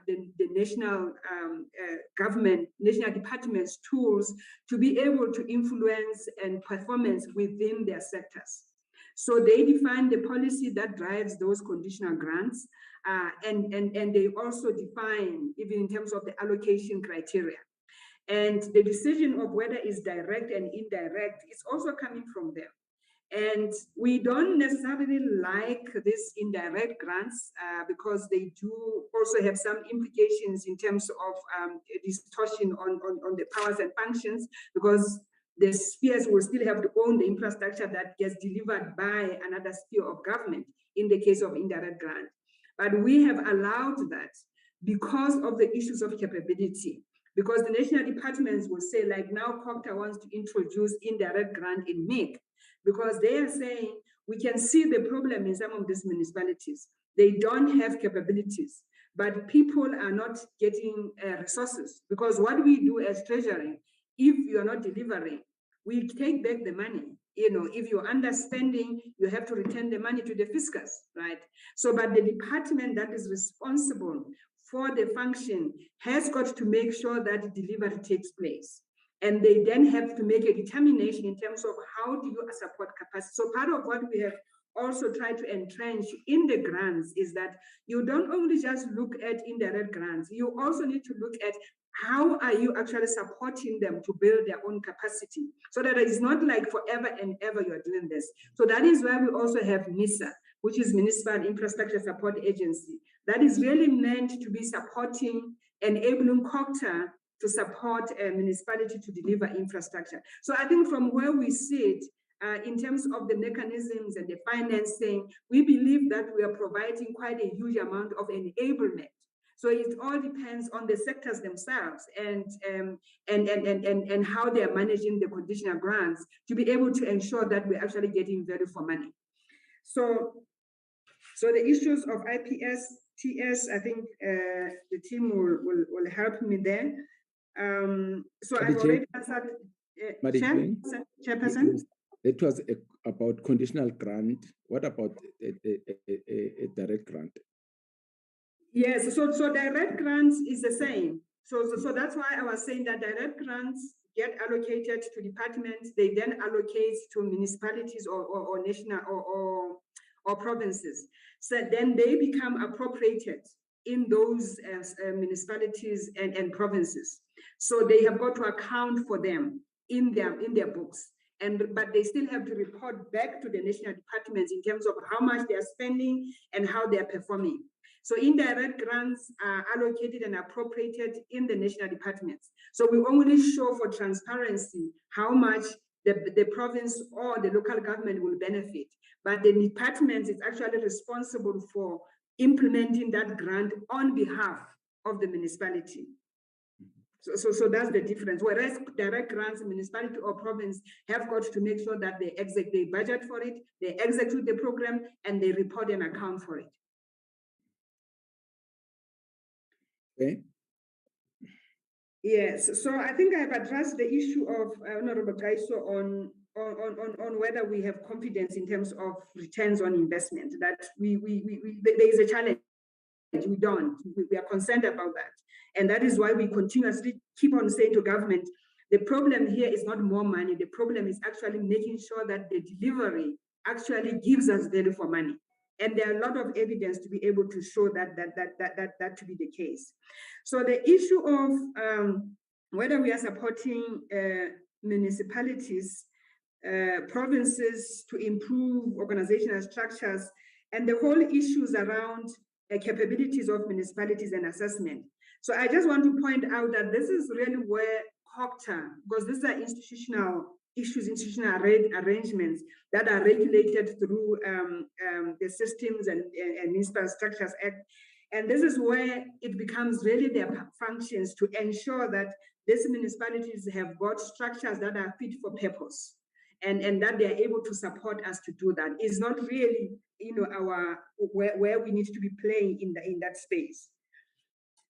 the national government, national departments' tools to be able to influence and performance within their sectors. So they define the policy that drives those conditional grants, and they also define, even in terms of the allocation criteria. And the decision of whether it's direct and indirect is also coming from them. And we don't necessarily like these indirect grants because they do also have some implications in terms of distortion on the powers and functions, because the spheres will still have to own the infrastructure that gets delivered by another sphere of government in the case of indirect grant. But we have allowed that because of the issues of capability. Because the national departments will say, like now COGTA wants to introduce indirect grant in MIG, because they are saying we can see the problem in some of these municipalities. They don't have capabilities, but people are not getting resources. Because what we do as Treasury, if you are not delivering, we take back the money. You know, if you're underspending, you have to return the money to the fiscus, right? So, but the department that is responsible for the function has got to make sure that delivery takes place. And they then have to make a determination in terms of how do you support capacity. So part of what we have also tried to entrench in the grants is that you don't only just look at indirect grants, you also need to look at how are you actually supporting them to build their own capacity, so that it's not like forever and ever you're doing this. So that is why we also have MISA, which is Municipal Infrastructure Support Agency, that is really meant to be supporting, enabling COGTA to support a municipality to deliver infrastructure. So I think from where we sit, in terms of the mechanisms and the financing, we believe that we are providing quite a huge amount of enablement. So it all depends on the sectors themselves and how they are managing the conditional grants to be able to ensure that we're actually getting value for money. So the issues of IPS, TS, I think the team will help me there. So I've already answered. Chairperson? It was about conditional grant. What about a direct grant? Yes, so direct grants is the same. So that's why I was saying that direct grants get allocated to departments, they then allocate to municipalities or national or provinces. So then they become appropriated in those municipalities and provinces. So they have got to account for them in their books. But they still have to report back to the national departments in terms of how much they are spending and how they are performing. So indirect grants are allocated and appropriated in the national departments. So we only show for transparency how much the province or the local government will benefit. But the department is actually responsible for implementing that grant on behalf of the municipality. So that's the difference. Whereas direct grants, municipality or province have got to make sure that they budget for it, they execute the program, and they report and account for it. Okay. Yes, so I think I've addressed the issue of Honorable Kaiso on whether we have confidence in terms of returns on investment, that there is a challenge. We don't. We are concerned about that. And that is why we continuously keep on saying to government, the problem here is not more money. The problem is actually making sure that the delivery actually gives us value for money. And there are a lot of evidence to be able to show that to be the case. So the issue of whether we are supporting municipalities, provinces to improve organizational structures, and the whole issues around capabilities of municipalities and assessment. So I just want to point out that this is really where COCTA, because these are institutional issues, institutional arrangements that are regulated through the Systems and Municipal Structures Act. And this is where it becomes really their functions to ensure that these municipalities have got structures that are fit for purpose, and that they're able to support us to do that. It's not really, our where we need to be playing in that space.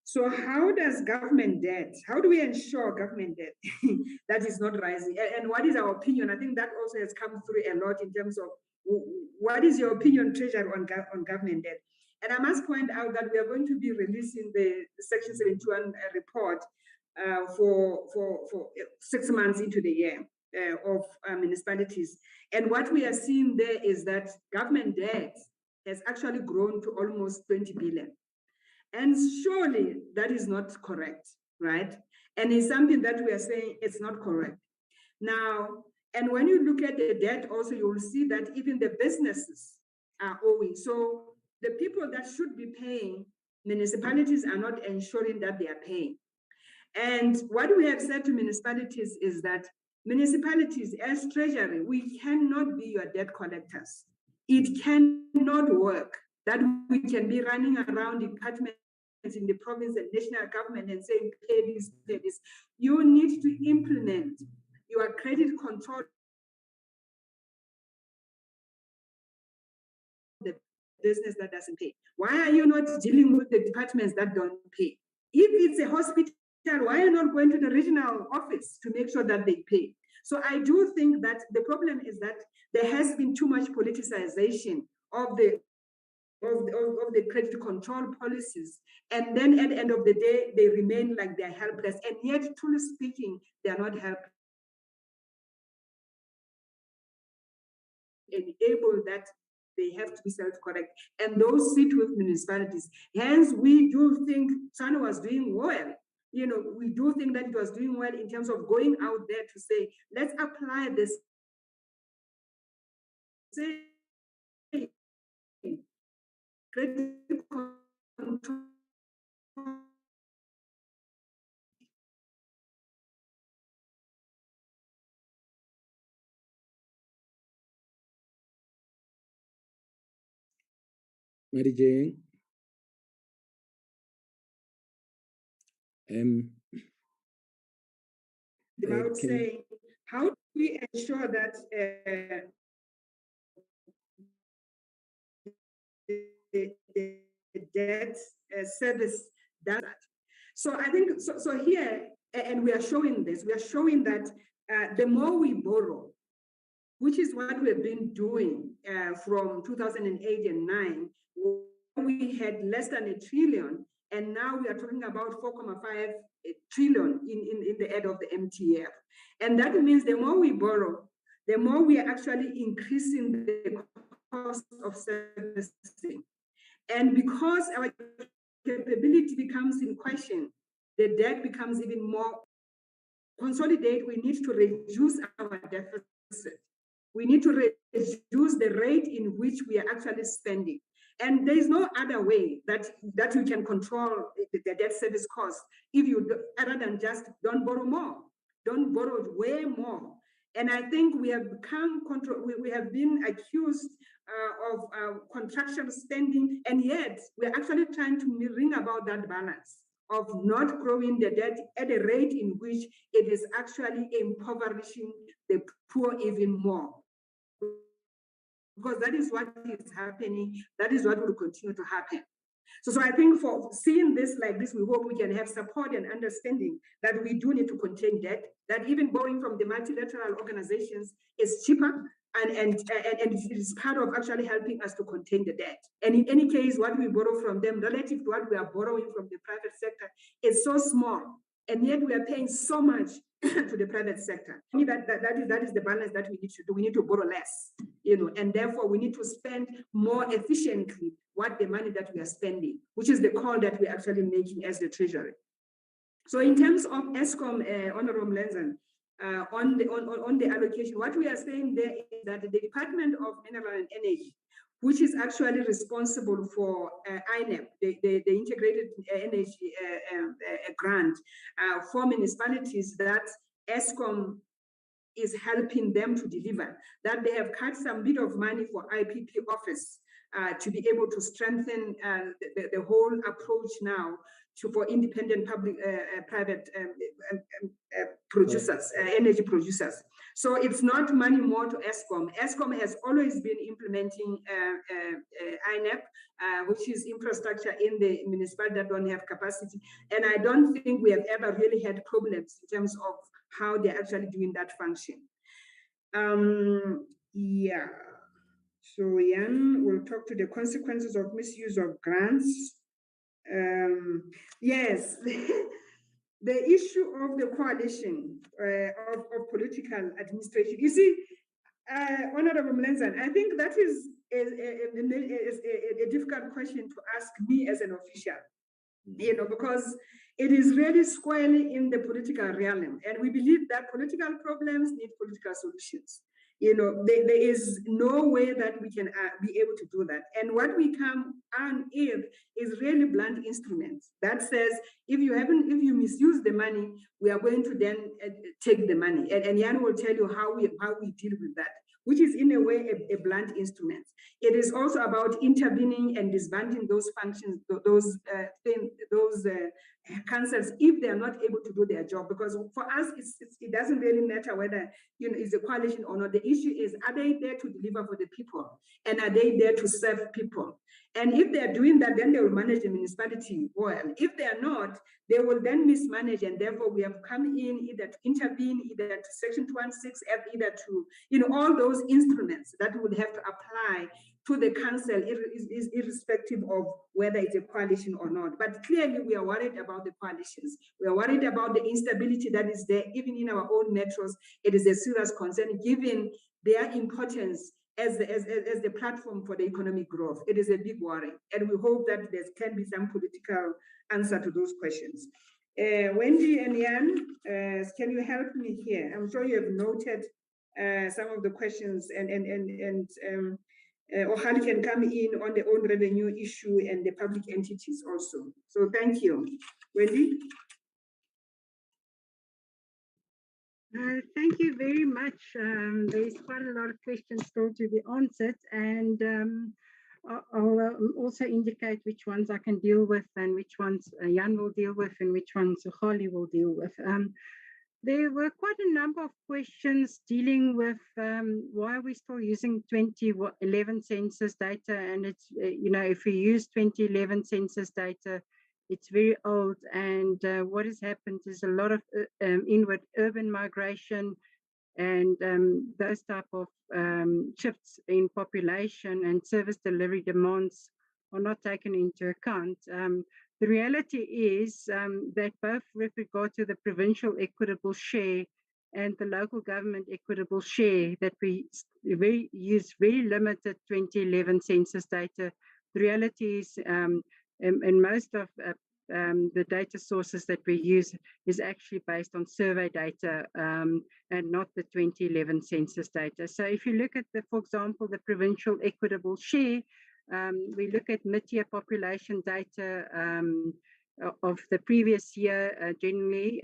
So how does government debt, how do we ensure government debt that is not rising? And what is our opinion? I think that also has come through a lot in terms of what is your opinion, Treasurer, on government debt? And I must point out that we are going to be releasing the Section 71 report for 6 months into the year of municipalities. And what we are seeing there is that government debt has actually grown to almost 20 billion. And surely that is not correct, right? And it's something that we are saying it's not correct. Now, and when you look at the debt also, you will see that even the businesses are owing. So the people that should be paying, municipalities are not ensuring that they are paying. And what we have said to municipalities is that municipalities, as Treasury, we cannot be your debt collectors. It cannot work that we can be running around departments in the province and national government and saying, pay this, pay this. You need to implement your credit control, the business that doesn't pay. Why are you not dealing with the departments that don't pay? If it's a hospital, why are you not going to the regional office to make sure that they pay? So I do think that the problem is that there has been too much politicization of the credit control policies, and then at the end of the day, they remain like they're helpless, and yet, truly speaking, they're not helpless. Enable that they have to be self-correct, and those sit with municipalities. Hence, we do think China was doing well. We do think that it was doing well in terms of going out there to say, let's apply this. Credit control. Mary Jane. About saying, how do we ensure that the debt service does that? So I think, so here, and we are showing this, we are showing that the more we borrow, which is what we've been doing from 2008 and 9, we had less than $1 trillion, and now we are talking about 4.5 trillion in the head of the MTF. And that means the more we borrow, the more we are actually increasing the cost of servicing. And because our capability becomes in question, the debt becomes even more consolidate. We need to reduce our deficit. We need to reduce the rate in which we are actually spending. And there is no other way that you can control the debt service cost if you, other than just don't borrow more, don't borrow way more. And I think we have become, we have been accused of contraction spending, and yet we're actually trying to bring about that balance of not growing the debt at a rate in which it is actually impoverishing the poor even more. Because that is what is happening, that is what will continue to happen. So I think for seeing this like this, we hope we can have support and understanding that we do need to contain debt, that even borrowing from the multilateral organizations is cheaper, and it is part of actually helping us to contain the debt. And in any case, what we borrow from them relative to what we are borrowing from the private sector is so small, and yet we are paying so much to the private sector. I mean, that is the balance that we need to do. We need to borrow less, and therefore we need to spend more efficiently what the money that we are spending, which is the call that we're actually making as the Treasury. So in terms of ESCOM, Honorable Lenzen, on the allocation, what we are saying there is that the Department of Mineral and Energy which is actually responsible for INEP, the Integrated Energy Grant for municipalities that ESCOM is helping them to deliver, that they have cut some bit of money for IPP office to be able to strengthen the whole approach now for independent public private producers, energy producers. So it's not money more to ESCOM. ESCOM has always been implementing INEP, which is infrastructure in the municipality that don't have capacity. And I don't think we have ever really had problems in terms of how they're actually doing that function. Yeah. So Jan will talk to the consequences of misuse of grants. Yes, the issue of the coalition of political administration. You see, Honorable Mlenzan, I think that is a difficult question to ask me as an official, you know, because it is really squarely in the political realm, and we believe that political problems need political solutions. You know, there is no way that we can be able to do that. And what we come on is really blunt instruments that says, if you misuse the money, we are going to then take the money. And Jan will tell you how we deal with that, which is in a way a blunt instrument. It is also about intervening and disbanding those functions, those councils, if they are not able to do their job. Because for us, it doesn't really matter whether, you know, it's a coalition or not. The issue is, are they there to deliver for the people? And are they there to serve people? And if they are doing that, then they will manage the municipality well. If they are not, they will then mismanage, and therefore we have come in either to intervene, either to Section 216F, either to, you know, all those instruments that would have to apply to the council, irrespective of whether it's a coalition or not. But clearly, we are worried about the coalitions. We are worried about the instability that is there, even in our own metros. It is a serious concern, given their importance as the platform for the economic growth. It is a big worry, and we hope that there can be some political answer to those questions. Wendy and Jan, can you help me here? I'm sure you have noted some of the questions, and Ohali can come in on the own revenue issue and the public entities also. So thank you. Wendy? Thank you very much. There's quite a lot of questions still to be answered, and I'll also indicate which ones I can deal with and which ones Jan will deal with and which ones Ohali will deal with. There were quite a number of questions dealing with why are we still using 2011 census data, and it's, you know, if we use 2011 census data, it's very old, and what has happened is a lot of inward urban migration and those type of shifts in population and service delivery demands are not taken into account. The reality is that both with regard to the provincial equitable share and the local government equitable share, that we use very limited 2011 census data. The reality is, and most of the data sources that we use is actually based on survey data and not the 2011 census data. So if you look at for example, the provincial equitable share, we look at mid-year population data of the previous year generally,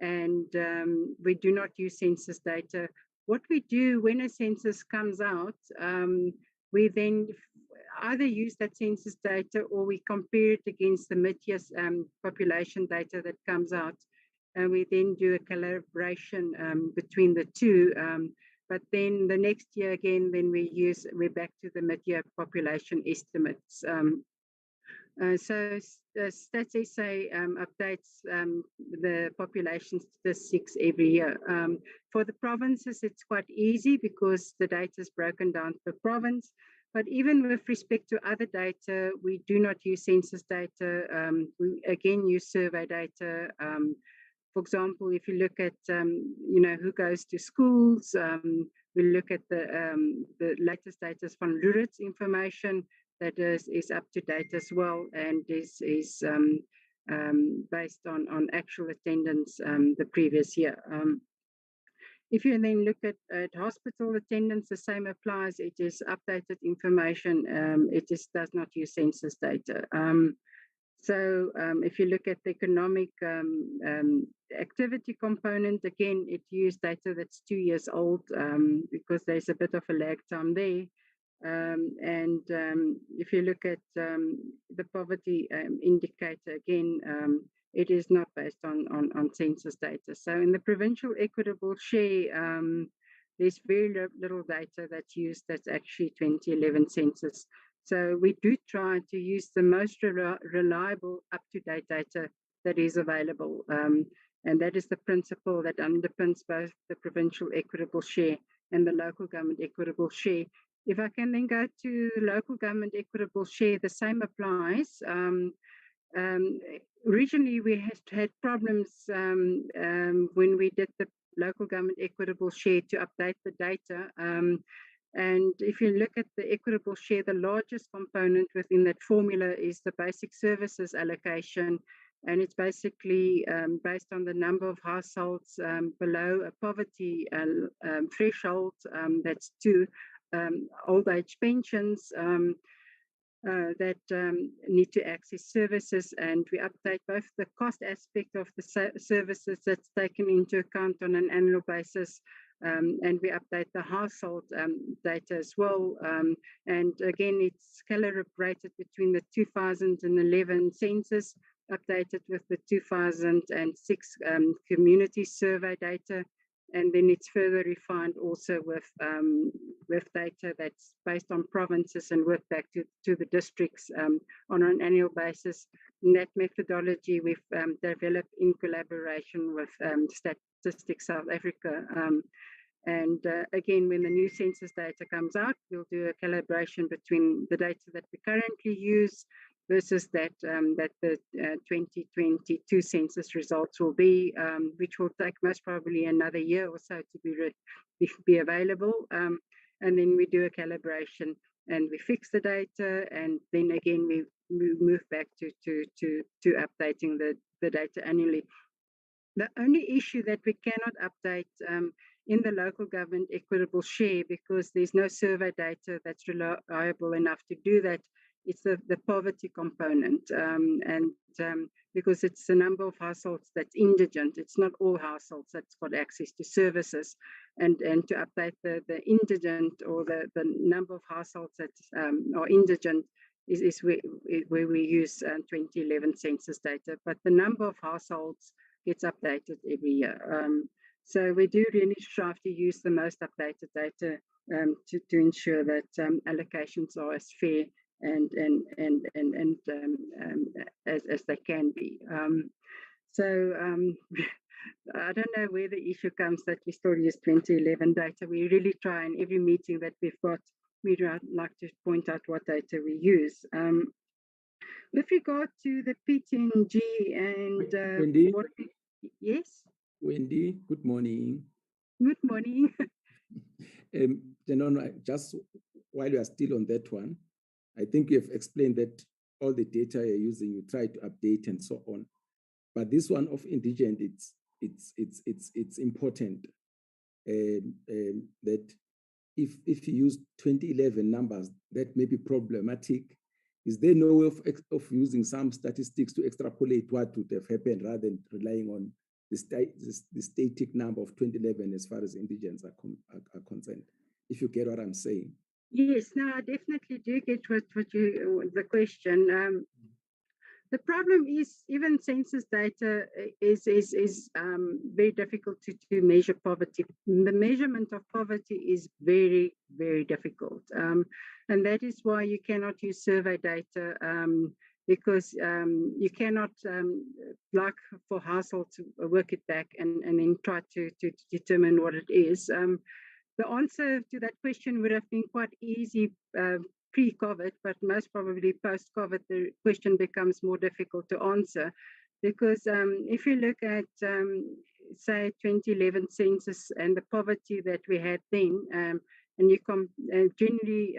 and we do not use census data. What we do when a census comes out, we then either use that census data or we compare it against the mid-year population data that comes out, and we then do a collaboration between the two. But then the next year again, then we're back to the mid-year population estimates. So Stats SA updates the population statistics every year. For the provinces, it's quite easy because the data is broken down per province. But even with respect to other data, we do not use census data. We again use survey data. For example, if you look at you know, who goes to schools, we look at the latest data from Lurit's information that is up to date as well, and is based on actual attendance the previous year. If you then look at hospital attendance, the same applies. It is updated information. It just does not use census data. If you look at the economic activity component, again, it used data that's 2 years old because there's a bit of a lag time there. If you look at the poverty indicator, again, it is not based on census data. So in the provincial equitable share, there's very little data that's used that's actually 2011 census. So we do try to use the most reliable, up-to-date data that is available. And that is the principle that underpins both the provincial equitable share and the local government equitable share. If I can then go to local government equitable share, the same applies. Originally, we had problems when we did the local government equitable share to update the data. And if you look at the equitable share, the largest component within that formula is the basic services allocation. And it's basically based on the number of households below a poverty threshold, that's 2 old age pensions that need to access services. And we update both the cost aspect of the services that's taken into account on an annual basis, and we update the household data as well. And again, it's calibrated between the 2011 census, updated with the 2006 community survey data. And then it's further refined also with data that's based on provinces and worked back to the districts on an annual basis. And that methodology we've developed in collaboration with Statistics South Africa. Again, when the new census data comes out, we'll do a calibration between the data that we currently use versus that the 2022 census results will be, which will take most probably another year or so to be available. And then we do a calibration and we fix the data, and then again we move back to updating the data annually. The only issue that we cannot update in the local government equitable share, because there's no survey data that's reliable enough to do that, it's the poverty component. Because it's the number of households that's indigent, it's not all households that's got access to services. And to update the indigent or the number of households that are indigent is where we use 2011 census data. But the number of households gets updated every year. So we do really strive to use the most updated data to ensure that allocations are as fair and as they can be. I don't know where the issue comes that we still use 2011 data. We really try in every meeting that we've got, we'd like to point out what data we use. With regard to the PTNG and Wendy? Yes? Wendy, good morning. Good morning. Just while you are still on that one, I think you have explained that all the data you're using, you try to update and so on. But this one of indigent, it's important that if you use 2011 numbers, that may be problematic. Is there no way of using some statistics to extrapolate what would have happened rather than relying on the static number of 2011 as far as indigents are concerned? If you get what I'm saying. Yes, no, I definitely do get the question. The problem is even census data is very difficult to measure poverty. The measurement of poverty is very, very difficult. And that is why you cannot use survey data because you cannot, like for households, work it back and then try to determine what it is. The answer to that question would have been quite easy pre-COVID, but most probably post-COVID, the question becomes more difficult to answer because if you look at, say, 2011 census and the poverty that we had then, and you generally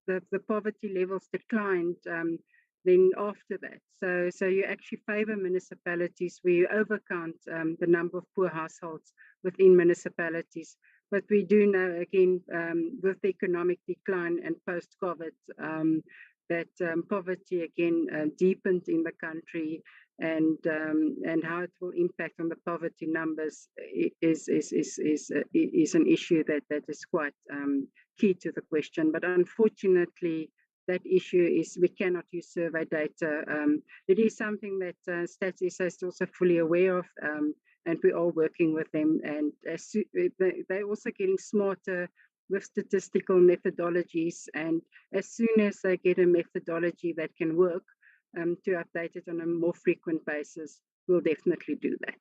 the poverty levels declined then after that. So you actually favor municipalities where you overcount the number of poor households within municipalities. But we do know, again, with the economic decline and post-COVID, that poverty again deepened in the country, and how it will impact on the poverty numbers is an issue that is quite key to the question. But unfortunately, that issue is we cannot use survey data. It is something that Stats SA is also fully aware of, and we're all working with them. And they're also getting smarter with statistical methodologies. And as soon as they get a methodology that can work, to update it on a more frequent basis, we'll definitely do that.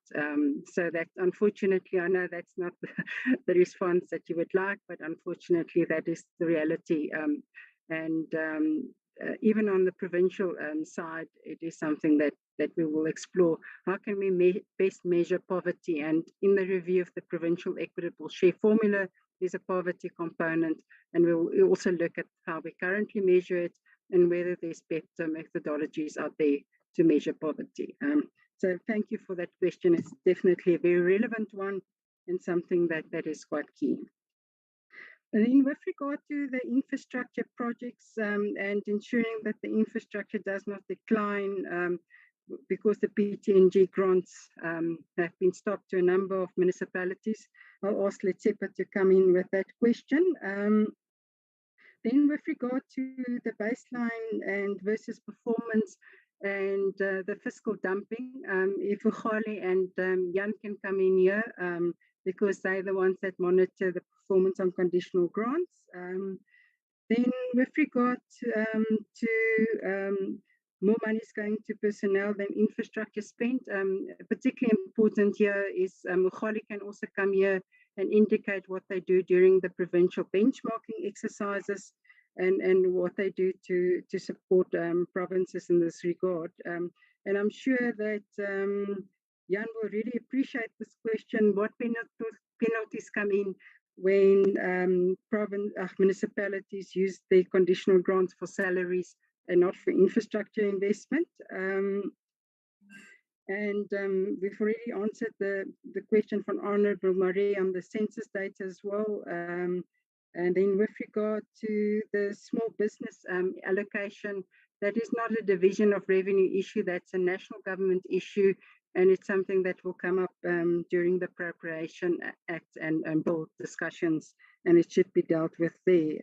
So that, unfortunately, I know that's not the response that you would like, but unfortunately, that is the reality. Even on the provincial side, it is something that we will explore. How can we best measure poverty? And in the review of the provincial equitable share formula, there's a poverty component, and we'll also look at how we currently measure it and whether there's better methodologies out there to measure poverty. So thank you for that question. It's definitely a very relevant one and something that is quite key. And then with regard to the infrastructure projects and ensuring that the infrastructure does not decline because the PTNG grants have been stopped to a number of municipalities, I'll ask Letsepa to come in with that question. Then with regard to the baseline and versus performance and the fiscal dumping, if Ugali and Jan can come in here, because they're the ones that monitor the performance on conditional grants. Then with regard to more money is going to personnel than infrastructure spent, particularly important here is Ugali can also come here and indicate what they do during the provincial benchmarking exercises and what they do to support provinces in this regard. And I'm sure that Jan will really appreciate this question. What penalties come in when municipalities use their conditional grants for salaries and not for infrastructure investment? And we've already answered the question from Honourable Marie on the census data as well. And then with regard to the small business allocation, that is not a division of revenue issue, that's a national government issue, and it's something that will come up during the Appropriation Act and bill discussions, and it should be dealt with there.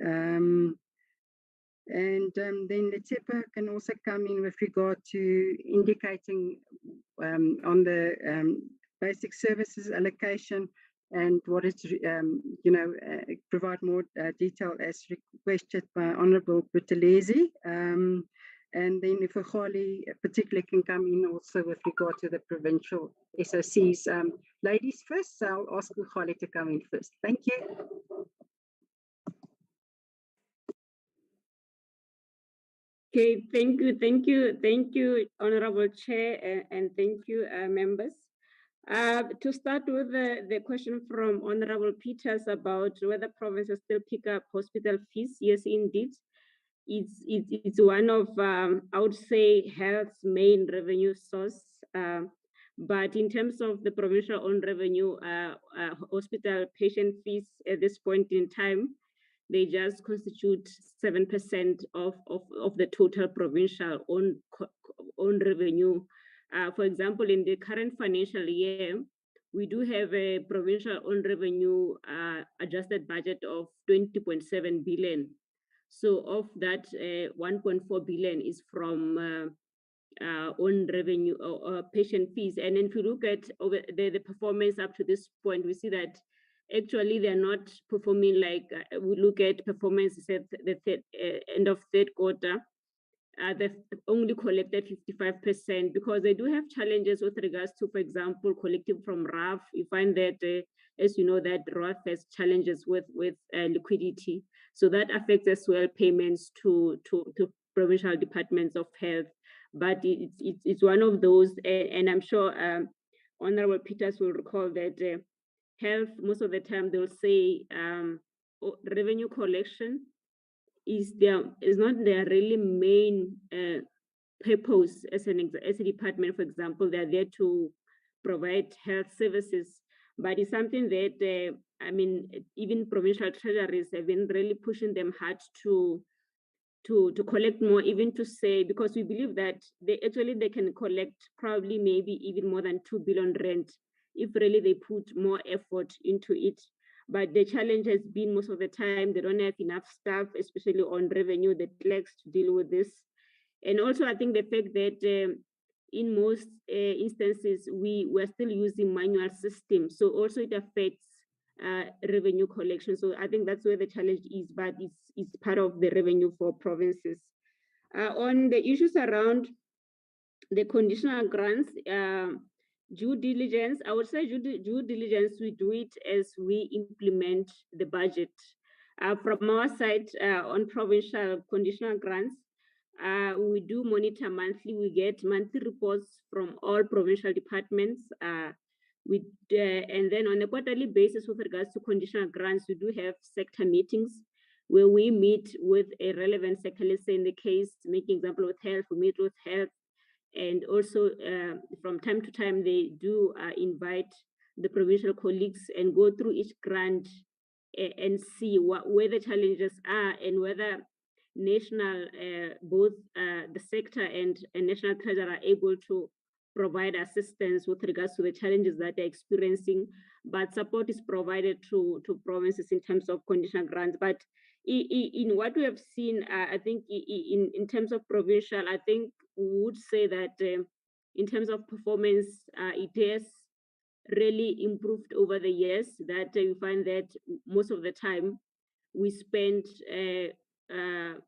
And then Letsepa can also come in with regard to indicating on the basic services allocation and what is, provide more detail as requested by Honourable Buthelezi. And then if Ugali particularly can come in also with regard to the provincial SOCs. Ladies first, so I'll ask Ugali to come in first. Thank you. Okay, thank you, Honorable Chair, and thank you, members. To start with the question from Honorable Peters about whether provinces still pick up hospital fees, yes, indeed. It's one of, I would say, health's main revenue source. But in terms of the provincial own revenue, hospital patient fees at this point in time, they just constitute 7% of the total provincial own revenue. For example, in the current financial year, we do have a provincial own revenue adjusted budget of 20.7 billion. So of that, 1.4 billion is from own revenue or patient fees. And if you look at the performance up to this point, we see that actually they're not performing like we look at performances at the end of third quarter. They've only collected 55% because they do have challenges with regards to, for example, collecting from RAF. You find that, as you know, that RAF has challenges with liquidity. So that affects as well payments to provincial departments of health. But it's one of those, and I'm sure Honorable Peters will recall that health, most of the time they'll say revenue collection is not their really main purpose as a department. For example, they're there to provide health services, but it's something that I mean, even provincial treasuries have been really pushing them hard to collect more, even to say, because we believe that they can collect probably maybe even more than 2 billion rand if really they put more effort into it. But the challenge has been most of the time they don't have enough staff, especially on revenue, that lacks to deal with this. And also, I think the fact that in most instances we're still using manual systems, so also it affects revenue collection. So I think that's where the challenge is, but it's part of the revenue for provinces. On the issues around the conditional grants, due diligence, I would say due diligence, we do it as we implement the budget. From our side, on provincial conditional grants, we do monitor monthly. We get monthly reports from all provincial departments. And then on a quarterly basis, with regards to conditional grants, we do have sector meetings where we meet with a relevant sector. Let's say in the case, making example with health, we meet with health. And also from time to time, they do invite the provincial colleagues and go through each grant and see where the challenges are and whether national, both the sector and national treasury are able to provide assistance with regards to the challenges that they're experiencing, but support is provided to provinces in terms of conditional grants. But in what we have seen, I think in terms of provincial, I think we would say that in terms of performance, it has really improved over the years, that you find that most of the time we spend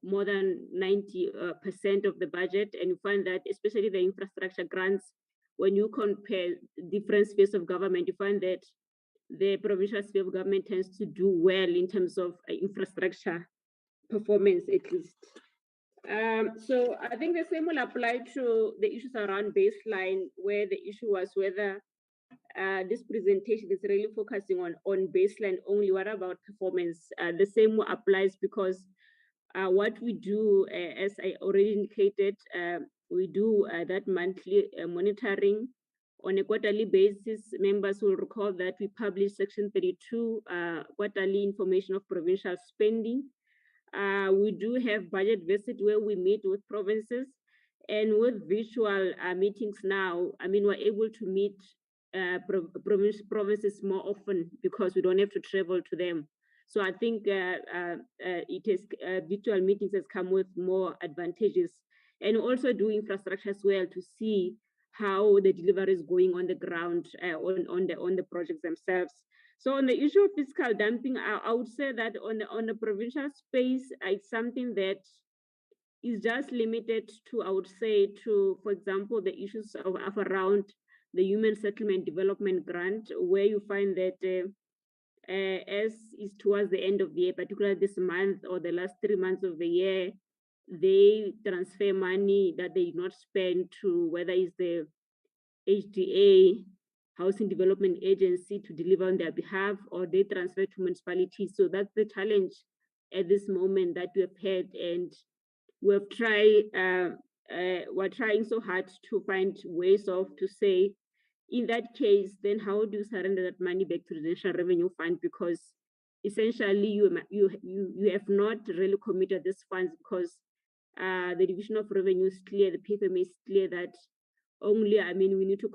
more than 90% of the budget, and you find that especially the infrastructure grants, when you compare different spheres of government, you find that the provincial sphere of government tends to do well in terms of infrastructure performance, at least. So I think the same will apply to the issues around baseline, where the issue was whether this presentation is really focusing on baseline only. What about performance? The same applies, because what we do, as I already indicated, we do that monthly monitoring on a quarterly basis. Members will recall that we publish Section 32 quarterly information of provincial spending. We do have budget visit where we meet with provinces, and with virtual meetings now, I mean, we're able to meet provinces more often because we don't have to travel to them. So I think it is virtual meetings has come with more advantages, and also do infrastructure as well to see how the delivery is going on the ground on the projects themselves. So on the issue of fiscal dumping, I would say that on the provincial space, it's something that is just limited to, I would say, to, for example, the issues of around the Human Settlement Development Grant, where you find that as is towards the end of the year, particularly this month or the last 3 months of the year, they transfer money that they did not spend to whether it's the HDA, Housing Development Agency, to deliver on their behalf, or they transfer to municipalities. So that's the challenge at this moment that we have had, and we've tried, we're trying so hard to find ways of to say, in that case, then how do you surrender that money back to the National Revenue Fund? Because essentially you have not really committed these funds, because the Division of Revenue is clear, the PFMA is clear that only, I mean, we need to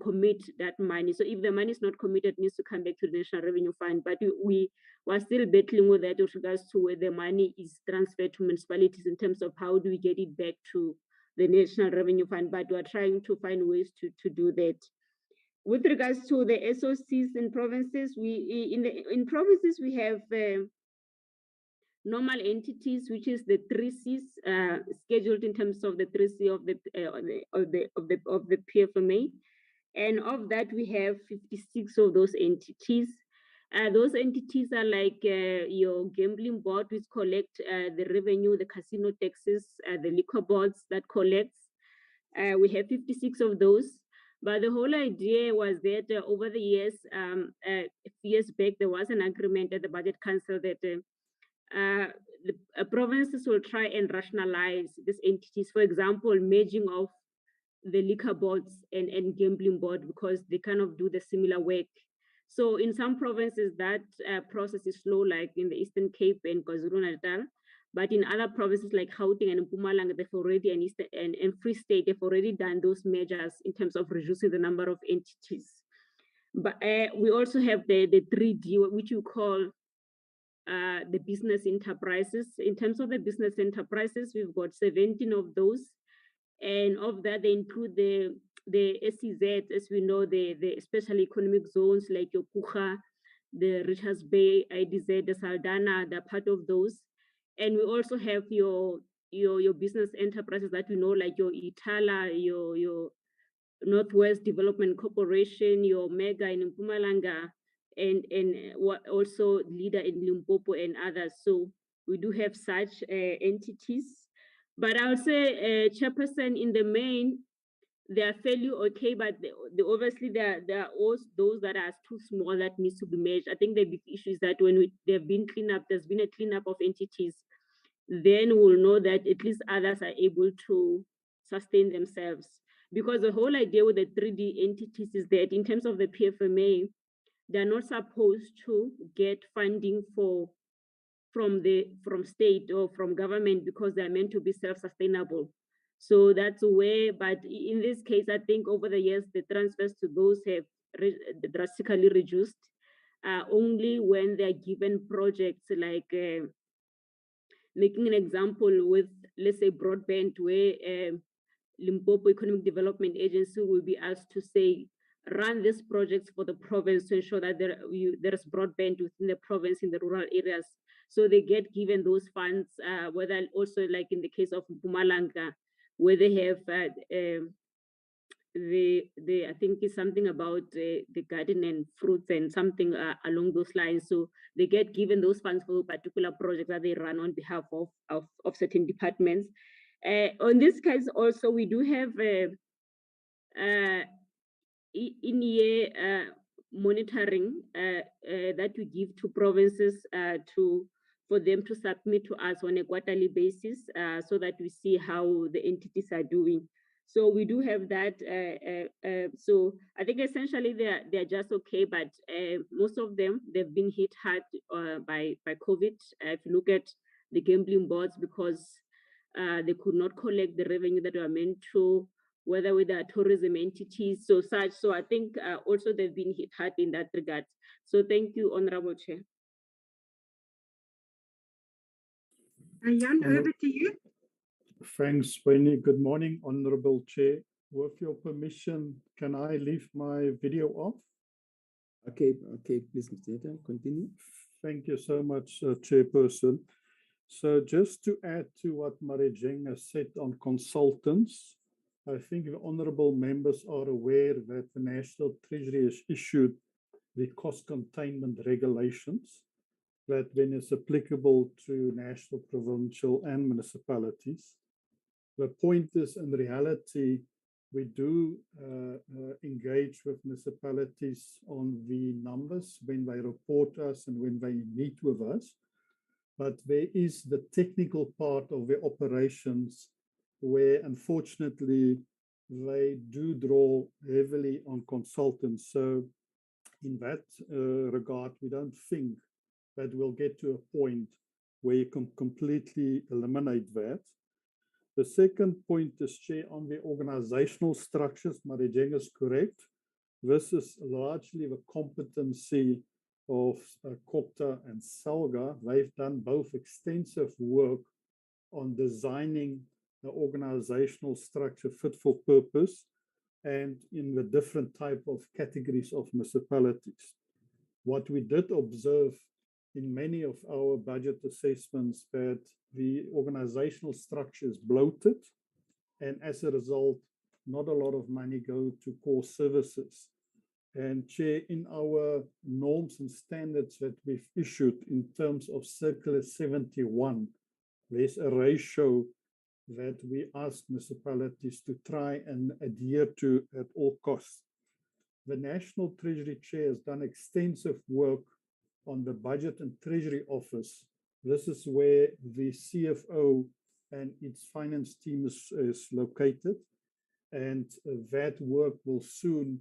commit that money. So if the money is not committed, it needs to come back to the National Revenue Fund. But we were still battling with that with regards to where the money is transferred to municipalities in terms of how do we get it back to the National Revenue Fund. But we're trying to find ways to do that. With regards to the SOCs in provinces, in provinces we have normal entities, which is the 3 Cs scheduled in terms of the 3 C of the PFMA, and of that we have 56 of those entities. Those entities are like your gambling board, which collect the revenue, the casino taxes, the liquor boards that collects. We have 56 of those. But the whole idea was that over the years, a few years back, there was an agreement at the Budget Council that the provinces will try and rationalize these entities. For example, merging of the liquor boards and gambling board, because they kind of do the similar work. So in some provinces, that process is slow, like in the Eastern Cape and KwaZulu-Natal. But in other provinces like Gauteng and Mpumalanga, they've already, and Free State, they've already done those measures in terms of reducing the number of entities. But we also have the 3D, which you call the business enterprises. In terms of the business enterprises, we've got 17 of those. And of that, they include the SEZ, as we know, the special economic zones like your Kucha, the Richards Bay, IDZ, the Saldana, they're part of those. And we also have your business enterprises that we know, like your Itala, your Northwest Development Corporation, your Mega in Mpumalanga, and also Leader in Limpopo and others. So we do have such entities. But I would say, Chairperson, in the main, they are fairly okay, but obviously there are also those that are too small that needs to be merged. I think the big issue is that when there's been a cleanup of entities, then we'll know that at least others are able to sustain themselves. Because the whole idea with the 3D entities is that in terms of the PFMA, they're not supposed to get funding from state or from government, because they're meant to be self-sustainable. So that's where, but in this case, I think over the years, the transfers to those have drastically reduced, only when they're given projects like, making an example with, let's say, broadband, where Limpopo Economic Development Agency will be asked to say, run these projects for the province to ensure that there is broadband within the province in the rural areas. So they get given those funds, whether also like in the case of Mpumalanga, where they have I think it's something about the garden and fruits and something along those lines. So they get given those funds for particular projects that they run on behalf of certain departments. On this case, also we do have in-year monitoring that we give to provinces for them to submit to us on a quarterly basis, so that we see how the entities are doing. So we do have that. So I think essentially they're just okay, but most of them, they've been hit hard by COVID. If you look at the gambling boards, because they could not collect the revenue that were meant to, whether with the tourism entities, so such. So I think also they've been hit hard in that regard. So thank you, Honorable Chair. Jan, over to you. Thanks, Winnie. Good morning, Honorable Chair. With your permission, can I leave my video off? Okay, please, Mr. Yeta, continue. Thank you so much, Chairperson. So just to add to what Marijenga said on consultants, I think the honourable members are aware that the National Treasury has issued the cost containment regulations that then is applicable to national, provincial and municipalities. The point is, in reality, we do engage with municipalities on the numbers when they report us and when they meet with us. But there is the technical part of the operations where, unfortunately, they do draw heavily on consultants. So in that regard, we don't think that we'll get to a point where you can completely eliminate that. The second point is, Chair, on the organizational structures, Marijenga is correct. This is largely the competency of COPTA and SALGA. They've done both extensive work on designing the organizational structure fit for purpose and in the different type of categories of municipalities. What we did observe in many of our budget assessments, that the organizational structure is bloated, and as a result, not a lot of money go to core services. And Chair, in our norms and standards that we've issued in terms of Circular 71, there's a ratio that we ask municipalities to try and adhere to at all costs. The National Treasury Chair has done extensive work on the Budget and Treasury Office This is where the CFO and its finance team is located. And that work will soon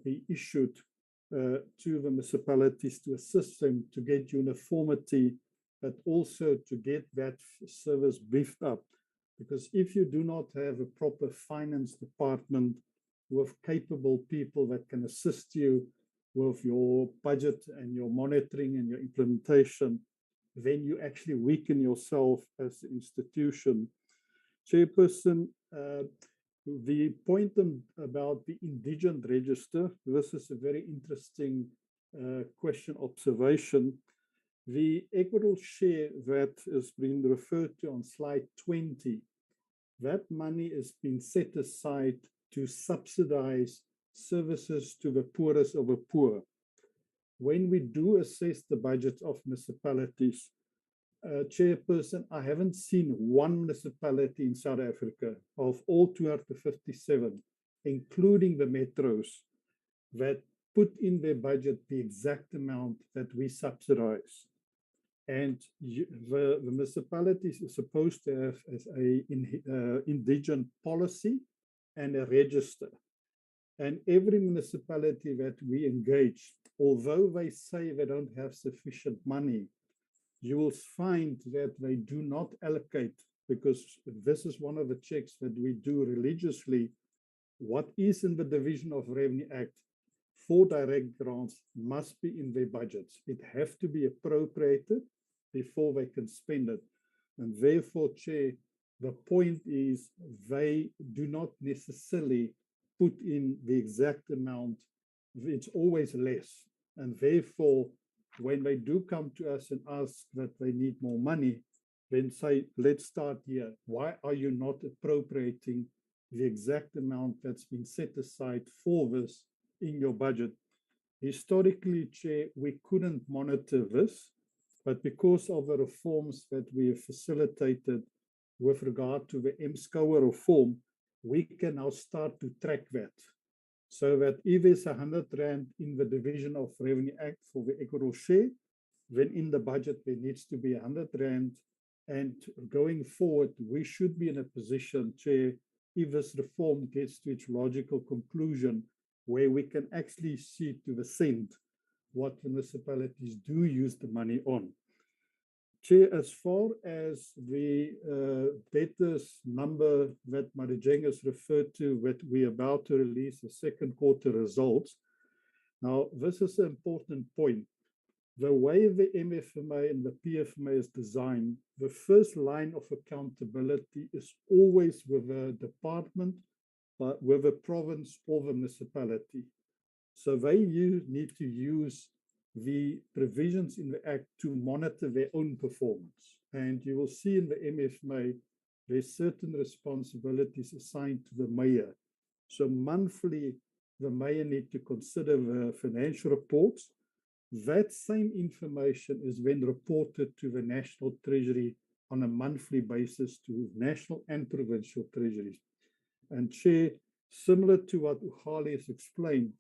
be issued to the municipalities to assist them to get uniformity, but also to get that service beefed up. Because if you do not have a proper finance department with capable people that can assist you with your budget and your monitoring and your implementation, then you actually weaken yourself as an institution. Chairperson, the point about the indigent register, this is a very interesting question, observation. The equitable share that has been referred to on slide 20, that money has been set aside to subsidize services to the poorest of the poor. When we do assess the budgets of municipalities, Chairperson, I haven't seen one municipality in South Africa of all 257, including the metros, that put in their budget the exact amount that we subsidize. And the municipalities are supposed to have as a indigent policy and a register. And every municipality that we engage, although they say they don't have sufficient money, you will find that they do not allocate, because this is one of the checks that we do religiously. What is in the Division of Revenue Act for direct grants must be in their budgets. It has to be appropriated before they can spend it. And therefore, Chair, the point is they do not necessarily put in the exact amount. It's always less. And therefore, when they do come to us and ask that they need more money, then say, let's start here. Why are you not appropriating the exact amount that's been set aside for this in your budget? Historically, Chair, we couldn't monitor this, but because of the reforms that we have facilitated with regard to the MSCOA reform, we can now start to track that. So that if there's 100 Rand in the Division of Revenue Act for the equitable share, then in the budget there needs to be 100 Rand. And going forward, we should be in a position, Chair, if this reform gets to its logical conclusion, where we can actually see to the cent what municipalities do use the money on. Chair, as far as the debtors number that Marajeng has referred to, that we're about to release the second quarter results. Now, this is an important point. The way the MFMA and the PFMA is designed, the first line of accountability is always with the department, but with the province or the municipality. So they need to use the provisions in the Act to monitor their own performance. And you will see in the MFMA, there's certain responsibilities assigned to the mayor. So monthly, the mayor needs to consider the financial reports. That same information is then reported to the National Treasury on a monthly basis to national and provincial treasuries. And Chair, similar to what Uhali has explained,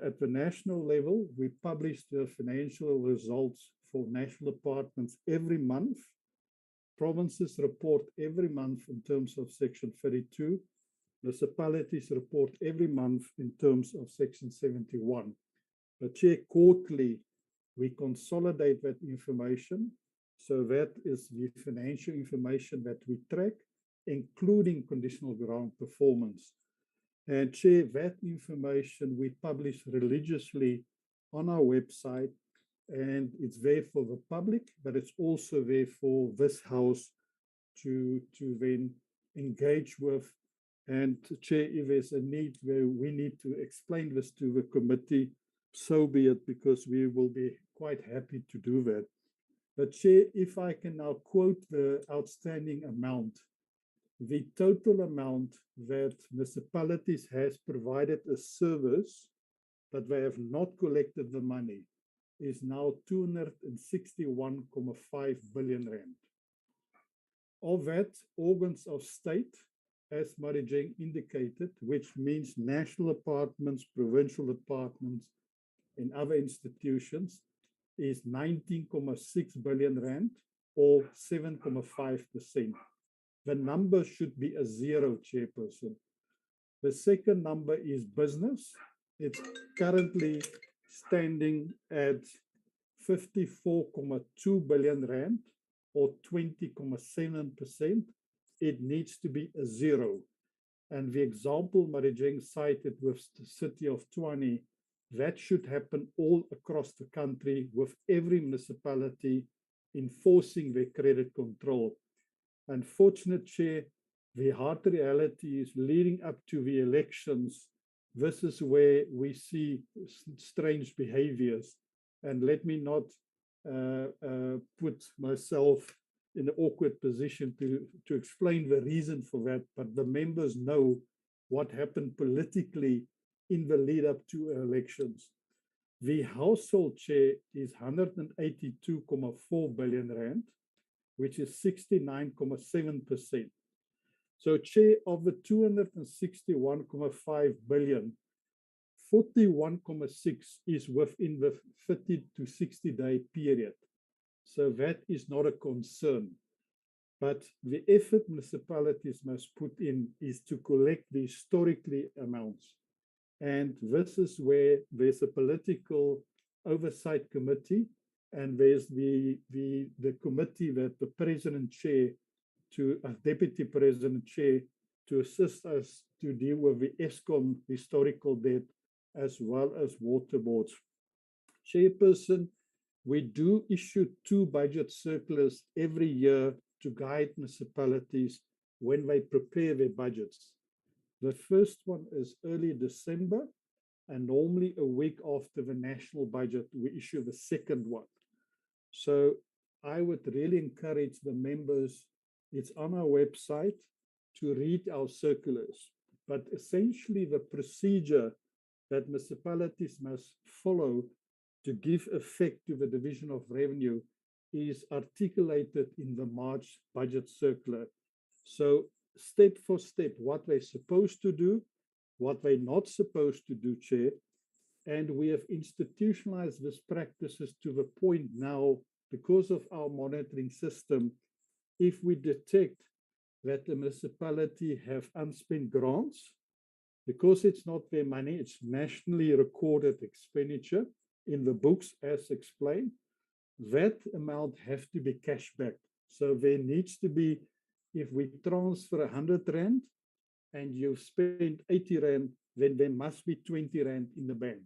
at the national level, we publish the financial results for national departments every month. Provinces report every month in terms of Section 32. Municipalities report every month in terms of Section 71. But Chair, quarterly, we consolidate that information. So that is the financial information that we track, including conditional grant performance. And Chair, that information we publish religiously on our website, and it's there for the public, but it's also there for this House to then engage with. And Chair, if there's a need where we need to explain this to the committee, so be it, because we will be quite happy to do that. But Chair, if I can now quote the outstanding amount, the total amount that municipalities has provided a service, but they have not collected the money, is now 261.5 billion Rand. Of that, organs of state, as Marajeng indicated, which means national departments, provincial departments, and other institutions, is 19.6 billion rand, or 7.5%. The number should be a zero, Chairperson. The second number is business. It's currently standing at 54.2 billion rand, or 20.7%. It needs to be a zero. And the example Marijeng cited with the city of Tshwane, that should happen all across the country with every municipality enforcing their credit control. Unfortunately, Chair, the hard reality is leading up to the elections. This is where we see strange behaviors. And let me not put myself in an awkward position to explain the reason for that, but the members know what happened politically in the lead up to elections. The household share is 182.4 billion rand, which is 69.7%. So, Chair, of the 261.5 billion, 41.6 is within the 30 to 60-day period. So that is not a concern. But the effort municipalities must put in is to collect the historically amounts. And this is where there's a political oversight committee, and there's the committee that the president chair to a deputy president chair to assist us to deal with the ESCOM historical debt as well as water boards. Chairperson, we do issue 2 budget circulars every year to guide municipalities when they prepare their budgets. The first one is early December, and normally a week after the national budget, we issue the second one. So I would really encourage the members, it's on our website, to read our circulars. But essentially the procedure that municipalities must follow to give effect to the division of revenue is articulated in the March budget circular. So step for step, what they're supposed to do, what they're not supposed to do, Chair. And we have institutionalized these practices to the point now, because of our monitoring system, if we detect that the municipality have unspent grants, because it's not their money, it's nationally recorded expenditure in the books as explained, that amount have to be cash back. So there needs to be, if we transfer 100 Rand and you've spent 80 Rand, then there must be 20 Rand in the bank.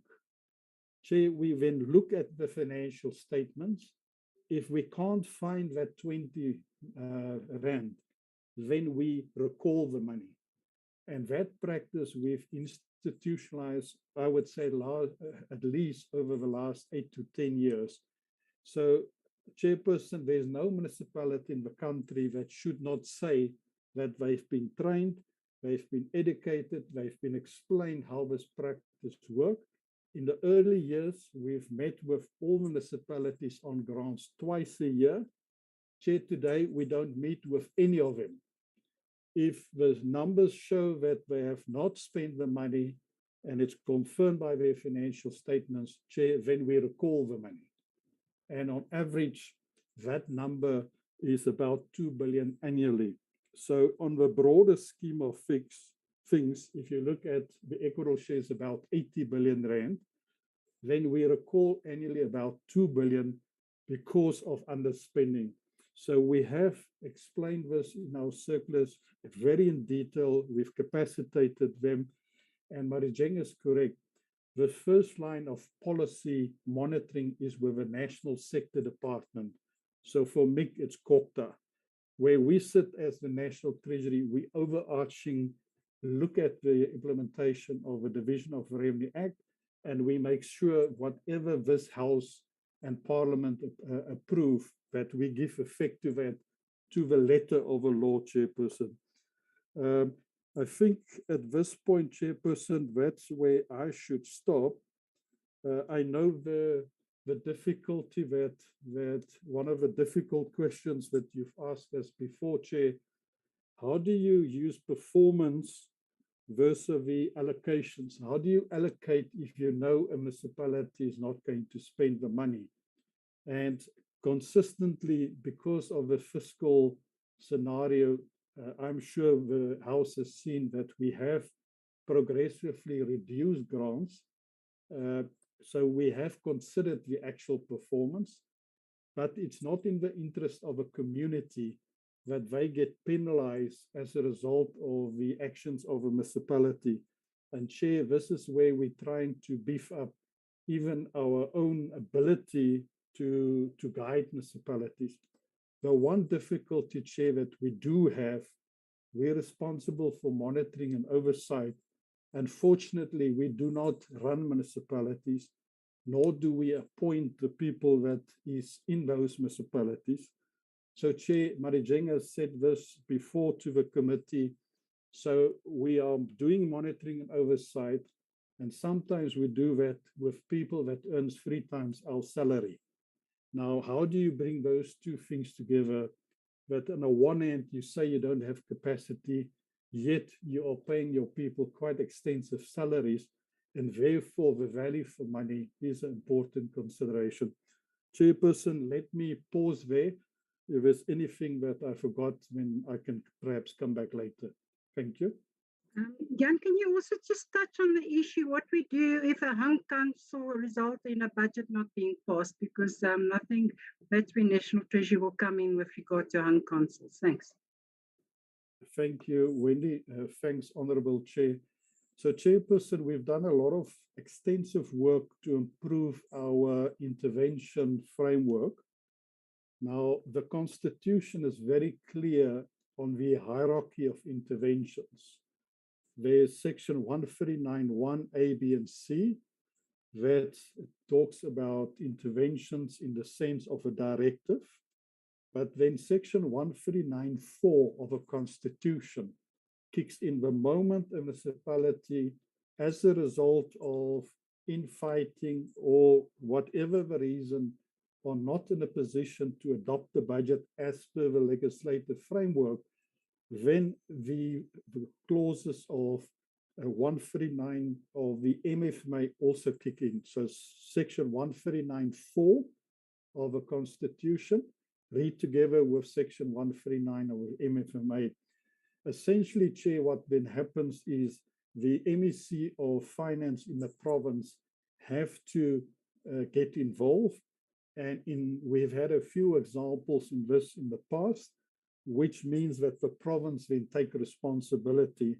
Chair, we then look at the financial statements. If we can't find that 20 Rand, then we recall the money. And that practice we've institutionalized, I would say, at least over the last 8 to 10 years. So, Chairperson, there's no municipality in the country that should not say that they've been trained, they've been educated, they've been explained how this practice works. In the early years, we've met with all municipalities on grants twice a year. Chair, today we don't meet with any of them. If the numbers show that they have not spent the money and it's confirmed by their financial statements, Chair, then we recall the money. And on average, that number is about 2 billion annually. So on the broader scheme of things, if you look at the Equitable shares about 80 billion Rand, then we recall annually about 2 billion because of underspending. So we have explained this in our circulars very in detail. We've capacitated them, and Marijeng is correct. The first line of policy monitoring is with the National Sector Department. So for MIC, it's COCTA. Where we sit as the National Treasury, we overarching look at the implementation of the Division of Revenue Act, and we make sure whatever this House and Parliament approve, that we give effect to that, to the letter of the law, Chairperson. I think at this point, Chairperson, that's where I should stop. I know the difficulty that one of the difficult questions that you've asked us before, Chair, how do you use performance versus the allocations? How do you allocate if you know a municipality is not going to spend the money? And consistently, because of the fiscal scenario, I'm sure the House has seen that we have progressively reduced grants. So we have considered the actual performance, but it's not in the interest of a community that they get penalized as a result of the actions of a municipality. And Chair, this is where we're trying to beef up even our own ability to guide municipalities. The one difficulty, Chair, that we do have, we're responsible for monitoring and oversight. Unfortunately, we do not run municipalities, nor do we appoint the people that is in those municipalities. So Chair, Marijenga said this before to the committee. So we are doing monitoring and oversight, and sometimes we do that with people that earns 3 times our salary. Now, how do you bring those two things together? That on the one hand, you say you don't have capacity, yet you are paying your people quite extensive salaries, and therefore the value for money is an important consideration. Chairperson, let me pause there. If there's anything that I forgot, then I can perhaps come back later. Thank you. Jan, can you also just touch on the issue, what we do if a hung council result in a budget not being passed? Because I think that's when National Treasury will come in with regard to hung councils. Thanks. Thank you, Wendy. Thanks, Honourable Chair. So, Chairperson, we've done a lot of extensive work to improve our intervention framework. Now, the Constitution is very clear on the hierarchy of interventions. There's section 139(1) A, B, and C that talks about interventions in the sense of a directive. But then section 139(4) of a constitution kicks in the moment a municipality, as a result of infighting or whatever the reason, are not in a position to adopt the budget as per the legislative framework, then the clauses of 139 of the MF may also kick in. So section 139(4) of the Constitution, read together with section 139 of the MFMA. Essentially, Chair, what then happens is the MEC of Finance in the province have to get involved. And we've had a few examples in this in the past, which means that the province then take responsibility.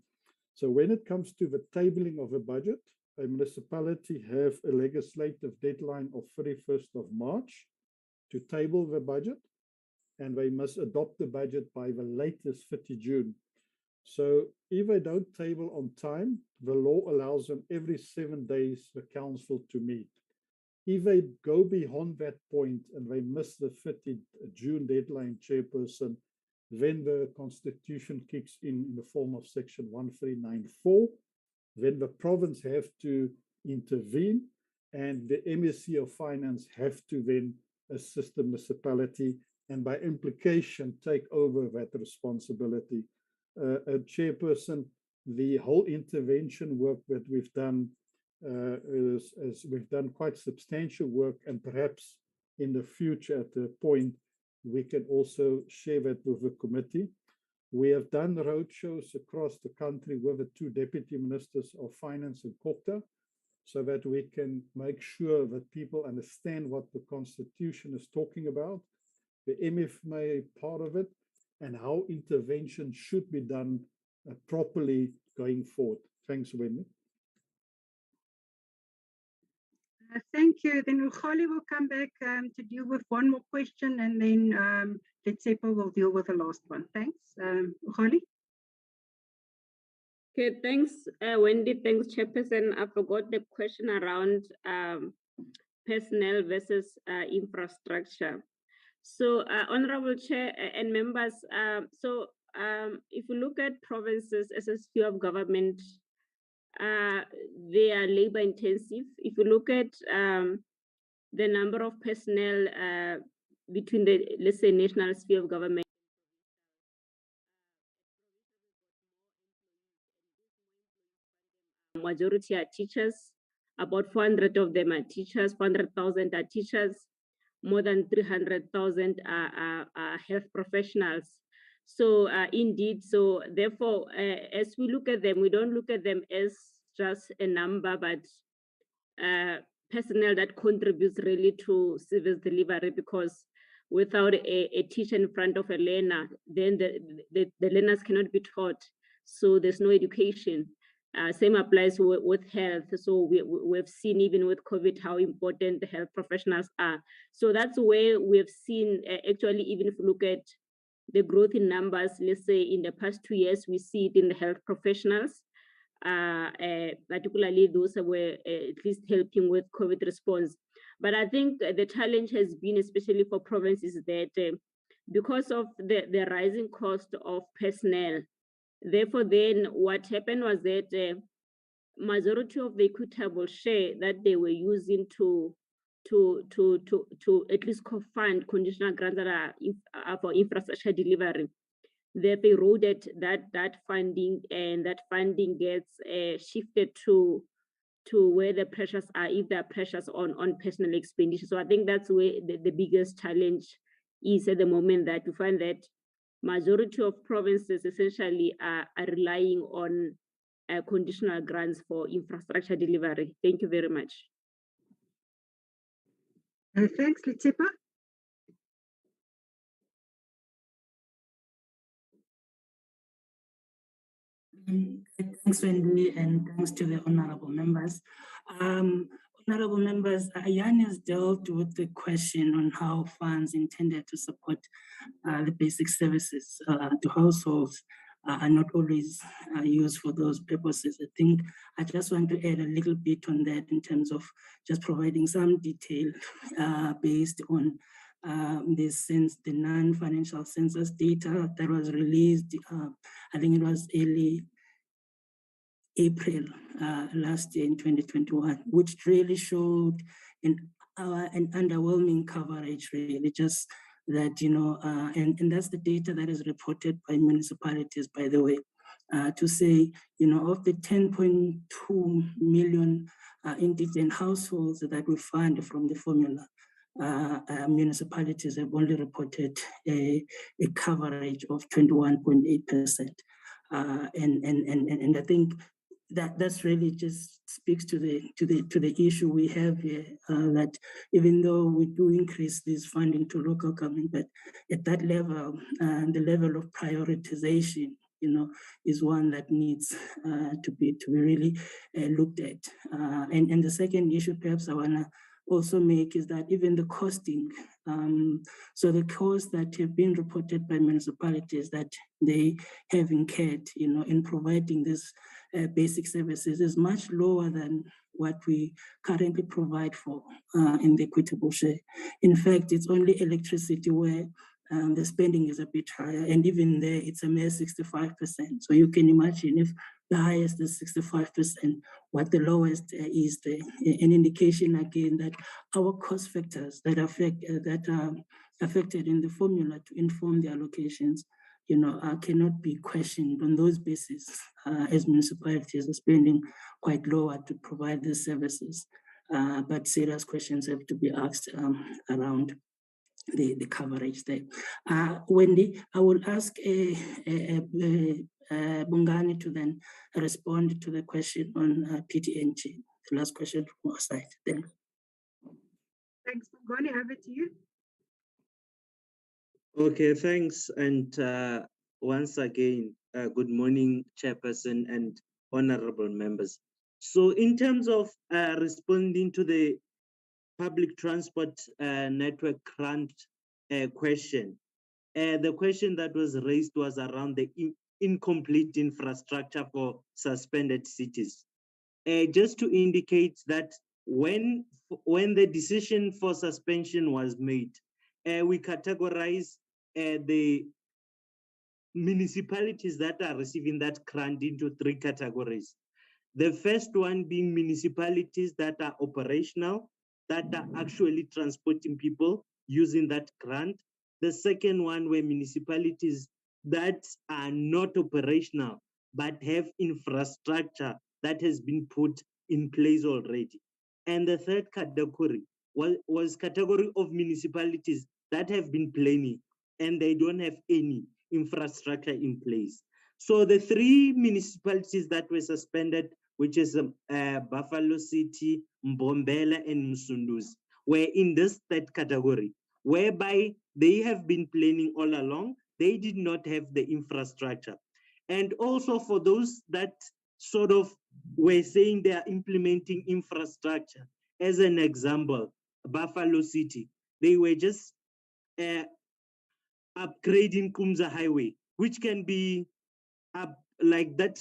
So when it comes to the tabling of a budget, a municipality have a legislative deadline of 31st of March to table the budget, and they must adopt the budget by the latest 30 June. So if they don't table on time, the law allows them every 7 days the council to meet. If they go beyond that point and they miss the 30 June deadline, Chairperson, then the Constitution kicks in the form of section 139(4). Then the province have to intervene, and the MEC of Finance have to then assist the municipality and by implication take over that responsibility. Chairperson, the whole intervention work that we've done is we've done quite substantial work, and perhaps in the future at a point we can also share that with the committee. We have done roadshows across the country with the 2 deputy ministers of finance and COPTA, so that we can make sure that people understand what the Constitution is talking about, the MFMA part of it, and how intervention should be done properly going forward. Thanks, Wendy. Thank you. Then Ugali will come back to deal with one more question, and then Letsepo will deal with the last one. Thanks. Ugali? Okay, thanks, Wendy. Thanks, Chairperson. I forgot the question around personnel versus infrastructure. So, Honorable Chair and members, if you look at provinces as a sphere of government, they are labor intensive. If you look at the number of personnel between the, let's say, national sphere of government, majority are teachers. About 400 of them are teachers, 400,000 are teachers. more than 300,000 health professionals. So indeed, so therefore, as we look at them, we don't look at them as just a number, but personnel that contributes really to service delivery, because without a teacher in front of a learner, then the learners cannot be taught. So there's no education. Same applies with health. So we've seen even with COVID how important the health professionals are. So that's where we've seen actually, even if you look at the growth in numbers, let's say in the past 2 years, we see it in the health professionals, particularly those that were at least helping with COVID response. But I think the challenge has been, especially for provinces, that because of the rising cost of personnel, therefore then what happened was that majority of the equitable share that they were using to at least co-fund conditional grants that are for infrastructure delivery, they've eroded that funding, and that funding gets shifted to where the pressures are, if there are pressures on personal expenditure. So I think that's where the biggest challenge is at the moment, that you find that majority of provinces essentially are relying on conditional grants for infrastructure delivery. Thank you very much. Thanks, Letipa. Thanks, Wendy, and thanks to the honorable members. Honorable members, Jan has dealt with the question on how funds intended to support the basic services to households are not always used for those purposes. I think I just want to add a little bit on that in terms of just providing some detail based on the non-financial census data that was released, I think it was early April last year in 2021, which really showed an underwhelming coverage, really, just that, and that's the data that is reported by municipalities, by the way, to say, of the 10.2 million indigent households that we fund from the formula, municipalities have only reported a coverage of 21.8%. And I think that's really just speaks to the issue we have here, that even though we do increase this funding to local government, but at that level, the level of prioritization, is one that needs to be really looked at. And the second issue, perhaps I wanna also make, is that even the costing, so the costs that have been reported by municipalities that they have incurred, in providing this basic services is much lower than what we currently provide for in the equitable share. In fact, it's only electricity where the spending is a bit higher, and even there it's a mere 65%. So you can imagine if the highest is 65%, what the lowest is there. An indication again that our cost factors that are affected in the formula to inform the allocations, cannot be questioned on those bases, as municipalities are spending quite lower to provide these services. But serious questions have to be asked around the coverage there. Wendy, I will ask Bongani to then respond to the question on PTNG, the last question from our side. Thank you. Thanks, Bongani. Over to you. Okay, thanks. And once again, good morning, Chairperson and honorable members. So in terms of responding to the public transport network grant question, the question that was raised was around the incomplete infrastructure for suspended cities. Just to indicate that when the decision for suspension was made, we categorize the municipalities that are receiving that grant into 3 categories. The first one being municipalities that are operational, that are actually transporting people using that grant. The second one were municipalities that are not operational, but have infrastructure that has been put in place already. And the third category was category of municipalities that have been planning and they don't have any infrastructure in place. So the 3 municipalities that were suspended, which is Buffalo City, Mbombela, and Msunduzi, were in this 3rd category, whereby they have been planning all along. They did not have the infrastructure. And also for those that sort of were saying they are implementing infrastructure, as an example, Buffalo City, they were just upgrading Kumza Highway, which can be like that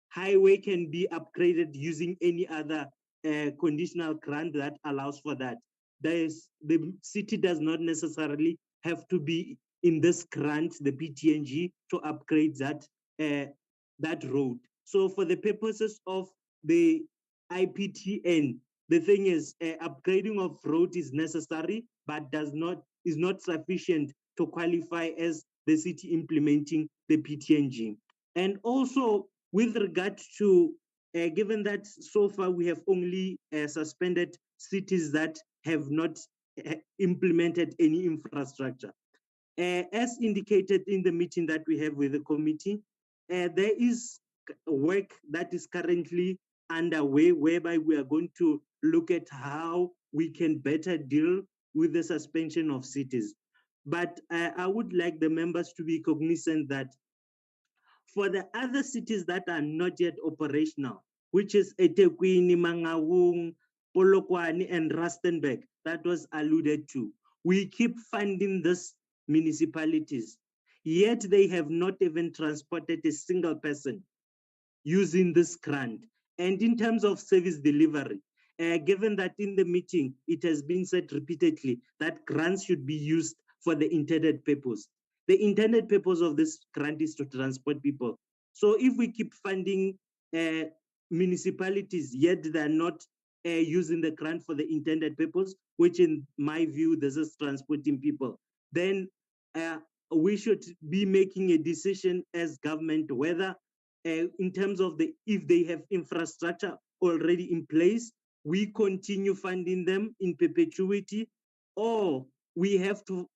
highway can be upgraded using any other conditional grant that allows for that. The city does not necessarily have to be in this grant, the PTNG, to upgrade that that road. So for the purposes of the IPTN, the thing is upgrading of road is necessary, but is not sufficient to qualify as the city implementing the PTNG. And also with regard to, given that so far we have only suspended cities that have not implemented any infrastructure. As indicated in the meeting that we have with the committee, there is work that is currently underway whereby we are going to look at how we can better deal with the suspension of cities. But I would like the members to be cognizant that for the other cities that are not yet operational, which is eThekwini, Mangaung, Polokwane, and Rustenburg, that was alluded to, we keep funding these municipalities, yet they have not even transported a single person using this grant. And in terms of service delivery, given that in the meeting, it has been said repeatedly that grants should be used for the intended purpose. The intended purpose of this grant is to transport people. So if we keep funding municipalities, yet they're not using the grant for the intended purpose, which in my view, this is transporting people, then we should be making a decision as government whether in terms of if they have infrastructure already in place, we continue funding them in perpetuity, or we have to,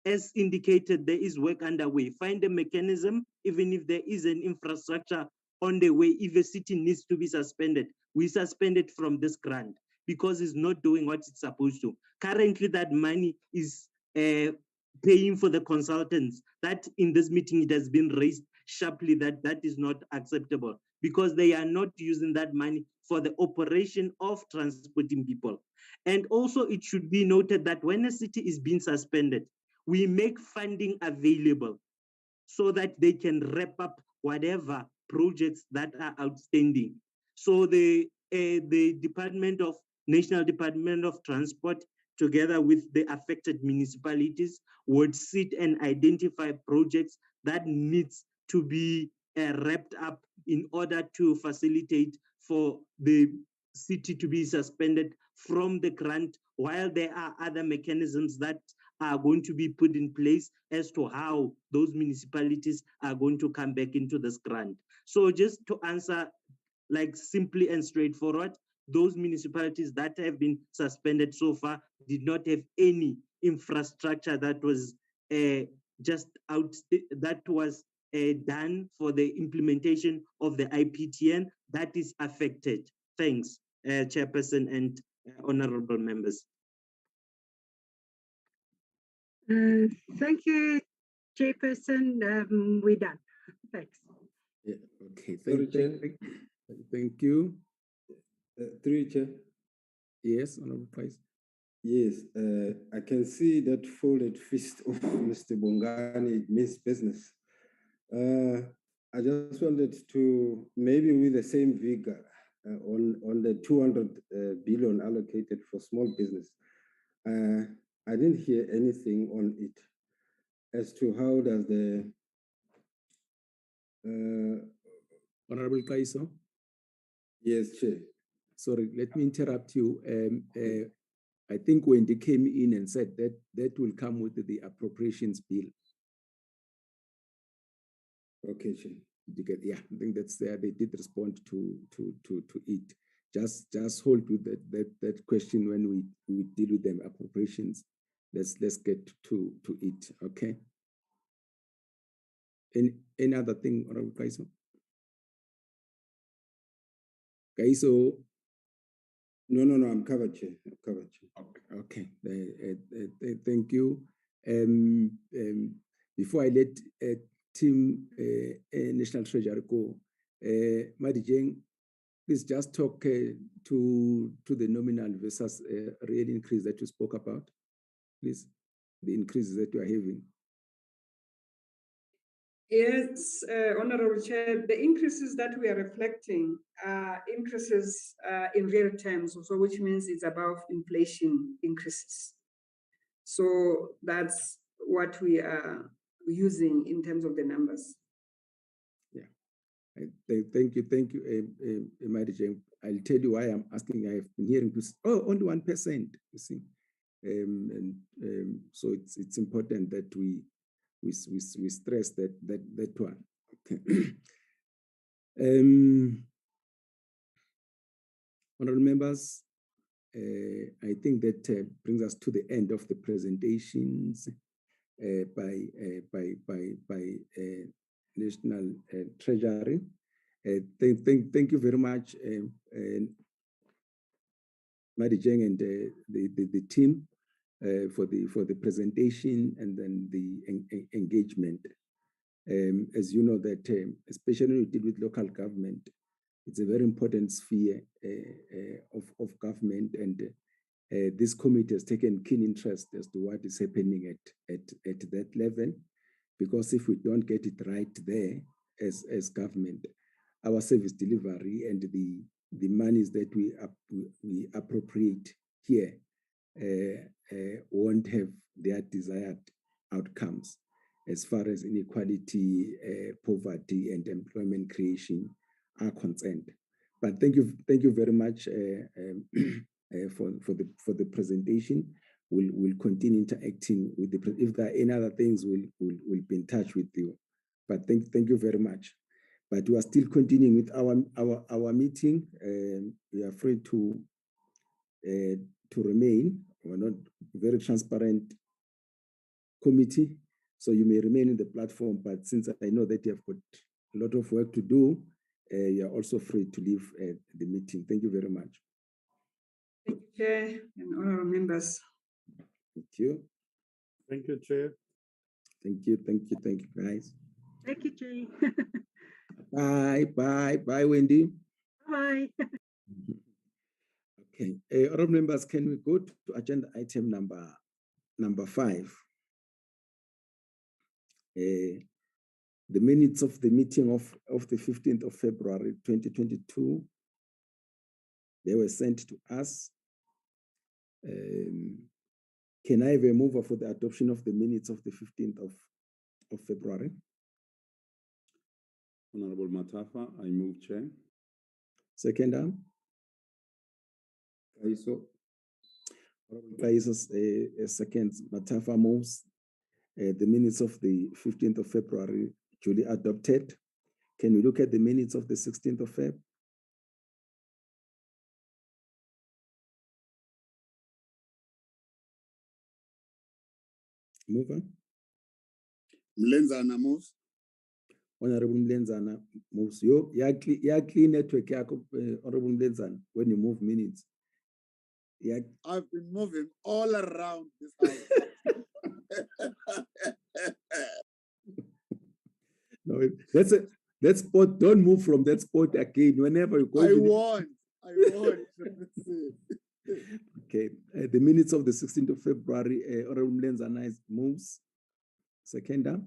as indicated, there is work underway, find a mechanism, even if there is an infrastructure on the way, if a city needs to be suspended, we suspend it from this grant because it's not doing what it's supposed to. Currently, that money is paying for the consultants. That in this meeting, it has been raised sharply that that is not acceptable because they are not using that money for the operation of transporting people. And also it should be noted that when a city is being suspended, we make funding available so that they can wrap up whatever projects that are outstanding. So the National Department of Transport, together with the affected municipalities, would sit and identify projects that needs to be wrapped up in order to facilitate for the city to be suspended from the grant, while there are other mechanisms that are going to be put in place as to how those municipalities are going to come back into this grant. So just to answer like simply and straightforward, those municipalities that have been suspended so far did not have any infrastructure that was done for the implementation of the IPTN that is affected. Thanks, Chairperson and honorable members. Thank you, Chairperson. We're done. Thanks. Yeah, okay. Thank you. Through you, Chair. Yes, Honorable Vice. Yes, I can see that folded fist of Mr. Bongani means business. I just wanted to, maybe with the same vigor, on the 200 billion allocated for small business. I didn't hear anything on it as to how does the Honorable Kaiso? Yes, Chair. Sorry, let me interrupt you. I think when they came in and said that will come with the appropriations bill. Okay, Chair. Yeah, I think that's there. They did respond to it. just hold with that question when we deal with them appropriations. Let's get to it. Okay. Any other thing, Honorable Kaiso? Kaiso. No, I'm covered, Chair. I'm covered, Chair. Okay. Thank you. Before I let Team National Treasury go, Madijeng, please just talk to the nominal versus real increase that you spoke about, please, the increases that you are having. Yes, Honorable Chair, the increases that we are reflecting are increases in real terms, so which means it's above inflation increases. So that's what we are using in terms of the numbers. Yeah, thank you, Madijeng. I'll tell you why I'm asking. I've been hearing this. Oh, only 1%. You see, so it's important that we stress that one. Okay. Honorable members, I think that brings us to the end of the presentations by National Treasury. Thank you very much, Madijeng and the team for the presentation and then the engagement. As you know that, especially when we deal with local government, it's a very important sphere of government, and this committee has taken keen interest as to what is happening at that level, because if we don't get it right there as government, our service delivery and the monies that we appropriate here won't have their desired outcomes as far as inequality, poverty, and employment creation are concerned. But thank you very much for the presentation. We'll continue interacting with the. If there are any other things, we'll be in touch with you. But thank you very much. But we are still continuing with our meeting. We are free to remain. We're not very transparent committee, so you may remain in the platform. But since I know that you have got a lot of work to do, you are also free to leave the meeting. Thank you very much. Thank you, Chair, and honorable members. Thank you. Thank you, Chair. Thank you, guys. Thank you, Chair. Bye, Wendy. Bye. Okay, honorable members, can we go to agenda item number 5? The minutes of the meeting of the 15th of February 2022, they were sent to us. Can I have a mover for the adoption of the minutes of the 15th of February? Honorable Matafa, I move, Chair. Seconder? Kaiso. Honorable Kaiso seconds. Matafa moves. The minutes of the 15th of February duly adopted. Can we look at the minutes of the 16th of Feb? Mover. Mlenzana moves. Honorable Mlenzana moves. Yeah, clean network, Honorable Mlenzana, when you move minutes. Yeah. I've been moving all around this house. No, that spot. Don't move from that spot again. Whenever you go. I won't. Okay. The minutes of the 16th of February. Honorable Mlenzana moves. Seconder.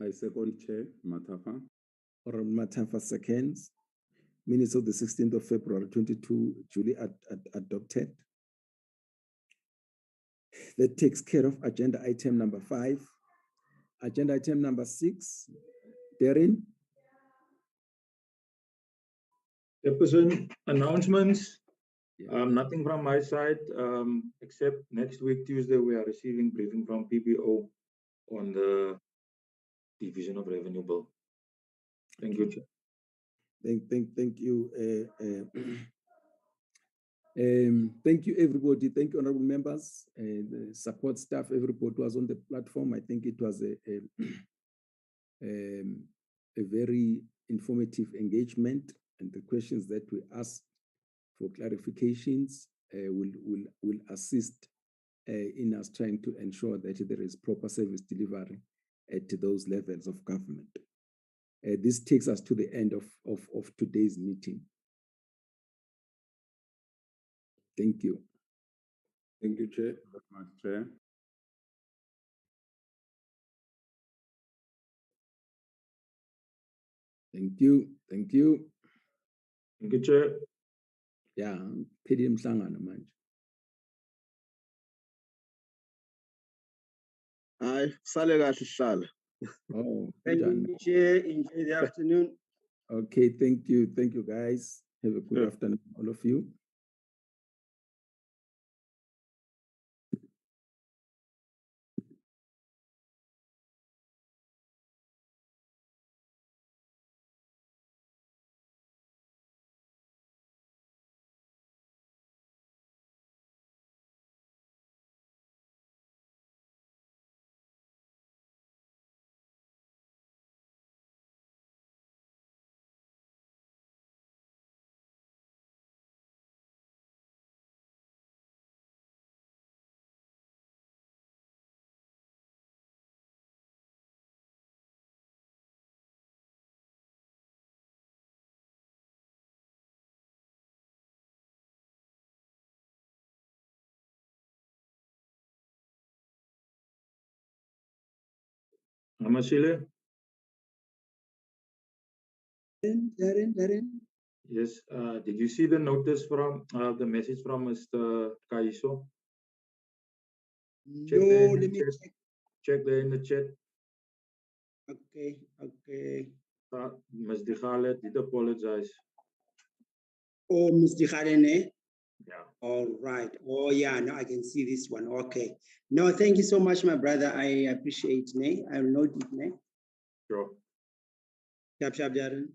I second, Chair. Matafa. Honorable Matafa seconds. Minutes of the 16th of February 22 duly adopted. That takes care of agenda item number 5. Agenda item number 6. Darren. Chairperson, announcements. Nothing from my side, except next week, Tuesday, we are receiving briefing from PBO on the Division of Revenue Bill. Thank you, Chair. Thank you. Thank you, everybody. Thank you, honorable members, the support staff, everybody was on the platform. I think it was a very informative engagement, and the questions that we asked for clarifications will assist in us trying to ensure that there is proper service delivery at those levels of government. This takes us to the end of today's meeting. Thank you. Thank you, Chair. Very much, Chair. Thank you. Thank you. Thank you, Chair. Yeah, pheli umhlangano manje. Hayi, sale kahle sihlala. Oh, Thank kunjani? you, Chair. Enjoy the afternoon. Okay, thank you. Thank you, guys. Have a good afternoon, all of you. Amashile? Darren. Yes. Did you see the notice from the message from Mr. Kaiso? No, let me check. Check there in the chat. Okay. Ms. Digale did apologize. Oh, Mr. Khalene. Yeah. All right. Oh, yeah. Now I can see this one. Okay. No, thank you so much, my brother. I appreciate it. I will note it. Sure. Sharp, Darren.